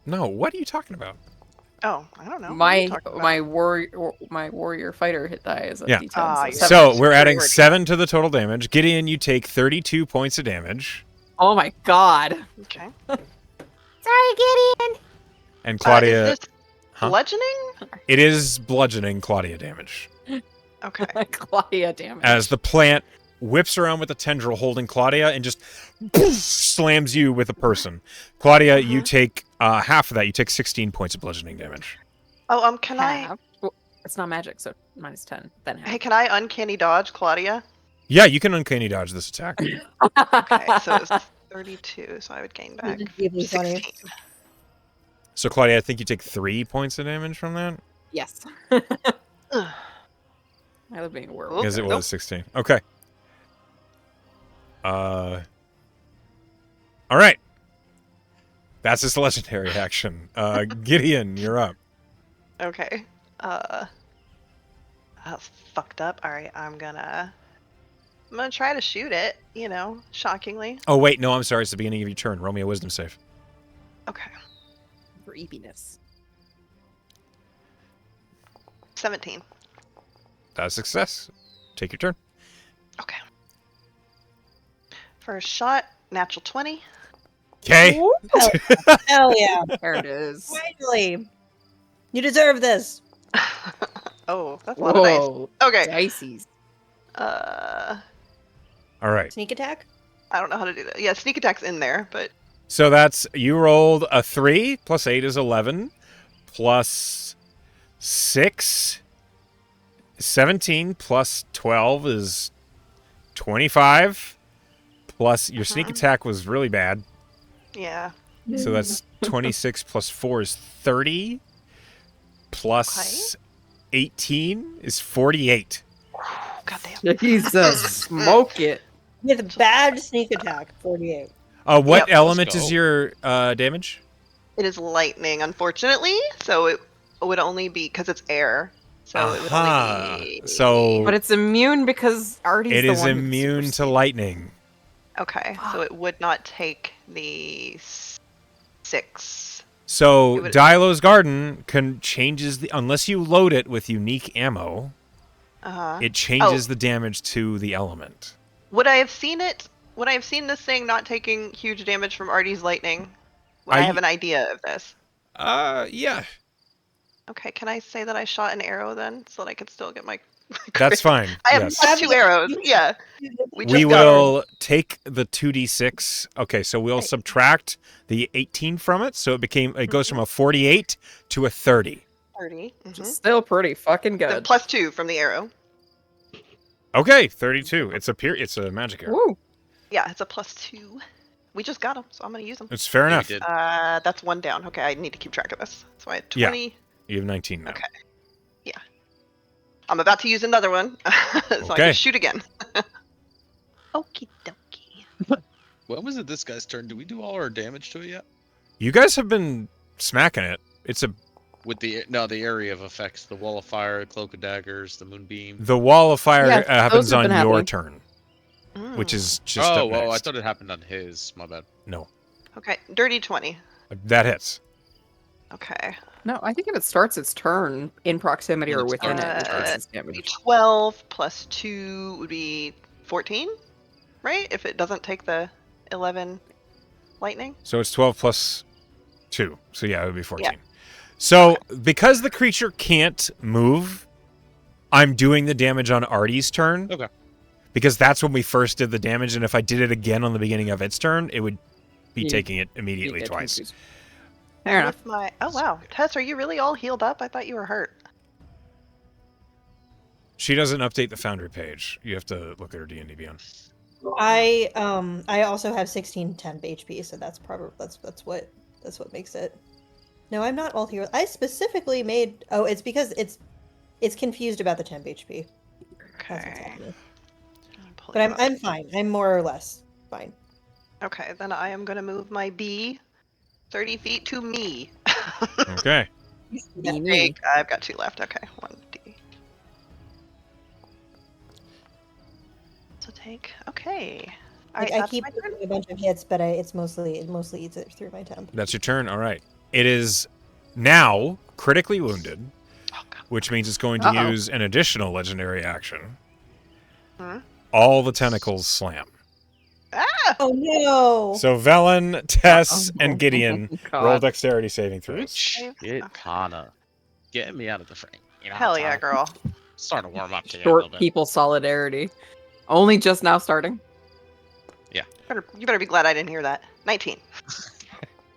No, what are you talking about? Oh, I don't know. What are you My talking about? my warrior fighter hit die is a Yeah. D10. Ah, you're seven So is we're pretty adding wordy. 7 to the total damage. Gideon, you take 32 points of damage. Oh my god. Okay. Sorry, Gideon. And Claudia, Is this Huh? bludgeoning? it is bludgeoning Claudia damage. Okay. Claudia damage. As the plant whips around with a tendril holding Claudia and just poof, slams you with a person. Claudia, you take half of that. You take 16 points of bludgeoning damage. Oh, can I? Half. Well, it's not magic, so minus 10. Then half. Hey, can I uncanny dodge Claudia? Yeah, you can uncanny dodge this attack. Okay, so it's 32, so I would gain back Really funny. 16. So, Claudia, I think you take 3 points of damage from that? Yes. Ugh. I love being a werewolf. Because it Nope. was 16. Okay. All right. That's his legendary action. Gideon, you're up. Okay. That's fucked up. All right, I'm gonna try to shoot it. Shockingly. Oh, wait. No, I'm sorry. It's the beginning of your turn. Roll me a wisdom save. Okay. Creepiness. 17. That's a success. Take your turn. Okay. First shot, natural 20. Okay. Ooh, hell yeah. There it is. Finally. You deserve this. Oh, that's a lot of dice. Whoa. Okay. Dices. I All right. Sneak attack? don't know how to do that. Yeah, sneak attack's in there, but So that's, you rolled a 3, plus 8 is 11, plus 6, 17, plus 12 is 25, plus your sneak attack was really bad. yeah. So that's 26 plus 4 is 30, plus 18 is 48. Goddamn. Jesus. Smoke it. With a bad sneak attack, 48. What Yep. element Let's is go. your damage? It is lightning, unfortunately, so it would only be because it's air. So it would Aha. only be. So But it's immune because Artie's it the is one that's immune to super lightning. Okay, so it would not take the 6. So It would- Dilo's Garden changes the, unless you load it with unique ammo, Uh-huh. it changes the damage to the element. Would I have seen it? Would I have seen this thing not taking huge damage from Artie's lightning? Would I I- have an idea of this? Yeah. Okay, can I say that I shot an arrow then, so that I can still get my? That's crit? fine. I have Yes. 2 arrows. Yeah, we We just got 'em. will take the 2d6. Okay, so we'll Right. subtract the 18 from it, so it goes from a 48 to a 30. 30. Which is still pretty fucking Then good. +2 from the arrow. Okay, 32. It's a magic arrow. Woo. Yeah, it's a +2. We just got them, so I'm gonna use them. It's fair Yeah, we enough. did. That's 1 down. Okay, I need to keep track of this. So I had Yeah. 20. You have 19 now. Okay. I'm about to use another one, so I Okay. can shoot again. Okie dokie. When was it this guy's turn? Did we do all our damage to it yet? You guys have been smacking it. It's With the area of effects, the wall of fire, cloak of daggers, the moonbeam. the wall of fire Yeah, happens those have on been your happening. turn, Mm. which is just Oh, up well, I next. thought it happened on his. My bad. No, Okay, dirty 20. that hits. Okay. No, I think if it starts its turn in proximity When or it within starts it, its it turn. takes its Would be damage. 12 plus 2 would be 14, right? If it doesn't take the 11 lightning. So it's 12 plus 2. So yeah, it would be 14. So because the creature can't move, I'm doing the damage on Artie's turn. Okay. Because that's when we first did the damage, and if I did it again on the beginning of its turn, it would be You- taking it You immediately get twice. confused. Fair enough. With my wow, Tess, are you really all healed up? I thought you were hurt. She doesn't update the Foundry page. You have to look at her D&D Beyond. I also have 16 temp HP, so that's probably that's what makes it. No, I'm not all healed. I specifically made. Oh, it's because it's confused about the temp HP. That's what's Okay. happening. Pull But you I'm up. fine. I'm more or less fine. Okay, then I am gonna move my bee 30 feet to me. Okay. Take, I've got 2 left. Okay, 1d. So take. Okay. All Like, right, I that's keep my turn. doing a bunch of hits, but it mostly eats it through my temp. That's your turn. All right. It is now critically wounded, Oh, God. which means it's going to Uh-oh. use an additional legendary action. Huh? All the tentacles slam. Ah! Oh no! So Velen, Tess, Uh-oh. and Gideon roll God. dexterity saving Good throws. shit, Okay. Tana. Getting me out of the frame. You know, Hell yeah, Tana. girl. Starting to warm up to you a Short little bit. people solidarity. Only just now starting. You better be glad I didn't hear that. 19.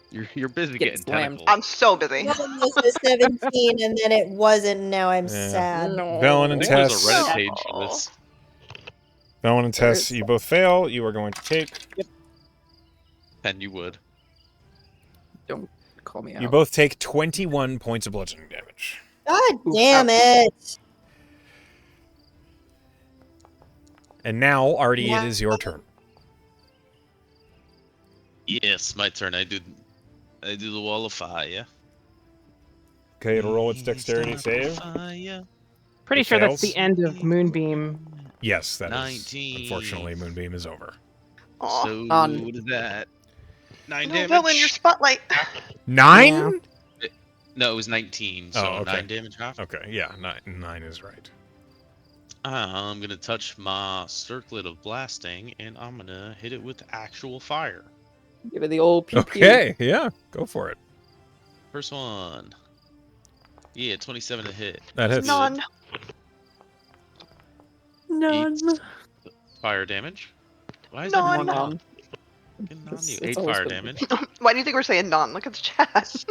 You're busy Get getting slammed. tentacles. I'm so busy. One was a 17, and then it wasn't. And now I'm Yeah. sad. No. Velen I and think there's a Tess. Reddit page for this. Velen and There Tess, is. you both fail. You are going to take. And you would. Don't call me out. You both take 21 points of bludgeoning damage. God Oof, damn it! And now, Artie, Yeah. it is your turn. Yes, my turn. I do the wall of fire. Okay, it'll roll its dexterity save. Fire. Pretty It sure that's the fails. end of Moonbeam. Yes, that is. 19. Unfortunately, Moonbeam is over. Aw. So On- what is that? 9 No, damage. Bill, in your spotlight. 9? No, it was 19. So Oh, okay. 9 damage half. Okay, yeah, 9 is right. I'm gonna touch my circlet of blasting, and I'm gonna hit it with actual fire. Give it the old pew pew. Okay, yeah, go for it. First one. Yeah, 27 to hit. That hits. None. None. 8 fire damage. Why is None. everyone None. on? Fucking on It's- you. it's 8 always fire gonna be damage. Why do you think we're saying none? Look at the chat.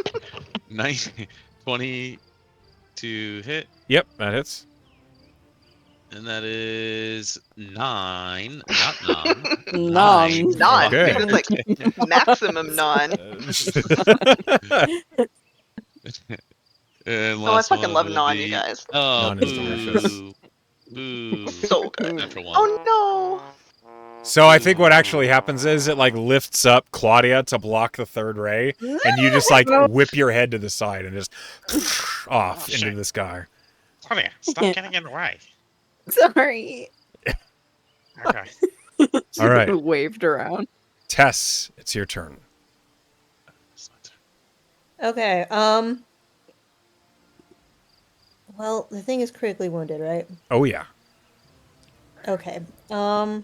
20 to hit, Yep, that hits. and that is 9. Not none. None. None. Okay. It's like maximum none. And Oh, I last fucking one love will non, be- you guys. Oh, Non is delicious. boo. Boo. So good. Natural one. Oh So I think what actually happens is it like lifts up Claudia to block the third ray, and you just like whip your head to the side and just off Oh, into shit. the sky. Come here. Stop getting in the way. Sorry. Okay. All right. Waved around. Tess, it's your turn. It's my turn. Okay. Well, the thing is critically wounded, right? Oh yeah. Okay. I'm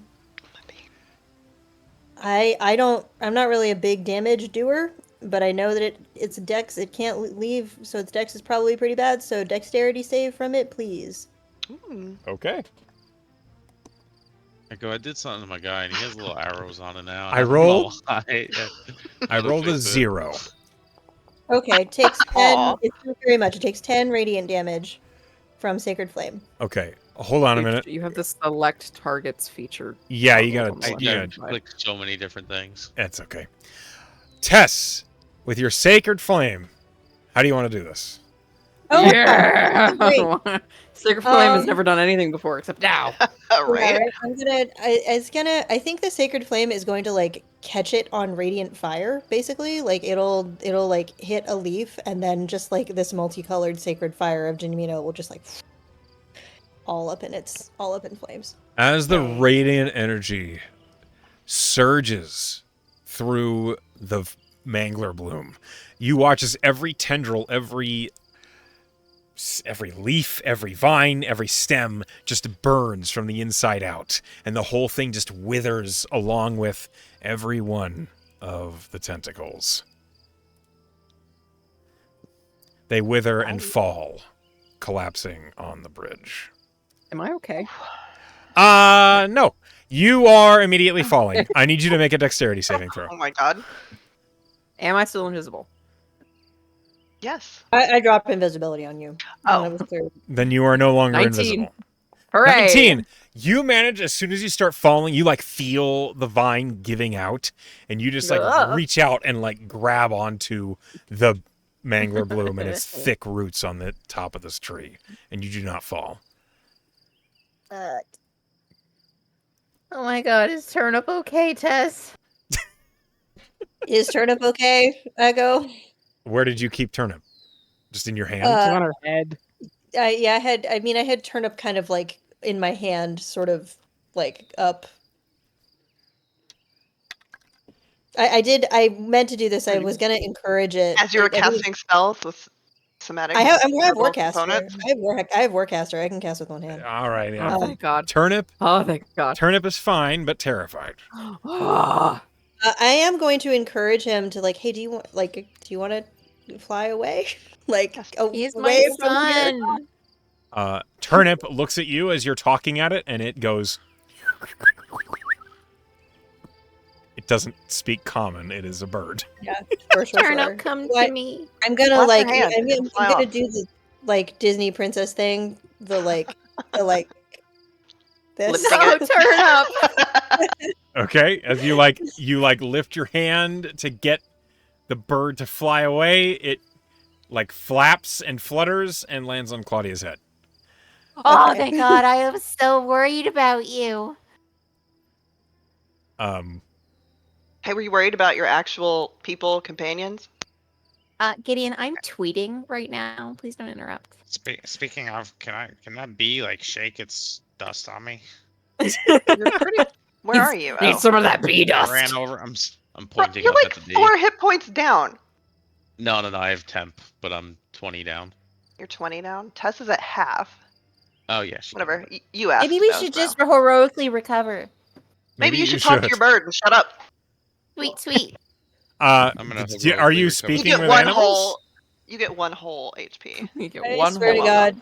not really a big damage doer, but I know that it's Dex. It can't leave, so its Dex is probably pretty bad. So dexterity save from it, please. Mm. Okay. I go, I did something to my guy, and he has little arrows on it now. And I I don't rolled- know why. Yeah. I Gotta rolled a fix it. 0. Okay, it takes 10. Aw. It's not very much. It takes 10 radiant damage from Sacred Flame. Okay. Hold on a minute. You have the select targets feature. Yeah, you toggled gotta. on I the Yeah, left side. clicked so many different things. that's okay. Tess, with your Sacred Flame, how do you want to do this? Oh, Yeah! great. Sacred Flame has Um, never done anything before except now. Right? Yeah, I think the Sacred Flame is going to like catch it on radiant fire, basically. Like it'll like hit a leaf and then just like this multicolored sacred fire of Jinmino will just like all up in flames. As the Yay. radiant energy surges through the mangler bloom, you watch as every tendril, every leaf, every vine, every stem just burns from the inside out, and the whole thing just withers along with every one of the tentacles. They wither and fall, collapsing on the bridge. Am I okay? No. You are immediately falling. I need you to make a dexterity saving throw. Oh my god. Am I still invisible? Yes. I drop invisibility on you. Oh. When it was clear. Then you are no longer 19. invisible. Hooray! 19. You manage, as soon as you start falling, you like feel the vine giving out, and you just like Ugh. reach out and like grab onto the mangler bloom and its thick roots on the top of this tree, and you do not fall. Oh my god, is Turnip okay, Tess? Is Turnip okay, Echo? Where did you keep Turnip? Just in your hand? Uh, on her head. I had Turnip kind of like in my hand, sort of like up. I meant to do this. I was gonna encourage it. As you were I think- casting spells with somatic. I have verbal Warcaster. components. I have Warcaster. I can cast with one hand. All right. Yeah. Oh, thank god. Turnip. Oh, thank god. Turnip is fine, but terrified. Ah. I am going to encourage him to like, hey, do you want to fly away? Like He's away my from here? son. Turnip looks at you as you're talking at it, and it goes. It doesn't speak common. It is a bird. For sure. Turnip, come What? to me. I'm gonna Flap like your hand, I'm it'll fly gonna off. do the like Disney princess thing, the like this. Lifting No, it. Turnip! Okay, as you lift your hand to get the bird to fly away, it like flaps and flutters and lands on Claudia's head. Oh, Okay. thank god, I was so worried about you. Hey, were you worried about your actual people, companions? Gideon, I'm tweeting right now. Please don't interrupt. Speaking of, can that bee like shake its dust on me? You're pretty. Where are you? Need Oh. some of that bee I dust. ran over. I'm Bro, pointing you're up like at the bee. 4 hit points down. No, I have temp, but I'm 20 down. You're 20 down. Tess is at half. Oh yeah, she can Whatever. do it. You asked. Maybe we though, should so. just heroically recover. Maybe you should talk to your bird and shut up. Sweet, sweet. I'm gonna Are heroically you recover. You speaking get with one animals? whole. You get 1 whole HP. You get I one swear to whole God,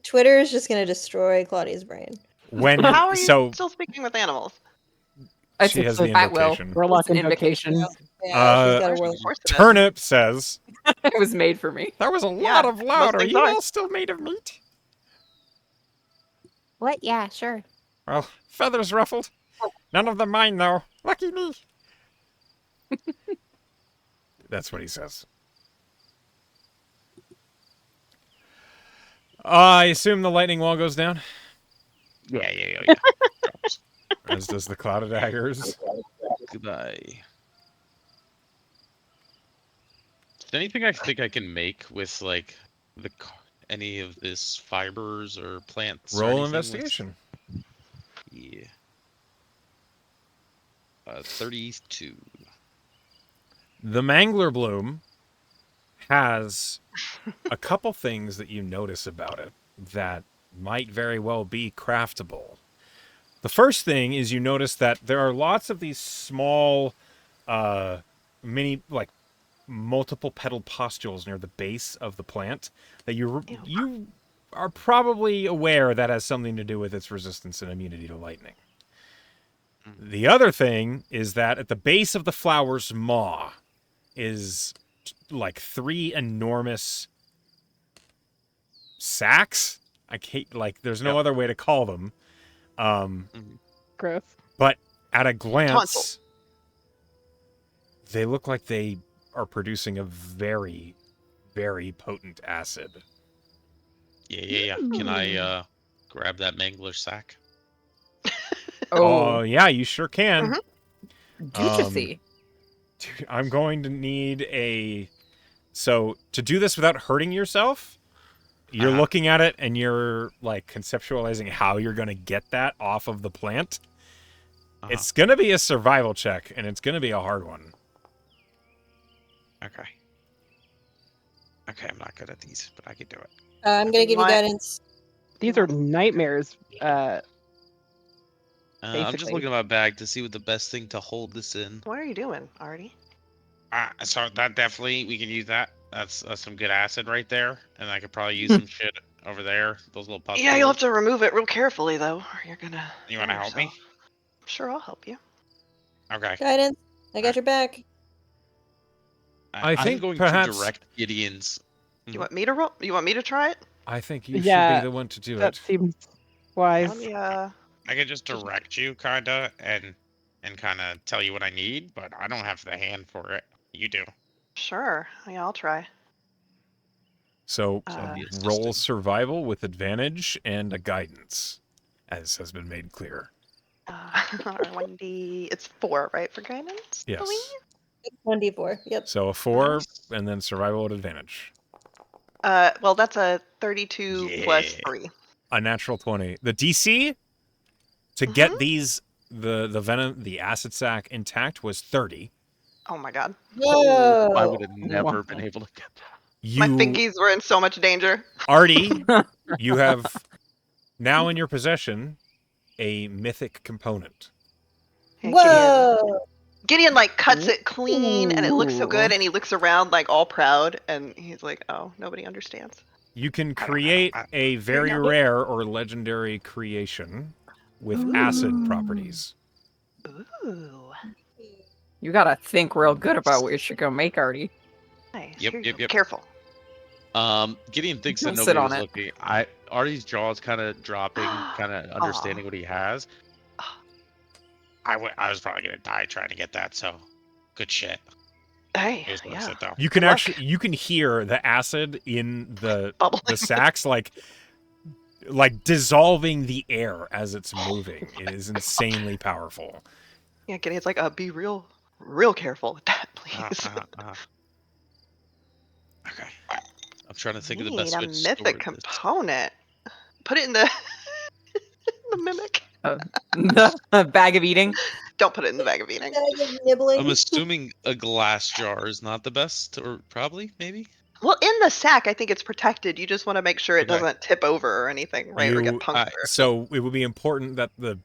Twitter is just gonna destroy Claudia's brain. When How are you so still speaking with animals? It's she has a the at will. invocation. Warlock It's an invocation. Yeah, she's got a Of world. course it is. Turnip says, It was made for me. "There was a lot Yeah, of most loud. Are things you are. all still made of meat?" What? Yeah, sure. Well, feathers ruffled. None of them mine, though. Lucky me. That's what he says. I assume the lightning wall goes down, Yeah. as does the cloud of daggers. Goodbye. Is there anything I think I can make with like any of this fibers or plants? or Roll anything with- investigation. Yeah. 32. The mangler bloom has a couple things that you notice about it that might very well be craftable. The first thing is you notice that there are lots of these small mini like multiple petaled pustules near the base of the plant that Ew. you are probably aware that has something to do with its resistance and immunity to lightning. The other thing is that at the base of the flower's maw is like 3 enormous sacs. I can't, like, there's no Yep. other way to call them. Gross. But at a glance, Tonsils. they look like they are producing a very, very potent acid. Yeah. Can I grab that mangler sack? Oh, yeah, you sure can. Juicy. I'm going to need a... So, to do this without hurting yourself, you're Uh-huh. looking at it and you're, like, conceptualizing how you're going to get that off of the plant. Uh-huh. It's going to be a survival check, and it's going to be a hard one. Okay. Okay, I'm not good at these, but I can do it. I'm gonna give you What? guidance. These are nightmares. I'm just Basically. looking at my bag to see what the best thing to hold this in. What are you doing, Artie? So that definitely, we can use that. That's some good acid right there. And I could probably use some shit over there. Those little pustules. Yeah, you'll have to remove it real carefully though, or you're gonna. You want to burn help me? yourself. Sure, I'll help you. Okay. Guidance. I got your back. I I'm think going perhaps- to direct Gideon's. You want me to roll? You want me to try it? I think you should Yeah, be the one to do That it. seems wise. Let me, I can just direct you, kinda, and kind of tell you what I need, but I don't have the hand for it. You do. Sure. Yeah, I'll try. So, So I'll be roll assisting. survival with advantage and a guidance, as has been made clear. 1D. It's 4, right, for guidance? Yes. 1d4. Yep. So a 4, Nice. and then survival at advantage. Well, that's a 32 plus Yeah. 3. A natural 20. The DC to get these the acid sac intact was 30. Oh my god. Whoa. I would have never Wow. been able to get that. You My fingies were in so much danger. Artie, you have now in your possession a mythic component. Yeah, Whoa. Gideon like cuts it clean and it looks so Ooh. good and he looks around like all proud and he's like, oh, nobody understands. You can I don't- create I- a very know. rare or legendary creation with acid properties. Ooh. You gotta think real good about what you're gonna make, Artie. Nice. Yep, Here you yep, go. yep. Careful. Gideon thinks that Don't sit nobody on was it. looking. Artie's jaw is kind of dropping, kind of understanding what he has. I was probably gonna die trying to get that. So, good shit. Hey, It was worth yeah. it though. You can Good luck. actually you can hear the acid in the Bubbling. sacs like dissolving the air as it's moving. It is insanely powerful. Yeah, Gideon's like, be real careful with that, please. Okay. I'm trying to think of the Need best a way to store mythic this. component. Put it in the the mimic. The bag of eating. Don't put it in the bag of eating. Nibbling. I'm assuming a glass jar is not the best, or probably, maybe. Well, in the sack, I think it's protected. You just want to make sure it Okay. doesn't tip over or anything, right? Or get punctured. So it would be important that the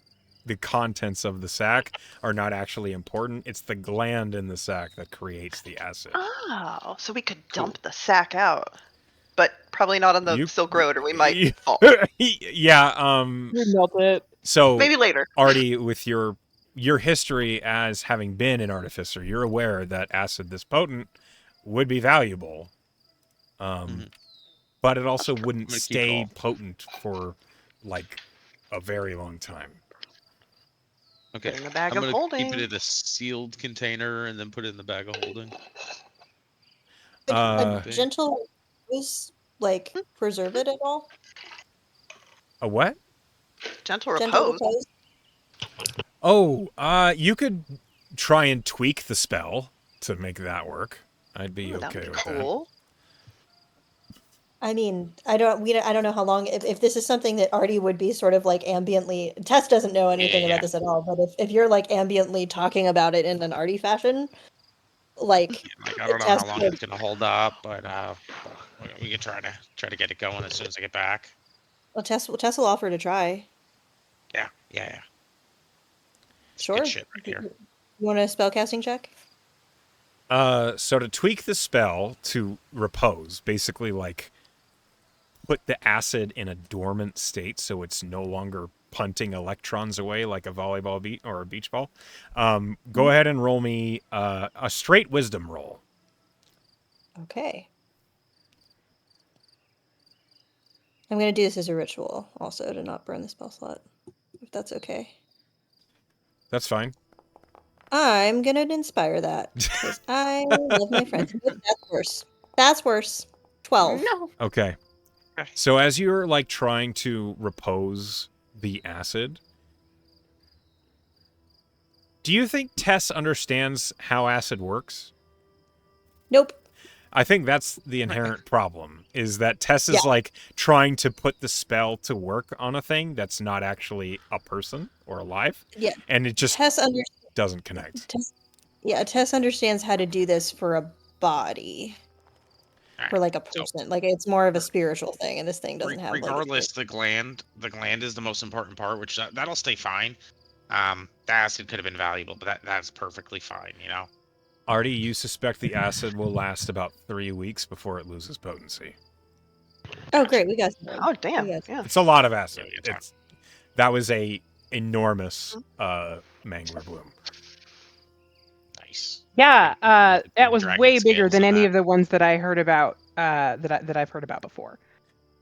contents of the sac are not actually important. It's the gland in the sac that creates the acid. Oh, so we could dump the sack out, but probably not on the You- Silk Road, or we might fall. Yeah. You melt it. So Maybe later. Artie, with your history as having been an artificer, you're aware that acid this potent would be valuable. But it also wouldn't I'm gonna keep it stay all. potent for like a very long time. Okay. in the bag I'm of gonna holding. keep it in a sealed container and then put it in the bag of holding. Uh, A gentle voice, like, preserve it at all? A what? Gentle Gentle repose. repose? Oh, you could try and tweak the spell to make that work. I'd be Ooh, that okay would be with that. cool. I mean, I don't know how long, if this is something that Artie would be sort of like ambiently, Tess doesn't know anything Yeah. about this at all, but if you're like ambiently talking about it in an Artie fashion, like, Like, I don't know Tess how long would- it's gonna hold up, but we can try to get it going as soon as I get back. well, Tess will offer to try. Yeah. It's Sure. good shit right here. You want a spellcasting check? So to tweak the spell to repose, basically like put the acid in a dormant state so it's no longer punting electrons away like a volleyball or a beach ball. Go ahead and roll me a straight wisdom roll. Okay. I'm going to do this as a ritual also to not burn the spell slot, if that's okay. That's fine. I'm going to inspire that because I love my friends. Nope, that's worse. That's worse. 12. No. Okay. So as you're like trying to repose the acid, do you think Tess understands how acid works? Nope. I think that's the inherent problem, is that Tess is Yeah. like trying to put the spell to work on a thing that's not actually a person or alive. Yeah. And it just Tess doesn't connect. Tess understands how to do this for a body. For like a person. Like it's more of a spiritual thing, and this thing doesn't have regardless, the gland is the most important part, which that'll stay fine. The acid could have been valuable, but that's perfectly fine, you know. Artie, you suspect the acid will last about 3 weeks before it loses potency. Oh, great. We got some. Oh, damn. We got Yeah. It's a lot of acid. Yeah, we got That was a enormous mangler bloom. Nice. Yeah, that was Dragon way bigger scales than of any that. of the ones that I heard about. That I've heard about before.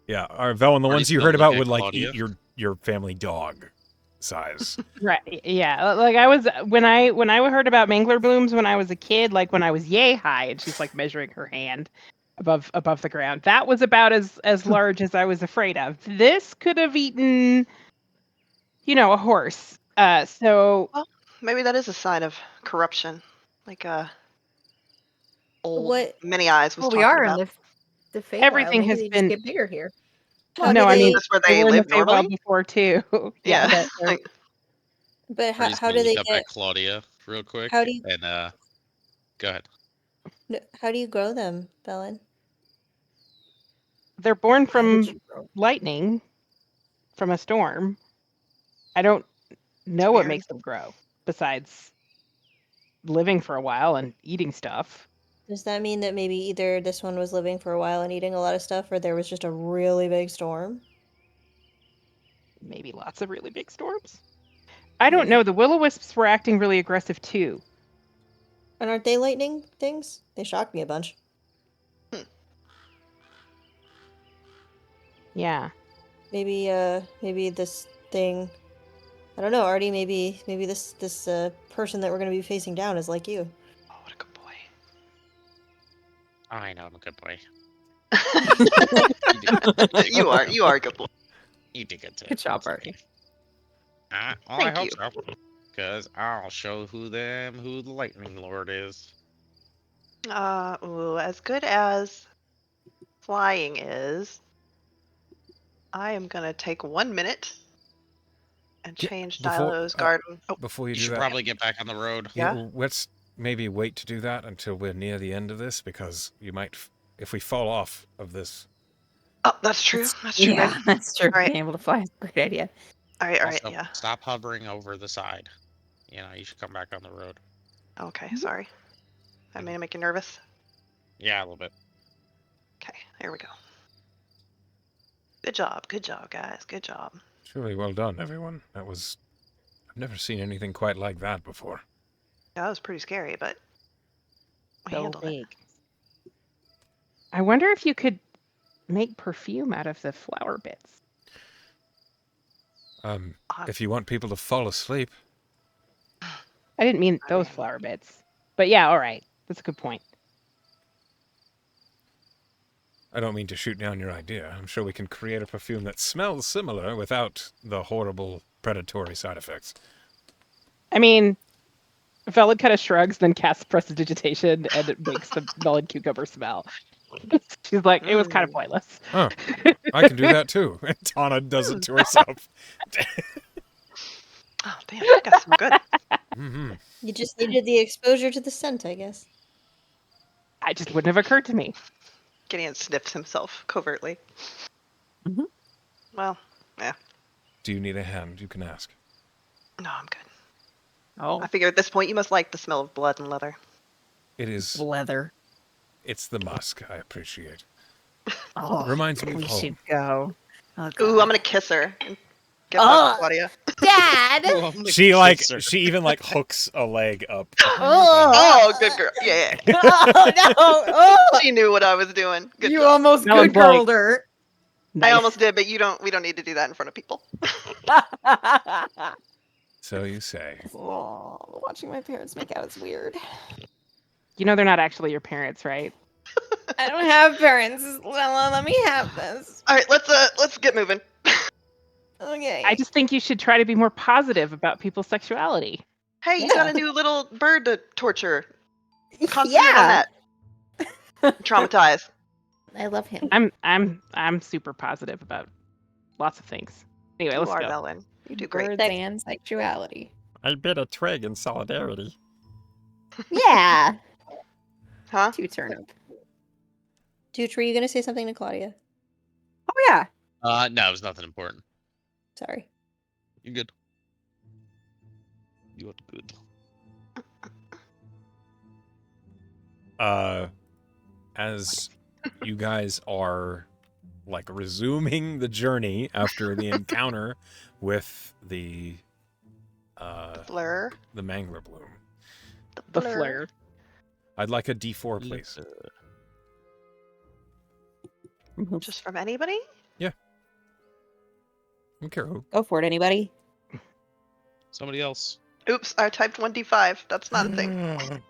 Yeah, Vel, and the Artie, ones you still heard about look at would like Claudia? eat your family dog size. Right. Yeah. Like I was when I heard about mangler blooms when I was a kid, like when I was yay high, and she's like measuring her hand above the ground. That was about as large as I was afraid of. This could have eaten, a horse. So Well, maybe that is a sign of corruption. Like old What? Many Eyes was Well, we talking are in about. the Feywild. everything Maybe has they just been. get bigger here. How No, do I they? mean That's where they they were in the live normally? Feywild before too. Yeah. they're- But Artie's how gonna do they look up get? at Claudia real quick, How do you? and go ahead. How do you grow them, Belen? they're born How did from you grow? lightning, from a storm. I don't know what weird. makes them grow besides living for a while and eating stuff. Does that mean that maybe either this one was living for a while and eating a lot of stuff, or there was just a really big storm? Maybe lots of really big storms. I don't Maybe. know. The will-o-wisps were acting really aggressive too. And aren't they lightning things? They shocked me a bunch. Yeah. Maybe this thing. I don't know, Artie. Maybe this person that we're gonna be facing down is like you. Oh, what a good boy. I know I'm a good boy. You are a good boy. You did good too. Good job, It's Artie. okay. Well, I Thank hope you. so. Because I'll show who the lightning lord is. As good as flying is, I am gonna take 1 minute and change Dilo's garden. Oh, Before you You do should that, probably get back on the road. Yeah? let's maybe wait to do that until we're near the end of this, because you might, if we fall off of this. Oh, that's true. That's true. Yeah, that's true. Alright. Being able to fly is a great idea. All right. Also, Yeah. stop hovering over the side. You should come back on the road. Okay. Sorry. I may make you nervous. Yeah, a little bit. Okay. There we go. Good job. Good job, guys. Good job. Truly well done, everyone. I've never seen anything quite like that before. Yeah, that was pretty scary, but we So handled it. big. I wonder if you could make perfume out of the flower bits. If you want people to fall asleep. I didn't mean those flower bits. But yeah, all right. That's a good point. I don't mean to shoot down your idea. I'm sure we can create a perfume that smells similar without the horrible predatory side effects. I mean, Velid kind of shrugs, then casts prestidigitation, and it makes the melon cucumber smell. She's like, it was kind of pointless. Oh, I can do that too. And Tana does it to herself. Oh, damn. I got some good. Mm-hmm. You just needed the exposure to the scent, I guess. It just wouldn't have occurred to me. Gideon sniffs himself covertly. Mhm. Well, yeah. Do you need a hand? You can ask. No, I'm good. Oh, I figure at this point you must like the smell of blood and leather. It is. Leather. It's the musk. I appreciate. Oh, Reminds me of we home. should go. Oh, Ooh, God. I'm gonna kiss her. And get back to Claudia. Dad. Ooh, I'm gonna She kiss her. she even hooks a leg up. Oh, good girl. Yeah. Oh no! Oh, She knew what I was doing. Good you job. almost That was good girled her. I Nice. almost did, but we don't need to do that in front of people. So you say. Oh, watching my parents make out is weird. You know they're not actually your parents, right? I don't have parents. Let me have this. All right, let's get moving. Okay. I just think you should try to be more positive about people's sexuality. Hey, you got a new little bird to torture. Concentrate on that. Traumatized. I love him. I'm super positive about lots of things. Anyway, You let's are, go. Velen. You do great. Birds and sexuality. I bit a twig in solidarity. Yeah. Huh? Two turnip. Dooch, were you going to say something to Claudia? Oh yeah. No, it was nothing important. Sorry. You good? You are good. As you guys are resuming the journey after the encounter with the Blur. the mangler bloom, The flare. I'd like a D4, please. Just from anybody? I don't care who. Go for it, anybody. Somebody else. Oops, I typed 1d5. That's not a thing.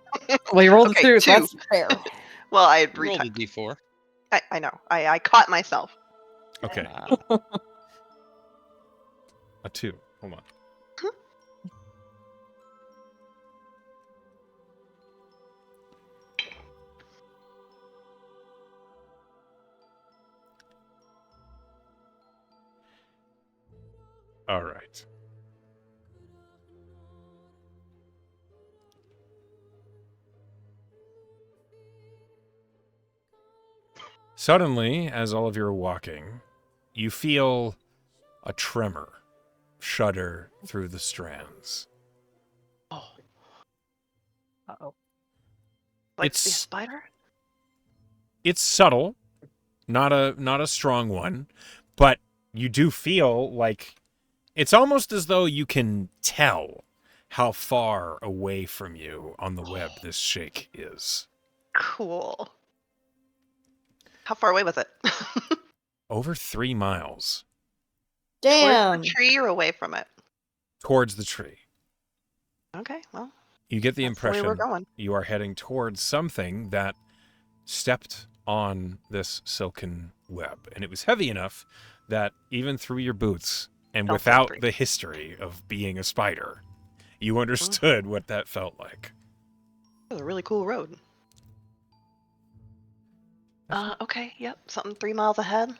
Well, you rolled Okay, a 2, so two. that's fair. Well, I had You rolled a retyped. D4. I know. I caught myself. Okay, Ah, a 2. Hold on. All right. Suddenly, as all of you are walking, you feel a tremor shudder through the strands. Oh, Uh-oh. like It's- the spider? It's subtle, not a strong one, but you do feel like it's almost as though you can tell how far away from you on the web this shake is. Cool. How far away was it? Over 3 miles Damn. Towards the tree or away from it? towards the tree. Okay, well, You get the that's the way impression we're going. you are heading towards something that stepped on this silken web. And it was heavy enough that even through your boots and Felt without slippery. the history of being a spider, you understood what that felt like. It was a really cool road. Okay, yep, something 3 miles ahead.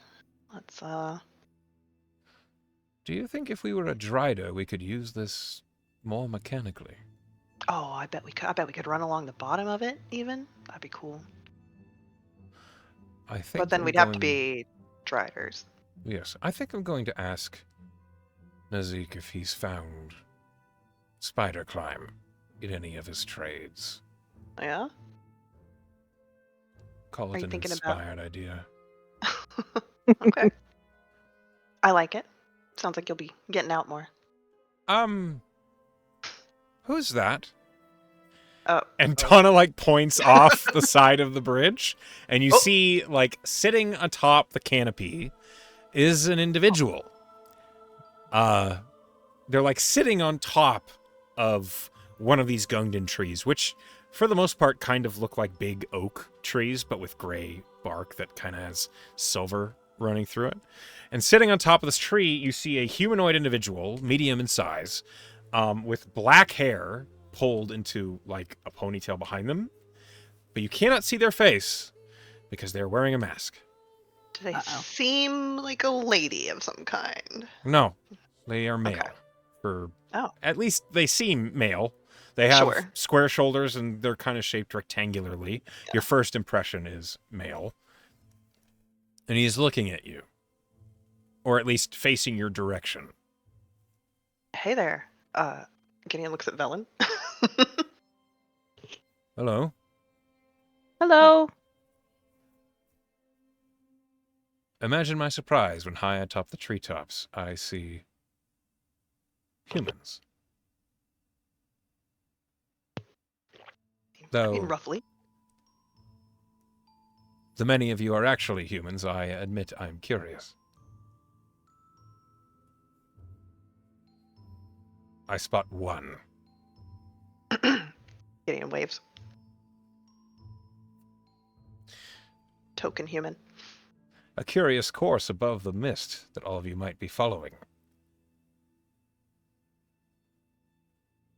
Let's, Do you think if we were a Dryder, we could use this more mechanically? oh, I bet we could run along the bottom of it, even. That'd be cool. I think But then I'm we'd have to going- be Driders. Yes, I think I'm going to ask Nazik if he's found spider climb in any of his trades. Yeah? Call Are it you an thinking about- inspired idea. Okay. I like it. Sounds like you'll be getting out more. Who's that? Oh. And Donna points off the side of the bridge, and you Oh. see sitting atop the canopy is an individual. They're sitting on top of one of these Gungdan trees, which for the most part kind of look like big oak trees, but with gray bark that kind of has silver running through it. And sitting on top of this tree, you see a humanoid individual, medium in size, with black hair pulled into a ponytail behind them. But you cannot see their face because they're wearing a mask. Do they Uh-oh. seem like a lady of some kind? No, they are male. Okay. Oh. At least they seem male. They have Sure. square shoulders and they're kind of shaped rectangularly. Your first impression is male. And he's looking at you. Or at least facing your direction. Hey there. Gideon looks at Velen. Hello. Hello. Imagine my surprise when high atop the treetops I see humans. I mean, Though roughly. the many of you are actually humans, I admit I'm curious. I spot one. Gideon waves. Token human. A curious course above the mist that all of you might be following.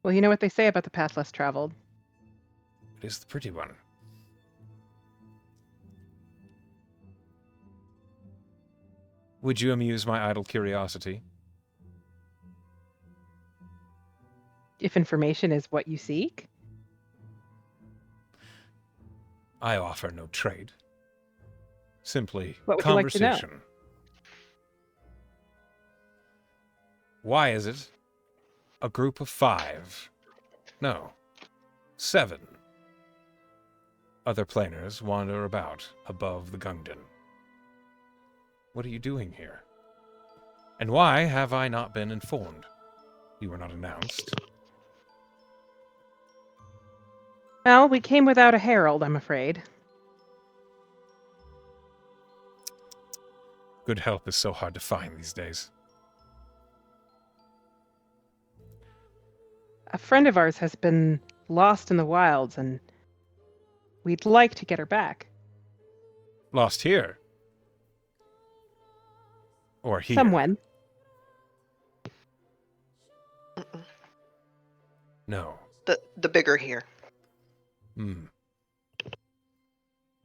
Well, you know what they say about the path less traveled. It is the pretty one. Would you amuse my idle curiosity? If information is what you seek. I offer no trade. Simply What would you like to know? conversation. Why is it a group of 5, no, 7 other planers wander about above the Gungdan? What are you doing here? And why have I not been informed? You were not announced. Well, we came without a herald, I'm afraid. Good help is so hard to find these days. A friend of ours has been lost in the wilds, and we'd like to get her back. Lost here? Or here? Someone. Mm-mm. No. The bigger here. Hmm.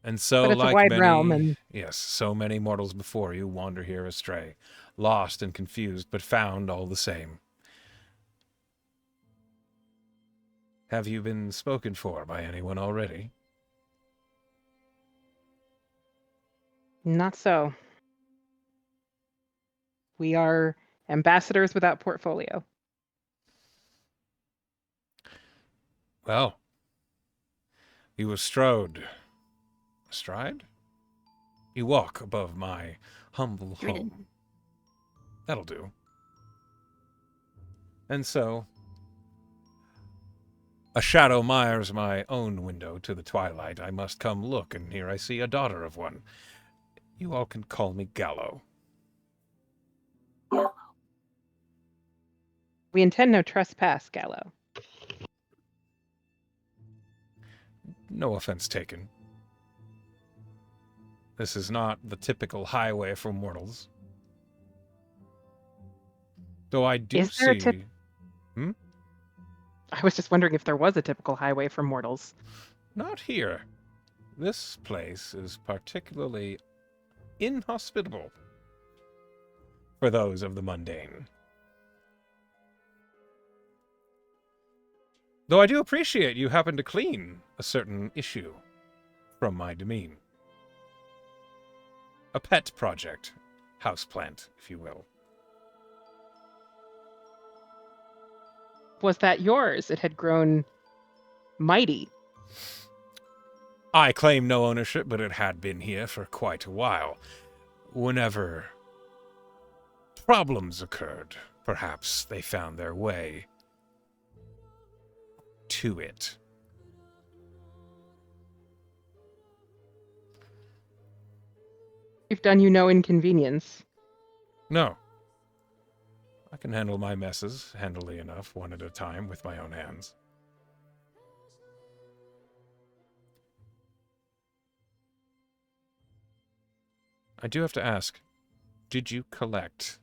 And so, But it's a like wide many, realm, and yes, so many mortals before you wander here astray, lost and confused, but found all the same. Have you been spoken for by anyone already? not so. We are ambassadors without portfolio. Well, you astride? You walk above my humble home. That'll do. And so, a shadow mires my own window to the twilight. I must come look, and here I see a daughter of one. You all can call me Gallo. We intend no trespass, Gallo. No offense taken. This is not the typical highway for mortals. Though I do Is there a see... I was just wondering if there was a typical highway for mortals. Not here. This place is particularly inhospitable for those of the mundane. Though I do appreciate you happen to clean a certain issue from my demean. A pet project. Houseplant, if you will. Was that yours? It had grown mighty. I claim no ownership, but it had been here for quite a while. Whenever problems occurred, perhaps they found their way to it. We've done you no inconvenience. No. I can handle my messes handily enough, one at a time, with my own hands. I do have to ask, did you collect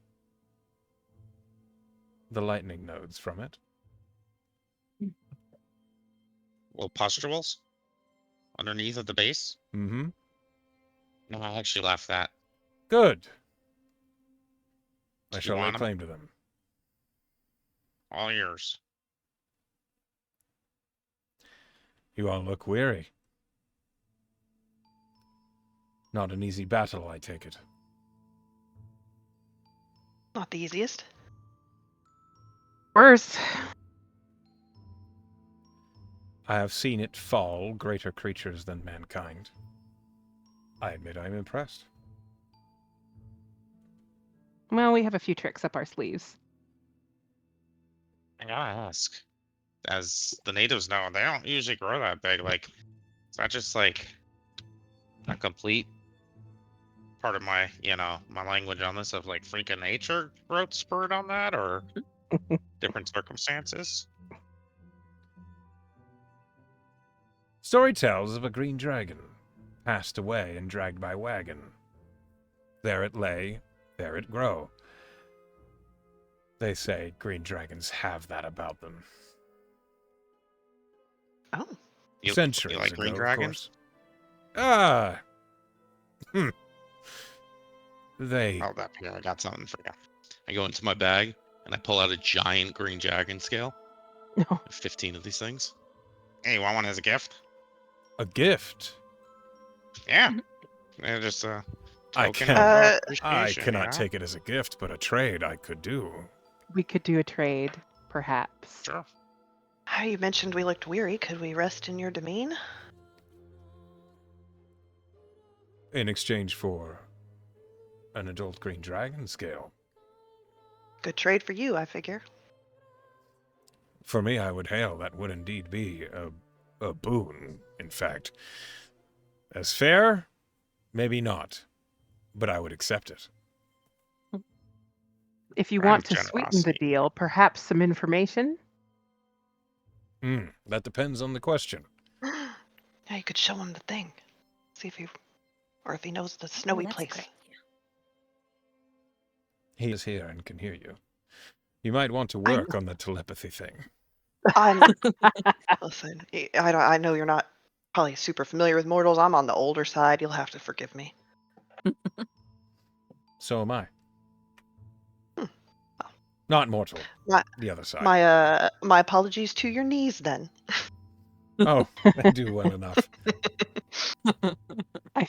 the lightning nodes from it? Little pustules underneath of the base. Mm-hmm. No, I actually left that. Good. I You shall lay want 'em? claim to them. All yours. You all look weary. Not an easy battle, I take it. Not the easiest. Worse. I have seen it fall greater creatures than mankind. I admit I'm impressed. Well, we have a few tricks up our sleeves. I gotta ask. As the natives know, they don't usually grow that big. Like, is that just like a complete part of my, my language on this of like freak of nature growth spurt on that, or different circumstances? Story tells of a green dragon, passed away and dragged by wagon. There it lay, there it grow. They say green dragons have that about them. Oh. Centuries you like ago, green of dragons? course. They... Oh, that yeah, I got something for you. I go into my bag and I pull out a giant green dragon scale. No. 15 of these things. Hey, you want one as a gift? A gift? Yeah. And just I token can't. of I appreciation, cannot take it as a gift, but a trade I could do. We could do a trade, perhaps. Sure. You mentioned we looked weary. Could we rest in your domain? In exchange for an adult green dragon scale. Good trade for you, I figure. For me, I would hail that would indeed be a boon, in fact. As fair? Maybe not. But I would accept it. If you Grand want to sweeten the generosity. deal, perhaps some information? That depends on the question. Yeah, you could show him the thing. See if he knows the snowy that's a good place. idea. He is here and can hear you. You might want to I work on the telepathy thing. Listen, I know you're not probably super familiar with mortals. I'm on the older side. You'll have to forgive me. So am I. Oh. Not mortal. My- The other side. My apologies to your knees then. Oh, I do well enough. I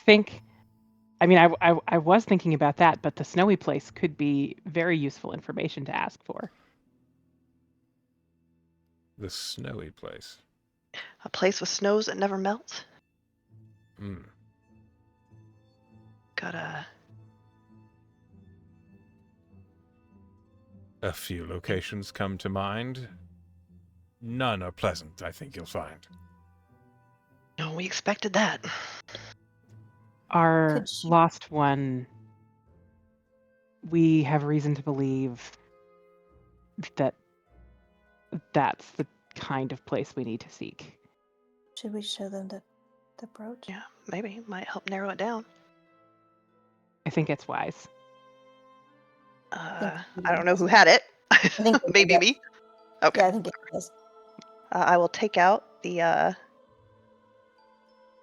was thinking about that, but the snowy place could be very useful information to ask for. The snowy place. A place with snows that never melt. A few locations come to mind. None are pleasant, I think you'll find. No, we expected that. Our Could she- lost one, we have reason to believe that that's the kind of place we need to seek. Should we show them the brooch? Yeah, maybe it might help narrow it down. I think it's wise. I don't know who had it. think it Maybe was- me. Okay. Yeah, I think it is. I will take out the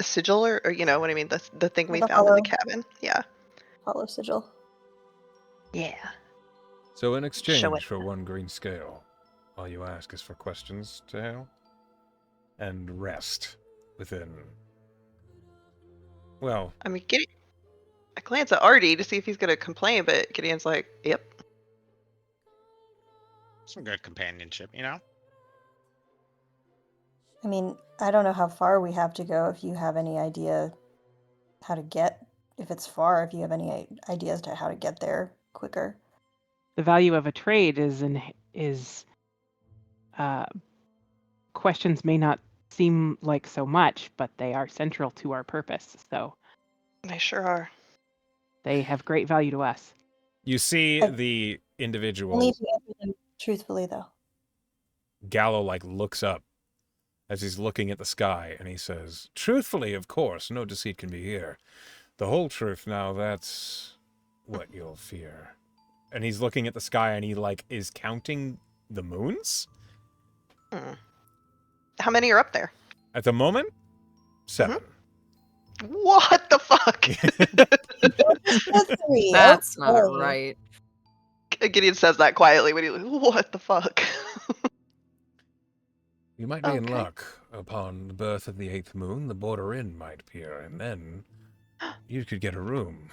sigil, or you know what I mean, the thing we The found in hollow. the cabin. Yeah. Hollow sigil. Yeah. So in Show exchange it. for one green scale, all you ask is for questions to hail and rest within... Well, I mean, I glance at Artie to see if he's gonna complain, but Gideon's like, "Yep." Some good companionship, you know? I mean, I don't know how far we have to go. If you have any idea how to get, if it's far, if you have any ideas to how to get there quicker. The value of a trade is questions may not seem like so much, but they are central to our purpose. So They sure are. they have great value to us. you see I- the individual... Only if you answer them truthfully, though. Gallo looks up as he's looking at the sky, and he says, "Truthfully, of course, no deceit can be here. The whole truth, now that's what you'll fear." And he's looking at the sky, and he is counting the moons. How many are up there? At the moment, 7. What the fuck? That's 3. That's not okay. right. Gideon says that quietly when he's like, "What the fuck?" You might be in Okay. luck. Upon the birth of the 8th moon, the border inn might appear, and then you could get a room.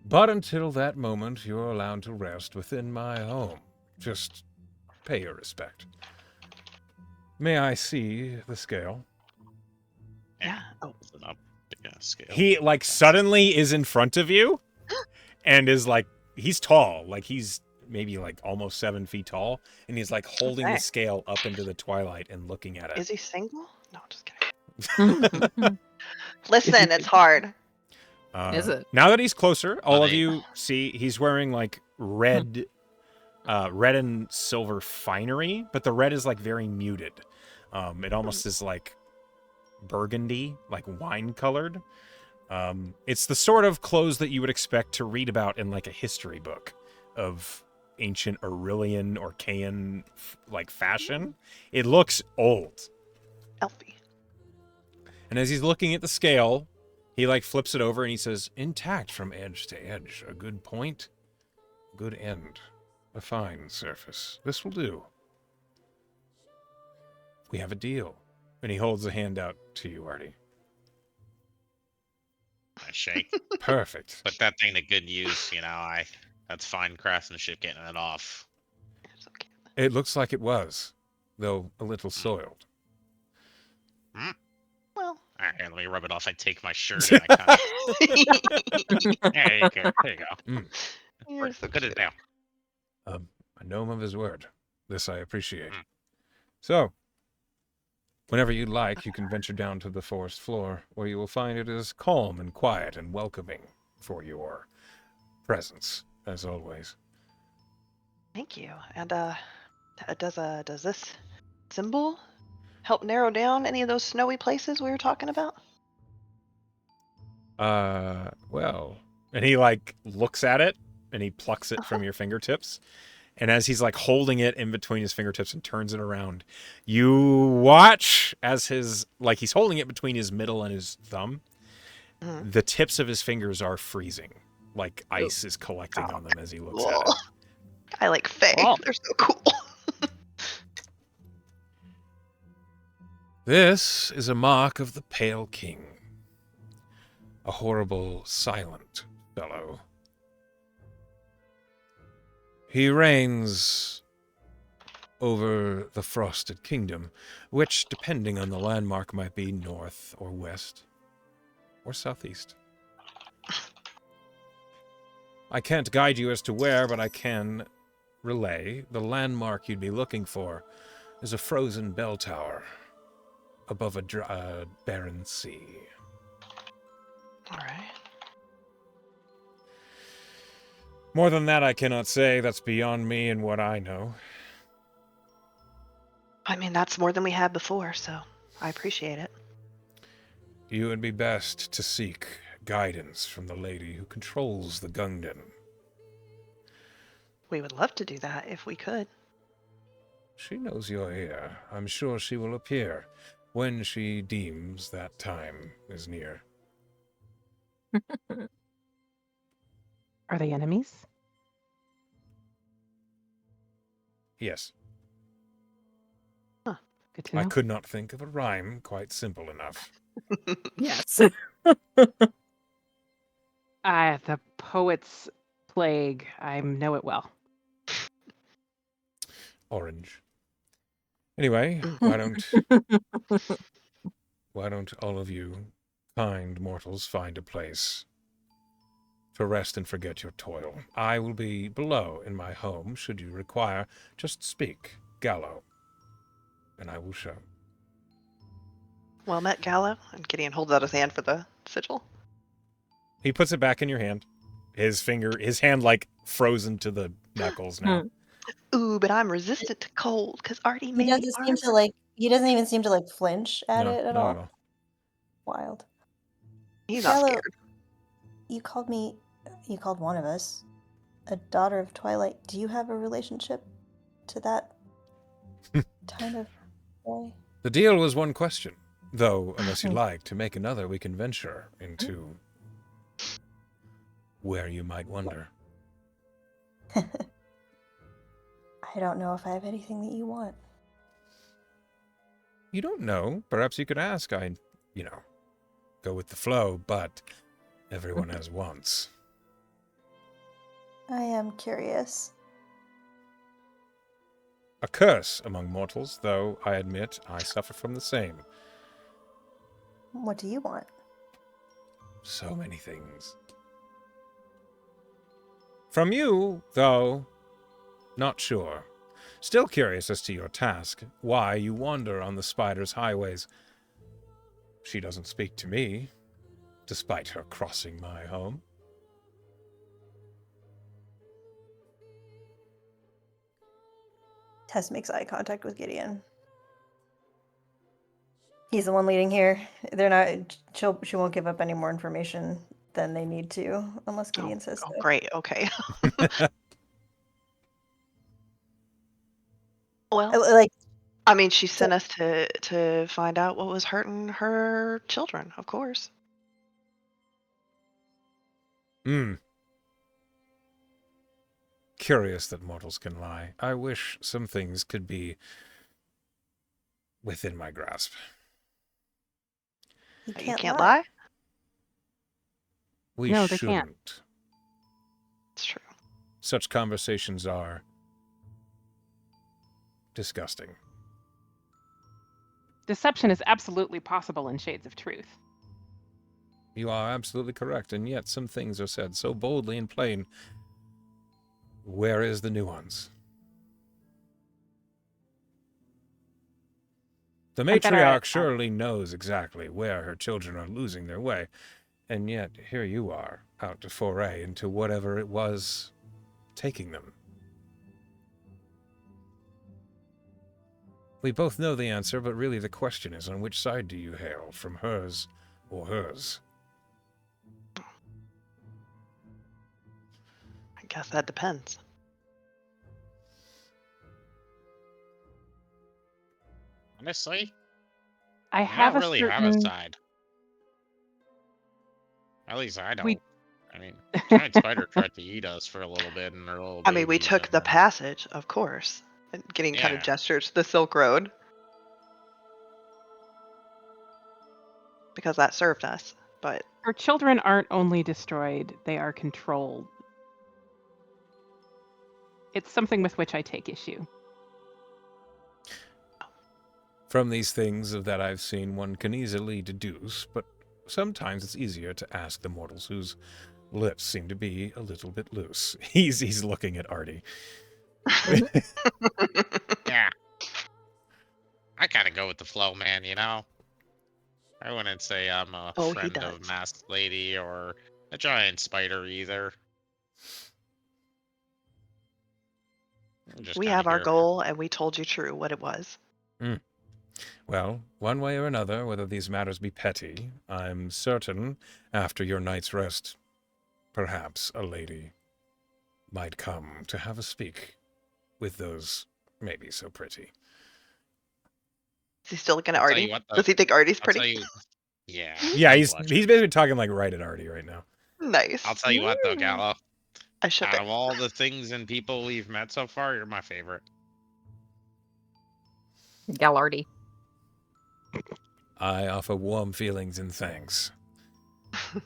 But until that moment, you're allowed to rest within my home. Just pay your respect. May I see the scale? Yeah. Oh. Hold it up. Yeah, scale. He, like, suddenly is in front of you and is, like, he's tall. Like, he's maybe, like, almost 7 feet tall. And he's, like, holding the Okay. scale up into the twilight and looking at it. Is he single? No, just kidding. Listen, it's hard. Is it? Now that he's closer, all of Funny. you see he's wearing, like, red and silver finery, but the red is, like, very muted. It almost is, like, burgundy, like wine colored. It's the sort of clothes that you would expect to read about in, like, a history book of ancient Aurelian or Chaean, like, fashion. It looks old. Elfie. And as he's looking at the scale, he, like, flips it over and he says, intact from edge to edge. A good point, good end. A fine surface. This will do. We have a deal. And he holds a hand out to you, Artie. I shake. Perfect. Put that thing to good use, you know. That's fine craftsmanship getting it off. It's okay. It looks like it was, though a little soiled. Well. All right, let me rub it off. I take my shirt and I kind of. There you go. There you go. You're so Good as cute. now. A gnome of his word. This I appreciate. Mm. So, whenever you like, you can venture down to the forest floor, where you will find it is calm and quiet and welcoming for your presence, as always. Thank you. And does this symbol help narrow down any of those snowy places we were talking about? Well, and he, like, looks at it, and he plucks it from your fingertips. And as he's, like, holding it in between his fingertips and turns it around, you watch as he's holding it between his middle and his thumb. Mhm. The tips of his fingers are freezing. Like, ice is collecting on them as he looks at it. Whoa. I like Faye. Cool. They're so cool. This is a mark of the Pale King. A horrible, silent fellow. He reigns over the Frosted Kingdom, which, depending on the landmark, might be north or west or southeast. I can't guide you as to where, but I can relay the landmark you'd be looking for is a frozen bell tower above a barren sea. All right. More than that I cannot say. That's beyond me and what I know. I mean, that's more than we had before, so I appreciate it. You would be best to seek guidance from the lady who controls the Gungdan. We would love to do that if we could. She knows you're here. I'm sure she will appear when she deems that time is near. Are they enemies? Yes, Good to know. I could not think of a rhyme quite simple enough. Yes. The poet's plague. I know it well. Orange. Anyway, why don't all of you kind mortals find a place to rest and forget your toil? I will be below in my home, should you require. Just speak, Gallo, and I will show. Well met, Gallo. And Gideon holds out his hand for the sigil. He puts it back in your hand. His hand, like, frozen to the knuckles now. Ooh, but I'm resistant to cold because Artie He made doesn't seem to like. He doesn't even seem to like flinch at No, it at not all. at all. Wild. He's not Gallo, scared. You called one of us a daughter of Twilight. Do you have a relationship to that kind of way? The deal was one question, though, unless you'd like to make another, we can venture into where you might wonder. I don't know if I have anything that you want. You don't know. Perhaps you could ask. I go with the flow, but everyone has wants. I am curious. A curse among mortals, though I admit I suffer from the same. What do you want? So many things. From you, though, not sure. Still curious as to your task, why you wander on the spider's highways. She doesn't speak to me, despite her crossing my home. Tess makes eye contact with Gideon. He's the one leading here. They're not. She won't give up any more information than they need to, unless Gideon says so. Great. Okay. Well, Like, I mean, she sent us to find out what was hurting her children, of course. Curious that mortals can lie. I wish some things could be within my grasp. you You can't, can't lie. lie. We No, they shouldn't. can't. It's true. Such conversations are disgusting. Deception is absolutely possible in shades of truth. You are absolutely correct, and yet some things are said so boldly and plain. Where is the nuance? The I'm better at matriarch surely knows exactly where her children are losing their way, and yet here you are, out to foray into whatever it was taking them. We both know the answer, but really the question is, on which side do you hail, from hers or hers? I guess that depends. Honestly, I I have don't a really certain. have a side. At least I don't. We- I mean, giant spider tried to eat us for a little bit, and their little. I mean, we babies, took and the then- passage, of course, and getting kind of Yeah. gestures to the Silk Road because that served us. But Her children aren't only destroyed, they are controlled. It's something with which I take issue. From these things that I've seen, one can easily deduce, but sometimes it's easier to ask the mortals whose lips seem to be a little bit loose. He's looking at Artie. Yeah. I kind of go with the flow, man. I wouldn't say I'm a Oh, he friend of does. masked lady or a giant spider either. I'm just we kinda have our here. goal, and we told you true what it was. Well, one way or another, whether these matters be petty, I'm certain, after your night's rest, perhaps a lady might come to have a speak with those maybe so pretty. Is he still looking at I'll tell you Artie? what, though. Does he think Artie's I'll pretty? tell you. Yeah. Yeah, I'm he's blushing. basically talking like right at Artie right now. Nice. I'll tell you what, though, Gallo. I shook Out it. of all the things and people we've met so far, you're my favorite. Gallardi. I offer warm feelings and thanks. Hmm.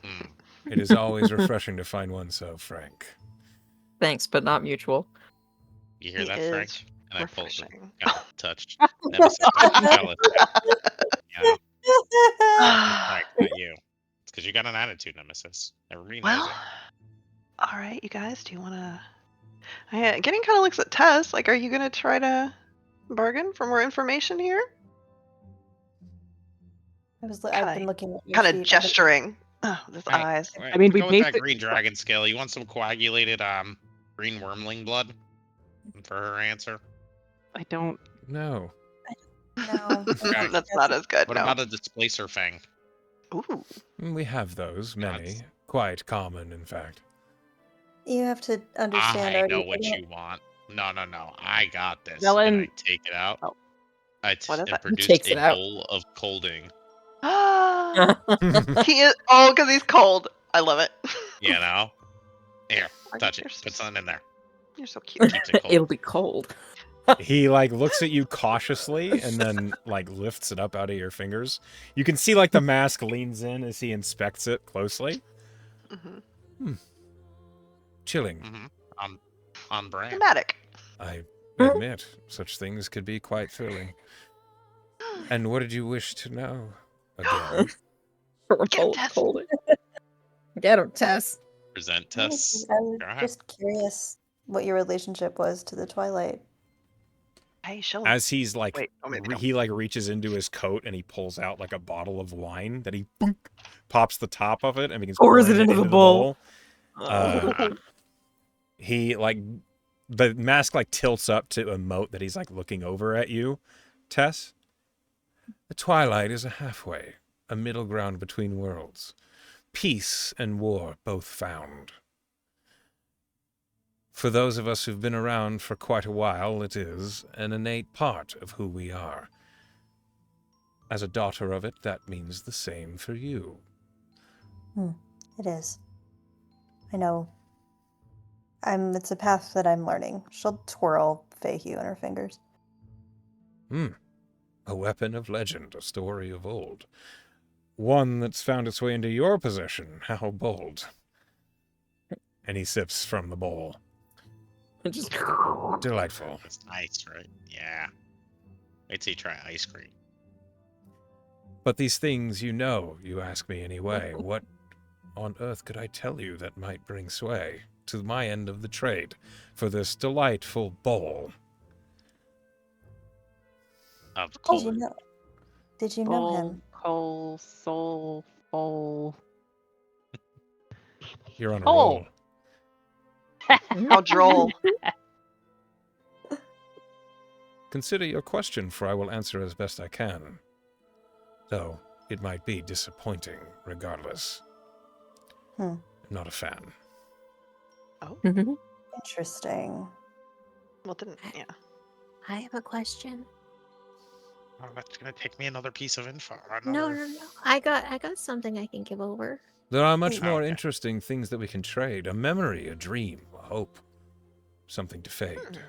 It is always refreshing to find one so frank. Thanks, but not mutual. You hear He that, is Frank? And I pulled refreshing. kind of touched Nemesis by the jealous. Yeah, it's Frank, not you. It's because you got an attitude, Nemesis. Everybody knows Well, it. all right, you guys. Do you want to? Gideon kind of looks at Tess. Like, are you gonna try to bargain for more information here? I've been looking at your Kind of sheet. gesturing with his Right. eyes. Right, I mean, we go with that basic- green dragon scale. You want some coagulated green wormling blood for her answer? I don't. No. No, Okay. That's not as good. What no. about a displacer fang? Ooh. We have those, many. Gods. Quite common, in fact. You have to understand. I Artie, know I what don't- you want. No. I got this. Well, and I and- take it out. Oh. And What is it? Who produce takes a it out? bowl of colding. He is. Oh, because he's cold. I love it. You know? Here, Are touch you- it. Put something in there. You're so cute. Keeps it cold. It'll be cold. He looks at you cautiously and then lifts it up out of your fingers. You can see the mask leans in as he inspects it closely. Mm-hmm. Chilling. On brand. Dramatic. I admit, such things could be quite thrilling. And what did you wish to know? Again. Revolt Tess. cold. Get him, Tess. Present I tests. was Go ahead. just curious what your relationship was to the Twilight. Hey, she'll. As he's like, Wait, oh, maybe no. he like reaches into his coat and he pulls out like a bottle of wine that he boop, pops the top of it and begins Pours pouring it into the bowl. He like the mask like tilts up to emote that he's like looking over at you, Tess. The Twilight is a halfway, a middle ground between worlds. Peace and war both found. For those of us who've been around for quite a while, it is an innate part of who we are. As a daughter of it, that means the same for you. It is. I know. It's a path that I'm learning. She'll twirl Feyhue in her fingers. A weapon of legend, a story of old. One that's found its way into your possession. How bold. And he sips from the bowl. Just Delightful. That's nice, right? Yeah. Wait till you try ice cream. But these things you know, you ask me anyway. What on earth could I tell you that might bring sway to my end of the trade for this delightful bowl? Of Did you coal. know? Did you know him? Coal, soul, bowl. You're on a Oh. roll. How droll. Consider your question, for I will answer as best I can. Though it might be disappointing, regardless. I'm not a fan. Interesting. Well, didn't. Yeah. I have a question. Oh, that's gonna take me another piece of info. No. I got something I can give over. There are much Okay. more interesting things that we can trade. A memory, a dream, a hope. Something to fade.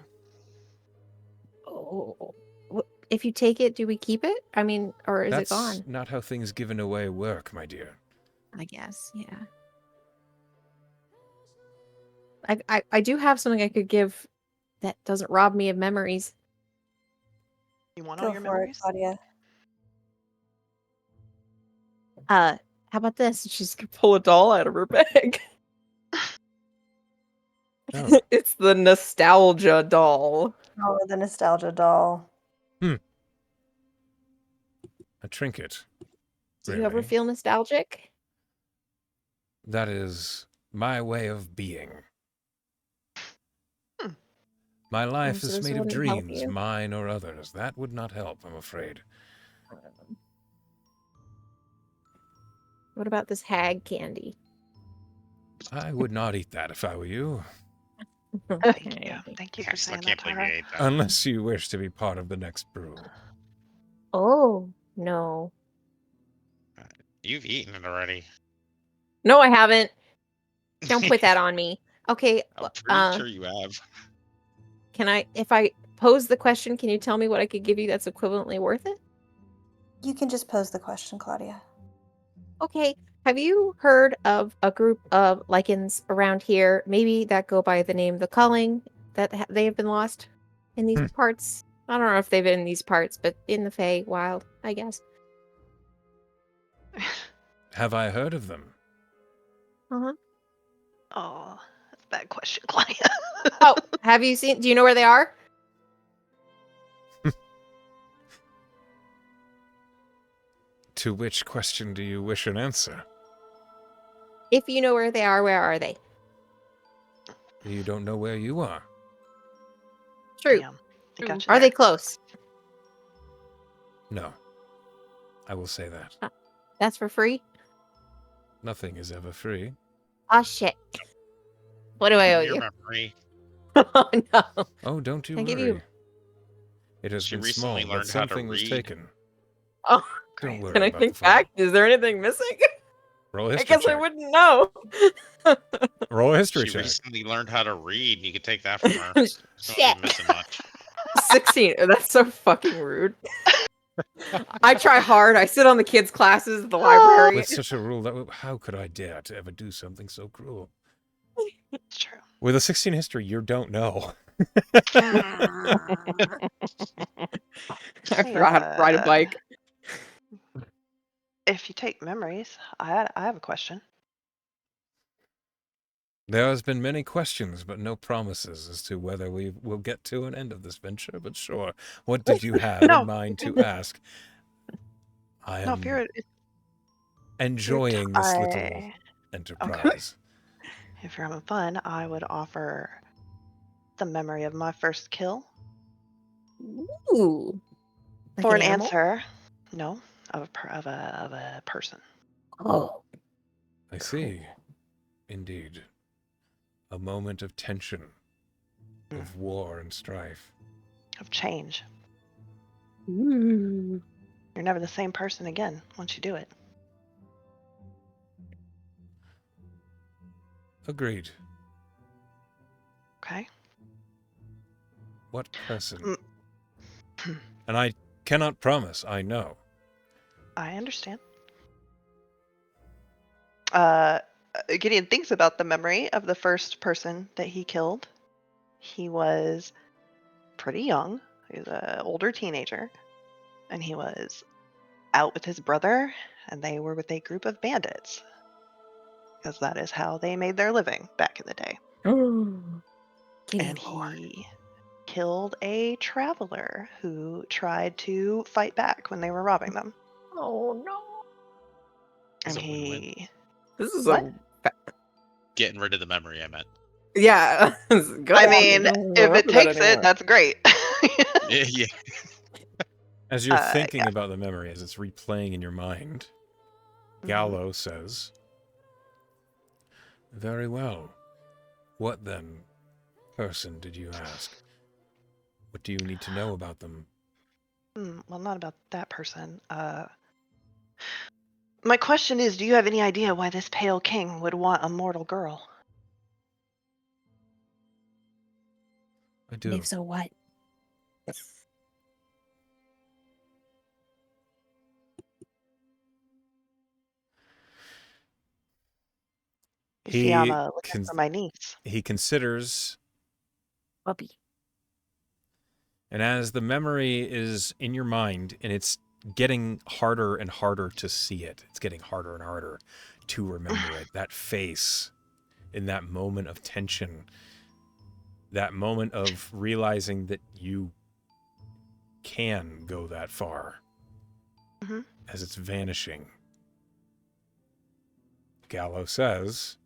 Oh. If you take it, do we keep it? I mean, or is That's it gone? not how things given away work, my dear. I guess, yeah. I do have something I could give that doesn't rob me of memories. You want all Go your for it, memories? Claudia. How about this? She's gonna pull a doll out of her bag. Oh. It's the nostalgia doll. Oh, the nostalgia doll. A trinket. Do you ever Really. feel nostalgic? That is my way of being. My life so is this made of wouldn't help dreams, you? mine or others. That would not help, I'm afraid. What about this hag candy? I would not eat that if I were you. Thank you. Thank you I for still saying can't that, believe Tyler. you ate that. Unless you wish to be part of the next brew. Oh, no. You've eaten it already. No, I haven't. Don't put that on me. Okay, I'm pretty sure you have. can I, if I pose the question, can you tell me what I could give you that's equivalently worth it? You can just pose the question, Claudia. Okay, have you heard of a group of lichens around here, maybe that go by the name the Culling, that they have been lost in these parts? I don't know if they've been in these parts, but in the Fey Wild, I guess. Have I heard of them? Uh-huh. Oh, that's a bad question, Claudia. Oh, have you seen, do you know where they are? To which question do you wish an answer? If you know where they are, where are they? You don't know where you are. True. Damn. I got you Are there. they close? No. I will say that. That's for free? Nothing is ever free. Oh, shit. What do I owe Your you? memory. Oh, no. Oh, don't you I give worry. you- It has She been small, recently but learned how to something was read. taken. Oh, Don't worry can I about think the phone. back? Is there anything missing? Roll a I history guess I check. wouldn't know. Roll a history She check. recently learned how to read. You could take that from her. She's not Shit. really missing much. 16. Oh, that's so fucking rude. I try hard. I sit on the kids' classes at the library. With such a rule, how could I dare to ever do something so cruel? It's true. With a 16 history, you don't know. I forgot how to ride a bike. If you take memories, I have a question. There has been many questions, but no promises as to whether we will get to an end of this venture. But sure, what did you have No. in mind to ask? I No, if am enjoying this little enterprise. if you're having fun, I would offer the memory of my first kill Ooh. Like for an an animal? answer. No, of a person. Oh. I see. Indeed. A moment of tension, of war and strife. Of change. Ooh. You're never the same person again once you do it. Agreed. Okay. What person? Mm. And I cannot promise, I know. I understand. Gideon thinks about the memory of the first person that he killed. He was pretty young. He was an older teenager. And he was out with his brother, and they were with a group of bandits. Because that is how they made their living back in the day. And he killed a traveler who tried to fight back when they were robbing them. Oh no. It's And a win-win. he This is What? Getting rid of the memory, I meant. Yeah. Good. I mean, if it takes it, that's great. Yeah. As you're thinking yeah. about the memory, as it's replaying in your mind, Mhm. Gallo says, "Very well. What then, person, did you ask? What do you need to know about them?" Well, not about that person. My question is, do you have any idea why this pale king would want a mortal girl? I do. If so, what? You see, I'm He looking for my niece. he considers, Puppy. and as the memory is in your mind, and it's getting harder and harder to see it, it's getting harder and harder to remember it. That face in that moment of tension, that moment of realizing that you can go that far, Mhm. as it's vanishing. Gallo says,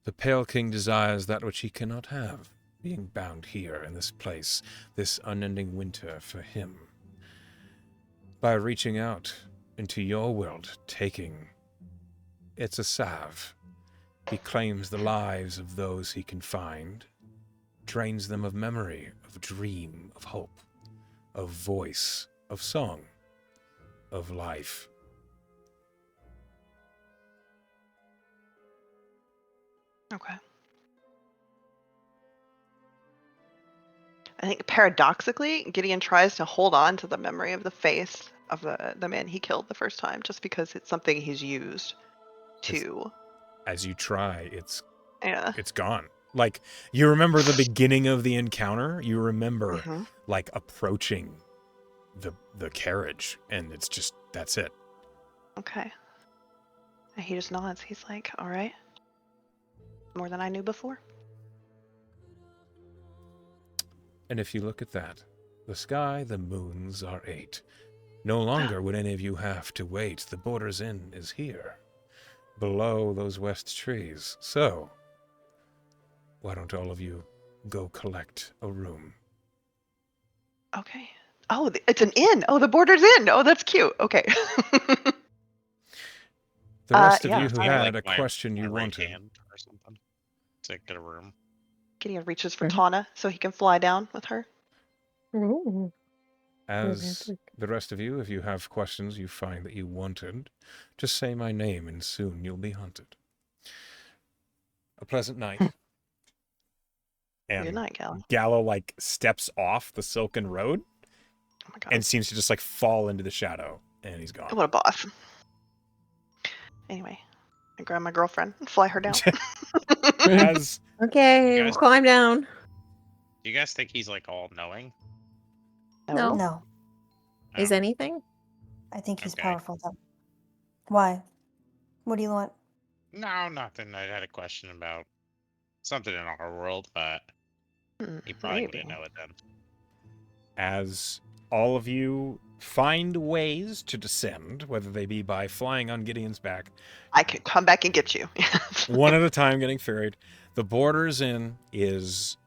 "The Pale King desires that which he cannot have, being bound here in this place, this unending winter for him. By reaching out into your world, taking it's a salve. He claims the lives of those he can find, drains them of memory, of dream, of hope, of voice, of song, of life." Okay. I think paradoxically, Gideon tries to hold on to the memory of the face of the man he killed the first time, just because it's something he's used to. As you try, it's Yeah. gone. Like, you remember the beginning of the encounter, you remember Mhm. like approaching the carriage, and it's just, that's it. Okay. And he just nods. He's like, all right. More than I knew before. And if you look at that, the sky, the moons are 8. No longer would any of you have to wait. The Borders Inn is here, below those west trees. So, why don't all of you go collect a room? Okay. Oh, it's an inn. Oh, the Border's Inn. Oh, that's cute. Okay. The rest of yeah. you who Take, had like, a question my you right wanted, hand or something to get a room. Gideon reaches for Mhm. Tana so he can fly down with her. Ooh. as the rest of you, if you have questions you find that you wanted, just say my name and soon you'll be hunted. A pleasant night. And Good night, Gal. Gallo like steps off the silken road Oh my god. and seems to just like fall into the shadow, and he's gone. What a boss. Anyway, I grab my girlfriend and fly her down. As Okay, You we'll guys- climb down. Do you guys think he's like all knowing? No. No, Is No. anything? I think he's Okay. powerful though. Why? What do you want? No, nothing. I had a question about something in our world, but he probably Maybe. wouldn't know it then. as all of you find ways to descend, whether they be by flying on Gideon's back, I can come back and get you. one at a time getting ferried, the Borders Inn is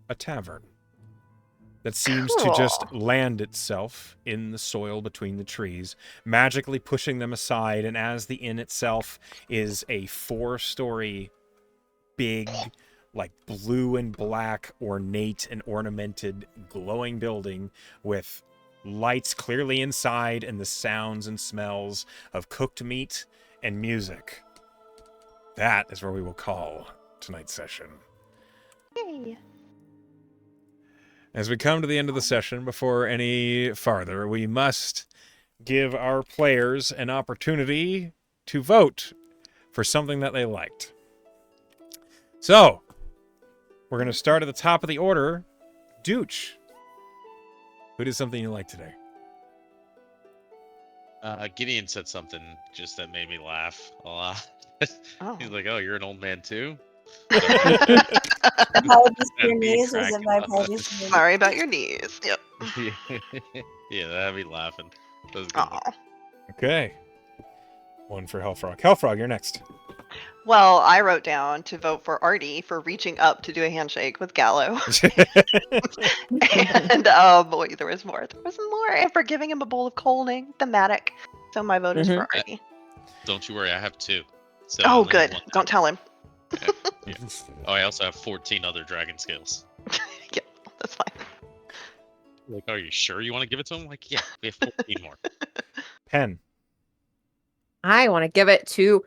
a tavern that seems to just Cool. land itself in the soil between the trees, magically pushing them aside. And as the inn itself is a 4-story, big, like blue and black, ornate and ornamented, glowing building with lights clearly inside and the sounds and smells of cooked meat and music. That is where we will call tonight's session. Yay. As we come to the end of the session, before any farther, we must give our players an opportunity to vote for something that they liked. So, we're going to start at the top of the order. Dooch, who did something you liked today? Gideon said something just that made me laugh a lot. Oh. He's like, "Oh, you're an old man too." Apologies for your That'd be knees. Was it my cracking up. apologies for your Sorry about your knees. Yep. Yeah, that had me laughing. That was a good one. Aw. Okay. One for Hellfrog. Hellfrog, you're next. Well, I wrote down to vote for Artie for reaching up to do a handshake with Gallo. And wait, there was more. There was more. And for giving him a bowl of coaling, thematic. So my vote is for Artie. Don't you worry, I have 2. So Oh, only have good. one Don't tell him. Yeah. Oh, I also have 14 other dragon scales. Yeah, that's fine. Like, are you sure you want to give it to him? Like, yeah, we have 14 more. Pen. I want to give it to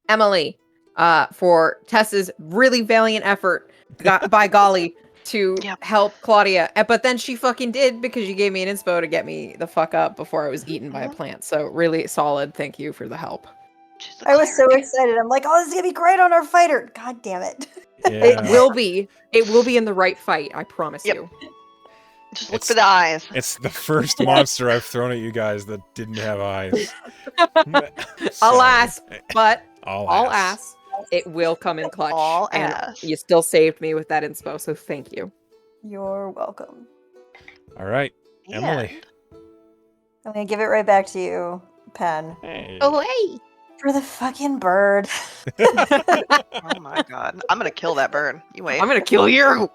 Emily for Tessa's really valiant effort, by golly, to Yep. help Claudia. But then she fucking did because she gave me an inspo to get me the fuck up before I was eaten by a plant. So really solid. Thank you for the help. She's a I was so cleric. excited. I'm like, oh, this is gonna be great on our fighter. God damn it. It will be. It will be in the right fight. I promise Yep. you. Just look It's- for the eyes. It's the first monster I've thrown at you guys that didn't have eyes. Alas, but All all ass. ass, it will come in clutch. All and ass. you still saved me with that inspo, so thank you. You're welcome. All right, Emily. I'm gonna give it right back to you, Pen. Hey. hey! For the fucking bird. Oh my god. I'm gonna kill that bird. You wait. I'm gonna kill you!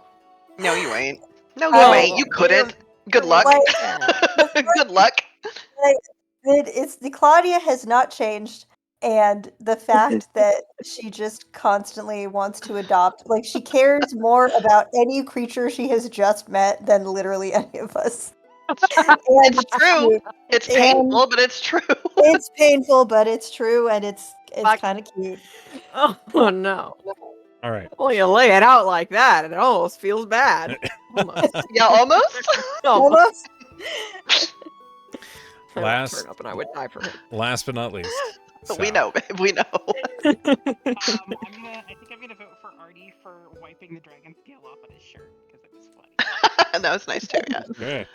No, you ain't. No, you Oh, ain't. You couldn't. Good luck. Like, Good luck. it's the Claudia has not changed, and the fact that she just constantly wants to adopt, like she cares more about any creature she has just met than literally any of us. And It's true. cute. It's And- painful, but it's true. It's painful, but it's true, and it's Fuck. kind of cute. Oh no. All right. Well, you lay it out like that, it almost feels bad. Almost. Yeah, almost. Almost. I would Last- turn up and I would die for him. Last but not least. We Sal. know, babe. We know. I think I'm gonna vote for Artie for wiping the dragon scale off on his shirt because it was funny. That was nice too. Yeah. Okay.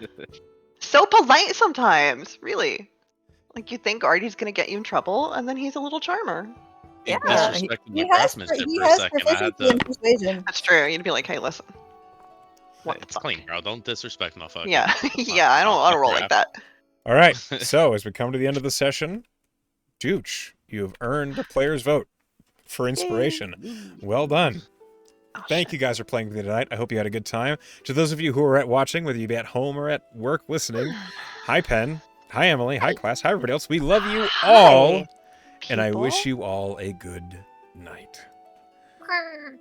So polite sometimes. Really. Like you think Artie's gonna get you in trouble, and then he's a little charmer. He Yeah, disrespected my craftsmanship for a second. I had proficiency in to. persuasion. That's true. You'd be like, hey, listen. What the It's fuck? clean, bro. Don't disrespect my fucking. Yeah. Yeah. I don't roll like that. All right. So as we come to the end of the session, Dooch, you have earned a player's vote for inspiration. Well done. Oh, Thank you guys for playing with me tonight. I hope you had a good time. To those of you who are watching, whether you be at home or at work listening, hi Pen, hi Emily, hi class, hi everybody else. We love you all, and I wish you all a good night. People.